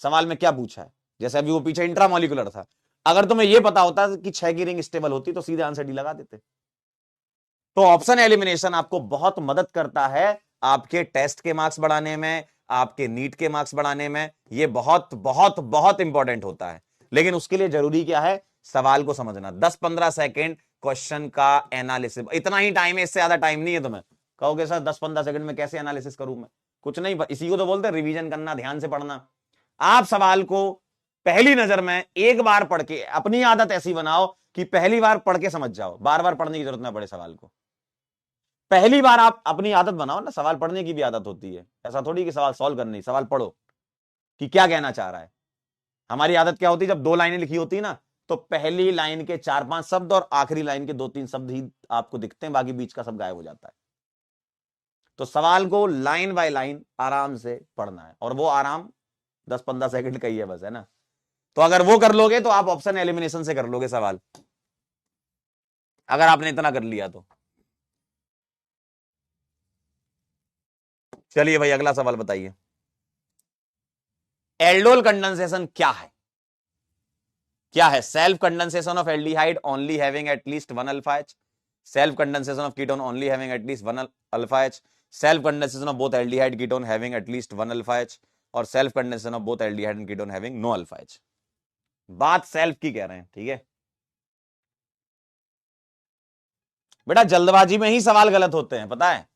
सवाल में क्या पूछा है। जैसे अभी वो पीछे इंट्रामोलिकुलर था, अगर तुम्हें यह पता होता कि 6 की रिंग स्टेबल होती तो सीधे आंसर डी लगा देते। तो ऑप्शन एलिमिनेशन आपको बहुत मदद करता है आपके टेस्ट के मार्क्स बढ़ाने में, आपके नीट के मार्क्स बढ़ाने में। यह बहुत बहुत बहुत इंपॉर्टेंट होता है। लेकिन उसके लिए जरूरी क्या है, सवाल को समझना। 10-15 सेकंड क्वेश्चन का एनालिसिस, इतना ही टाइम है, इससे ज्यादा टाइम नहीं है। तुम्हें कहोगे सर 10-15 सेकंड में कैसे एनालिसिस करूं मैं, कुछ नहीं, इसी को तो बोलते हैं रिवीजन करना, ध्यान से पढ़ना। आप सवाल को पहली नजर में एक बार पढ़ के, अपनी आदत ऐसी बनाओ कि पहली बार पढ़ के समझ जाओ, बार बार पढ़ने की जरूरत ना पड़े सवाल को। पहली बार आप अपनी आदत बनाओ ना, सवाल पढ़ने की भी आदत होती है, ऐसा थोड़ी कि सवाल सॉल्व करनी, सवाल पढ़ो कि क्या कहना चाह रहा है। हमारी आदत क्या होती है, जब 2 लाइनें लिखी होती है ना, तो पहली लाइन के 4-5 शब्द और आखिरी लाइन के 2-3 शब्द ही आपको दिखते हैं, बाकी बीच का सब गायब हो जाता है। तो सवाल को लाइन बाय लाइन आराम से पढ़ना है, और वो आराम 10-15 सेकंड का ही है बस, है ना। तो अगर वो कर लोगे तो आप ऑप्शन एलिमिनेशन से कर लोगे सवाल, अगर आपने इतना कर लिया तो। चलिए भाई, अगला सवाल बताइए। एल्डोल कंडेंसेशन क्या है, क्या है? Self condensation of aldehyde only having at least 1 alpha H, self condensation of ketone only having at least 1 alpha H, self condensation of both aldehyde ketone having at least 1 alpha H, और self condensation of both aldehyde and ketone having no alpha H. बात self की कह रहे हैं, ठीक है बेटा, जल्दबाजी में ही सवाल गलत होते हैं, पता है,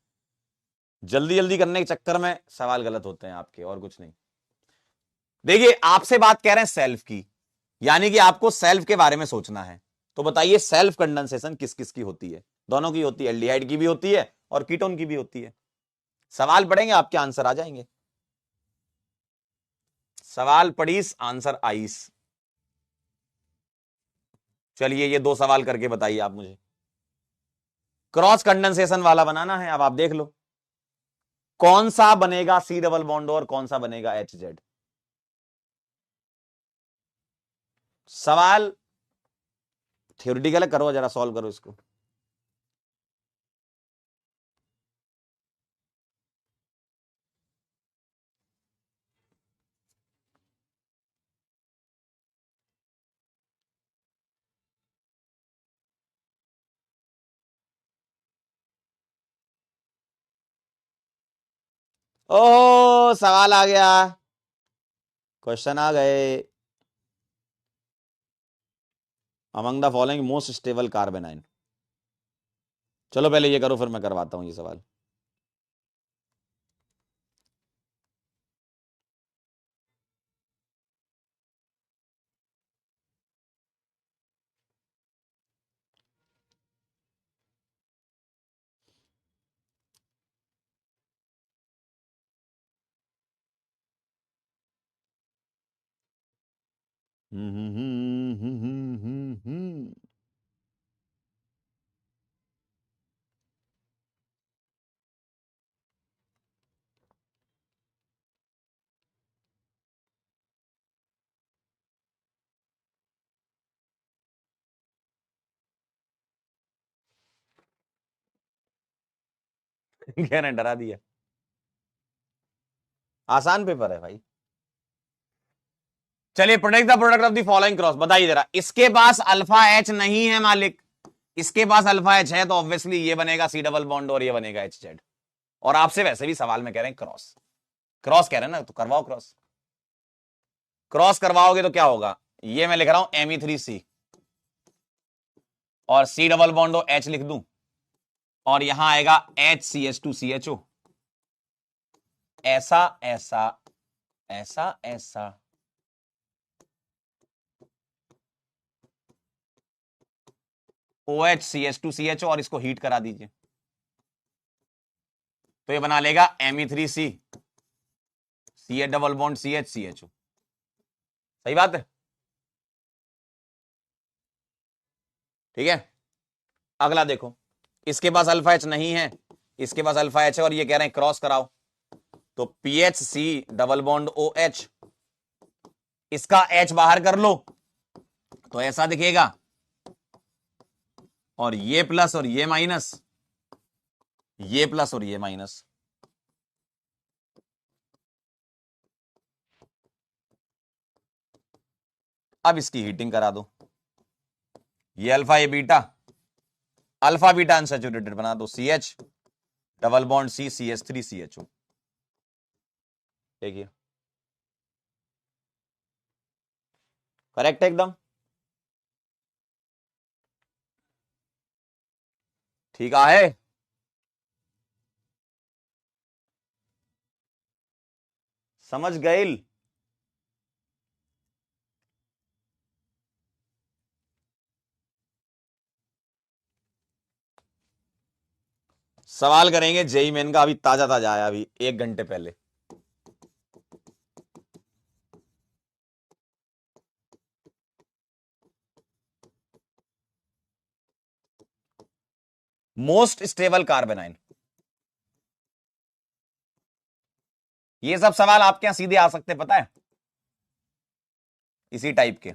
जल्दी जल्दी करने के चक्कर में सवाल गलत होते हैं आपके, और कुछ नहीं। देखिए, आपसे बात कह रहे हैं सेल्फ की, यानी कि आपको सेल्फ के बारे में सोचना है। तो बताइए सेल्फ कंडेंसेशन किस किस की होती है? दोनों की होती है, एल्डिहाइड की भी होती है और कीटोन की भी होती है। सवाल पढ़ेंगे आपके आंसर आ जाएंगे, सवाल पढ़ीस आंसर आईस। चलिए ये 2 सवाल करके बताइए आप मुझे। क्रॉस कंडेंसेशन वाला बनाना है, अब आप देख लो कौन सा बनेगा सी डबल बॉन्ड और कौन सा बनेगा एच जेड। सवाल थ्योरेटिकल है, करो जरा, सॉल्व करो इसको। ओह, सवाल आ गया, क्वेश्चन आ गए। Among the following most stable carbon ion. चलो पहले ये करो, फिर मैं करवाता हूं ये सवाल। क्या ने डरा दिया। आसान पेपर है भाई। चलिए, product the product of the following cross, बताइए जरा। इसके पास अल्फा एच नहीं है मालिक, इसके पास अल्फा एच है, तो ऑब्वियसली ये बनेगा सी डबल बॉन्ड और ये बनेगा एच जेड। और आपसे वैसे भी सवाल में कह रहे हैं क्रॉस, क्रॉस कह रहे हैं ना, तो करवाओ क्रॉस। क्रॉस करवाओगे तो क्या होगा, ये मैं लिख रहा हूं Me3C और सी डबल बॉन्ड एच लिख दूं, और यहां आएगा HCH2CHO। ऐसा ऐसा ऐसा ऐसा, OHCH2CHO, और इसको हीट करा दीजिए तो ये बना लेगा Me3C, CH double bond CHCHO। सही बात है, ठीक है। अगला देखो, इसके पास अल्फा एच नहीं है, इसके पास अल्फा एच है, और ये कह रहे हैं क्रॉस कराओ, तो PHC डबल बॉन्ड OH, इसका H बाहर कर लो तो ऐसा दिखेगा, और ये प्लस और ये माइनस, ये प्लस और ये माइनस। अब इसकी हीटिंग करा दो, ये अल्फा ये बीटा, अल्फा बीटा अनसैचुरेटेड बना दो, CH double bond C CH3CHO। देखिए करेक्ट है एकदम, ठीक है। समझ गए। सवाल करेंगे जेई मेन का, अभी ताजा ताजा आया, अभी 1 घंटे पहले। मोस्ट स्टेबल कार्बन आयन, ये सब सवाल आपके यहां सीधे आ सकते, पता है, इसी टाइप के।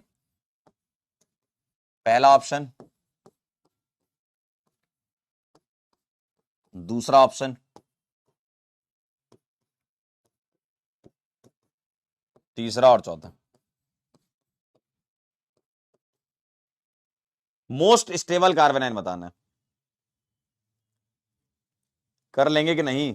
पहला ऑप्शन, दूसरा ऑप्शन, तीसरा और चौथा। मोस्ट स्टेबल कार्बन आयन बताना है, कर लेंगे कि नहीं।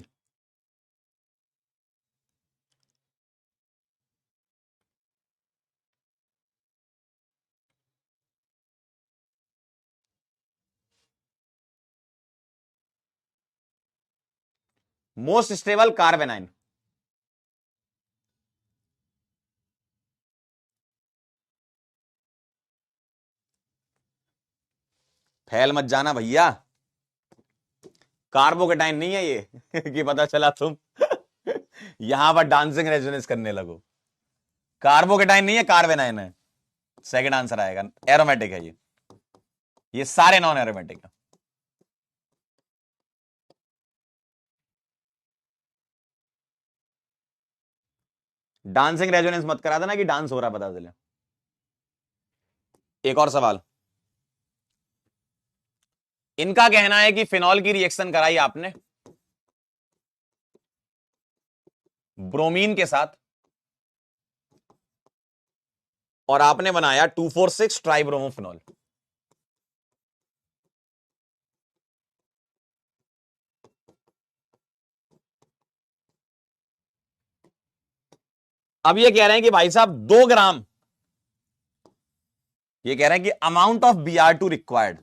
मोस्ट स्टेबल कार्बन आयन, फैल मत जाना भैया, कार्बोकेटाइन नहीं है ये कि पता चला तुम यहां पर डांसिंग रेजोनेंस करने लगो। कार्बोकेटाइन नहीं है, कार्बन आयन है। सेकंड आंसर आएगा, एरोमेटिक है ये सारे नॉन एरोमेटिक है। डांसिंग रेजोनेंस मत करा देना कि डांस हो रहा पता चले। एक और सवाल, इनका कहना है कि फिनॉल की रिएक्शन कराई आपने ब्रोमीन के साथ, और आपने बनाया 2,4,6 ट्राइब्रोमोफिनॉल। अब ये कह रहे हैं कि भाई साहब 2 ग्राम ये कह रहे हैं कि amount of Br2 required,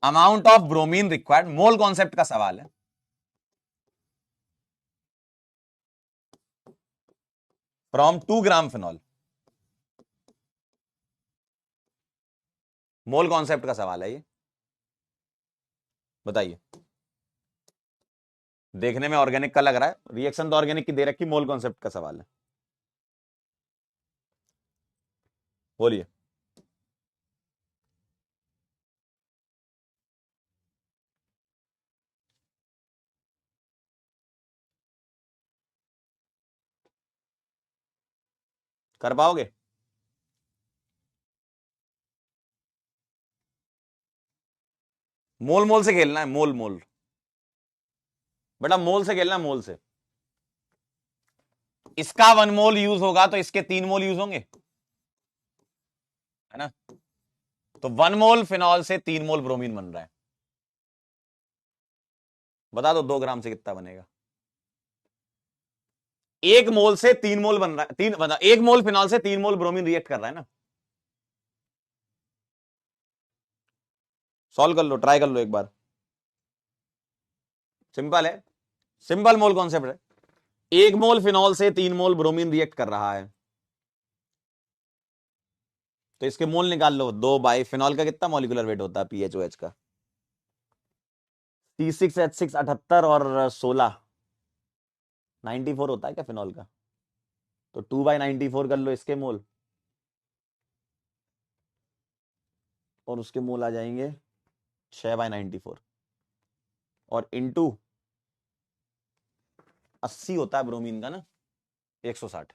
amount of bromine required, mole concept का सवाल है। From 2 gram phenol, mole concept का सवाल है ये, बताइए। देखने में ऑर्गेनिक का लग रहा है, रिएक्शन तो ऑर्गेनिक की दे रखी, मोल कॉन्सेप्ट का सवाल है, बोलिए। कर पाओगे? मोल मोल से खेलना है, मोल मोल बेटा, मोल से खेलना है, मोल से। इसका 1 मोल यूज होगा तो इसके 3 मोल यूज होंगे, है ना। तो 1 मोल फिनॉल से 3 मोल ब्रोमीन बन रहा है। बता दो 2 ग्राम से कितना बनेगा? 1 मोल से 3 मोल बन रहा है, 1 मोल फिनॉल से 3 मोल ब्रोमीन रिएक्ट कर रहा है ना। सॉल्व कर लो, ट्राई कर लो एक बार, सिंपल है, सिंपल मोल कॉन्सेप्ट है। 1 मोल फिनॉल से 3 मोल ब्रोमीन रिएक्ट कर रहा है, तो इसके मोल निकाल लो। 2 बाई फिनॉल का कितना मॉलिक्यूलर वेट होता है PHOH का? C6H6 78 और 16 94 होता है क्या फिनॉल का? तो 2/94 कर लो इसके मोल, और उसके मोल आ जाएंगे 6/94, और इंटू 80 होता है ब्रोमीन का ना, 160।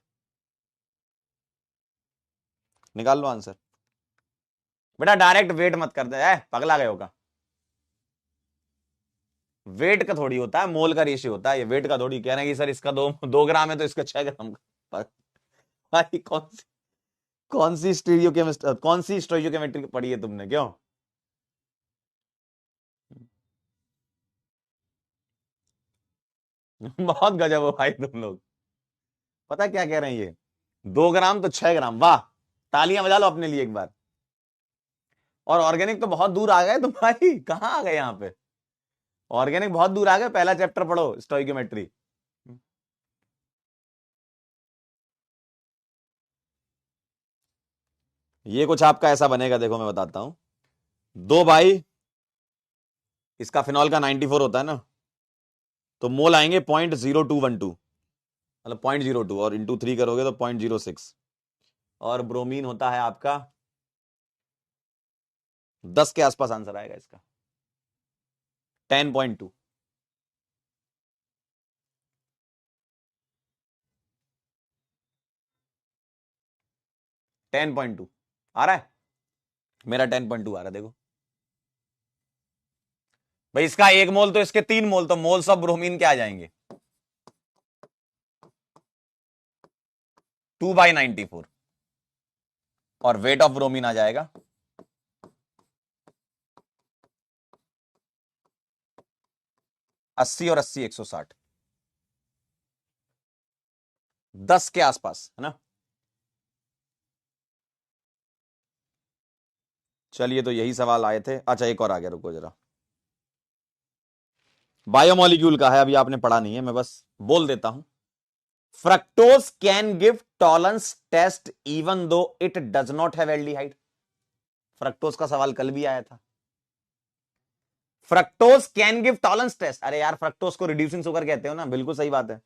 निकाल लो आंसर। बेटा डायरेक्ट वेट मत कर दे, पगला गए होगा। वेट का थोड़ी होता है, मोल का रेशियो होता है, ये वेट का थोड़ी। कह रहे हैं कि सर इसका 2 ग्राम है तो इसका 6 ग्राम का। भाई कौन सी स्टोइयोकेमेट्री पढ़ी है तुमने, क्यों? बहुत गजब हो भाई तुम लोग। पता क्या कह रहे हैं ये? 2 ग्राम तो 6 ग्राम, वाह, तालियां बजा लो अपने लिए एक बार। और ऑर्गेनिक तो बहुत दूर आ गए तुम भाई, कहां आ गए यहां पे? ऑर्गेनिक बहुत दूर आ गए, पहला चैप्टर पढ़ो स्टोइकोमेट्री। ये कुछ आपका ऐसा बनेगा, देखो मैं बताता हूं। 2 बाई, इसका फिनॉल का 94 होता है ना, तो मोल आएंगे 0.0212, मतलब 0.02, और इंटू 3 करोगे तो 0.06, और ब्रोमीन होता है आपका 10 के आसपास आंसर आएगा इसका, 10.2। 10.2 आ रहा है, मेरा 10.2 आ रहा है, देखो भाई। इसका 1 मोल तो इसके 3 मोल, तो मोल्स ऑफ ब्रोमीन क्या आ जाएंगे? 2/94, और वेट ऑफ ब्रोमीन आ जाएगा 80, और 80 160, 10 के आसपास, है ना। चलिए, तो यही सवाल आए थे। अच्छा एक और आ गया, रुको जरा। बायोमोलिक्यूल का है, अभी आपने पढ़ा नहीं है, मैं बस बोल देता हूं। Fructose can give Tollens test even though it does not have aldehyde. Fructose का सवाल कल भी आया था। Fructose can give Tollens test, अरे यार फ्रक्टोज को रिड्यूसिंग शुगर कहते हो ना, बिल्कुल सही बात है।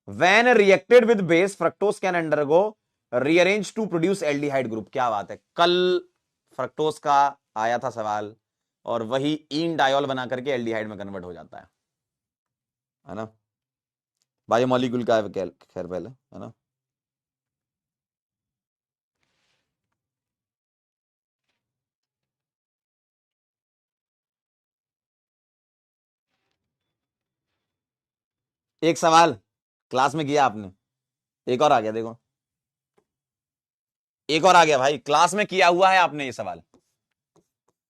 When reacted with base fructose can undergo rearrange to produce aldehyde group. क्या बात है, कल फ्रक्टोज का आया था सवाल, और वही इन डायोल बना करके एल्डिहाइड में कन्वर्ट हो जाता है ना। बायोमोलिक्यूल का है खैर पहले, है ना। एक सवाल क्लास में किया आपने, एक और आ गया, देखो एक और आ गया भाई, क्लास में किया हुआ है आपने ये सवाल।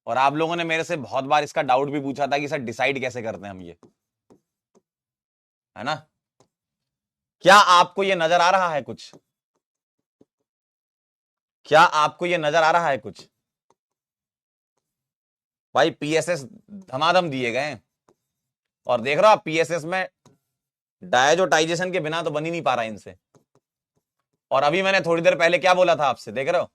और आप लोगों ने मेरे से बहुत बार इसका डाउट भी पूछा था कि सर डिसाइड कैसे करते हैं हम ये, है ना। क्या आपको ये नजर आ रहा है कुछ? क्या आपको ये नजर आ रहा है कुछ? भाई पीएसएस धमाधम दिए गए हैं, और देख रहे हो आप पीएसएस में डायजोटाइजेशन के बिना तो बन ही नहीं पा रहा इनसे। और अभी मैंने थोड़ी देर पहले क्या बोला था आपसे, देख रहे हो?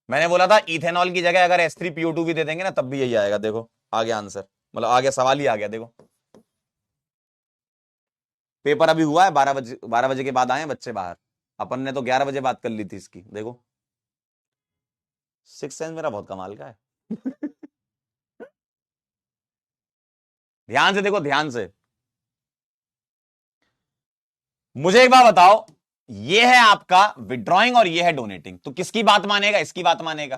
मैंने बोला था इथेनॉल की जगह अगर H3PO2 भी दे देंगे ना तब भी यही आएगा। देखो आ गया आंसर, मतलब आ गया, सवाल ही आ गया। देखो पेपर अभी हुआ है 12 बजे, 12 बजे के बाद आए हैं बच्चे बाहर। अपन ने तो 11 बजे बात कर ली थी इसकी। देखो सिक्स सेंस मेरा बहुत कमाल का है। ध्यान से देखो, ध्यान से। मुझे एक बात बताओ, ये है आपका विड्रॉइंग और ये है डोनेटिंग, तो किसकी बात मानेगा? इसकी बात मानेगा।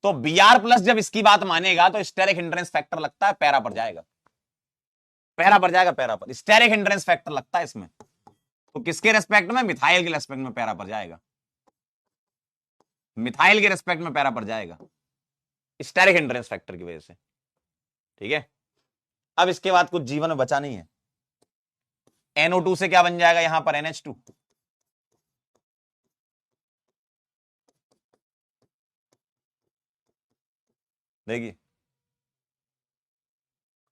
तो बीआर प्लस जब इसकी बात मानेगा तो स्टेरिक हिंड्रेंस फैक्टर लगता है पैरा पर जाएगा, पैरा पर जाएगा, पैरा पर स्टेरिक हिंड्रेंस फैक्टर लगता है इसमें। तो किसके रेस्पेक्ट में? मिथाइल के रेस्पेक्ट में पैरा पर जाएगा, मिथाइल के रेस्पेक्ट में पैरा पर जाएगा स्टेरिक हिंड्रेंस फैक्टर की वजह से। ठीक है, अब इसके बाद कुछ जीवन में बचा नहीं है। NO2 से क्या बन जाएगा यहां पर? NH2। देखिए,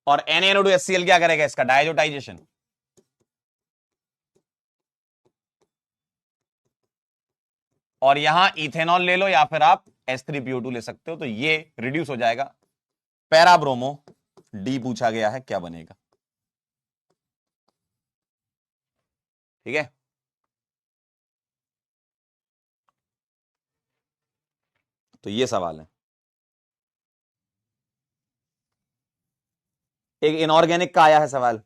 और NaNO2HCl क्या करेगा? इसका डायजोटाइजेशन। और यहां इथेनॉल ले लो या फिर आप H3PO2 ले सकते हो, तो ये रिड्यूस हो जाएगा। पैरा ब्रोमो डी पूछा गया है, क्या बनेगा? ठीक है, तो ये सवाल है। एक इनऑर्गेनिक का आया है सवाल,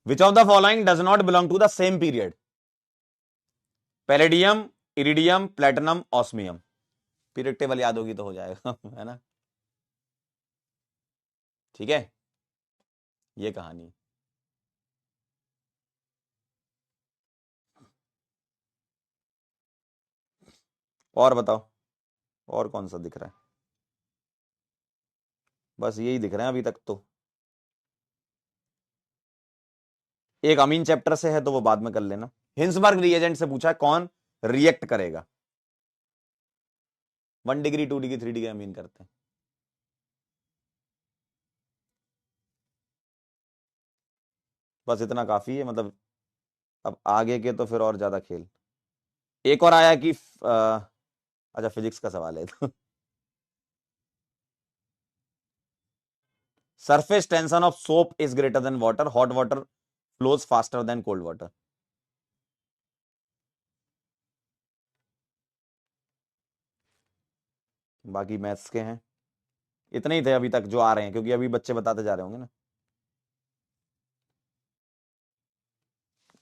which of the following does not belong to the same period? Palladium, iridium, platinum, osmium. Period table याद होगी तो हो जाएगा। है ना? ठीक है, ये कहानी। और बताओ, और कौन सा दिख रहा है? बस यही दिख रहे हैं अभी तक तो। एक अमीन चैप्टर से है तो वो बाद में कर लेना। हिंसबर्ग रिएजेंट से पूछा है कौन रिएक्ट करेगा? 1 डिग्री, 2 डिग्री, 3 डिग्री अमीन करते हैं। बस इतना काफी है, मतलब अब आगे के तो फिर और ज्यादा खेल। एक और आया कि अच्छा फिजिक्स का सवाल है तो surface tension of soap is greater then water, hot water flows faster than cold water. बाकी मैथ्स के हैं, इतने ही थे अभी तक जो आ रहे हैं, क्योंकि अभी बच्चे बताते जा रहे होंगे ना।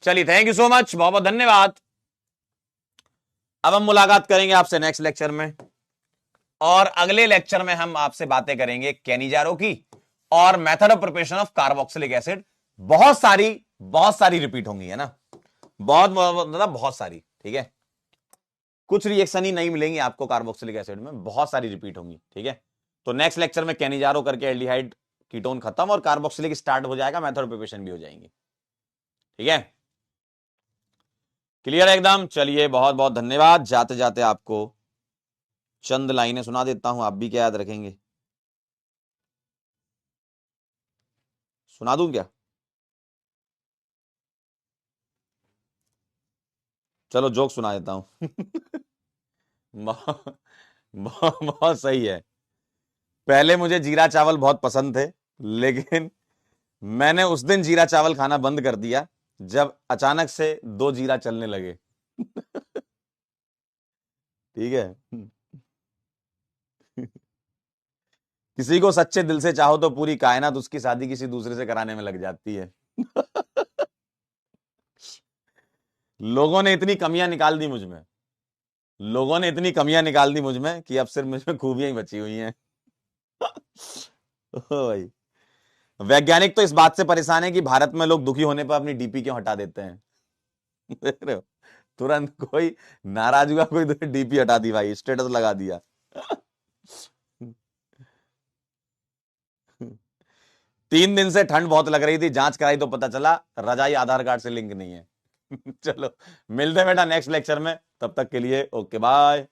चलिए, थैंक यू सो मच, बहुत बहुत धन्यवाद। अब हम मुलाकात करेंगे आपसे नेक्स्ट लेक्चर में, और अगले लेक्चर में हम आपसे बातें करेंगे कैनिजारो की और method of preparation of carboxylic acid. बहुत सारी रिपीट होंगी, है ना? मतलब बहुत सारी। ठीक है, कुछ रिएक्शन ही नहीं मिलेंगी आपको कार्बोक्सिलिक एसिड में, बहुत सारी रिपीट होंगी। ठीक है, तो नेक्स्ट लेक्चर में कैनिजारो करके एल्डिहाइड कीटोन खत्म और कार्बोक्सिलिक स्टार्ट हो जाएगा, मेथड ऑफ प्रिपरेशन भी हो जाएंगी। ठीक है, क्लियर है एकदम? चलिए, बहुत बहुत धन्यवाद। जाते जाते आपको चंद लाइनें सुना देता हूं, आप भी क्या याद रखेंगे? सुना दूं क्या? चलो जोक सुना देता हूं। बहुत बहुत सही है। पहले मुझे जीरा चावल बहुत पसंद थे, लेकिन मैंने उस दिन जीरा चावल खाना बंद कर दिया जब अचानक से 2 जीरा चलने लगे। ठीक है। किसी को सच्चे दिल से चाहो तो पूरी कायनात उसकी शादी किसी दूसरे से कराने में लग जाती है। लोगों ने इतनी कमियां निकाल दी मुझ में, लोगों ने इतनी कमियां निकाल दी मुझ में कि अब सिर्फ मुझ में खूबियां ही बची हुई हैं। ओ भाई, वैज्ञानिक तो इस बात से परेशान है कि भारत में लोग दुखी होने पर अपनी डीपी क्यों हटा देते हैं। देख रहे हो, तुरंत कोई नाराज हुआ, कोई डीपी हटा दी भाई, स्टेटस लगा दिया। 3 दिन से ठंड बहुत लग रही थी, जांच कराई तो पता चला रजाई आधार कार्ड से लिंक नहीं है। चलो, मिलते हैं बेटा नेक्स्ट लेक्चर में। तब तक के लिए ओके बाय।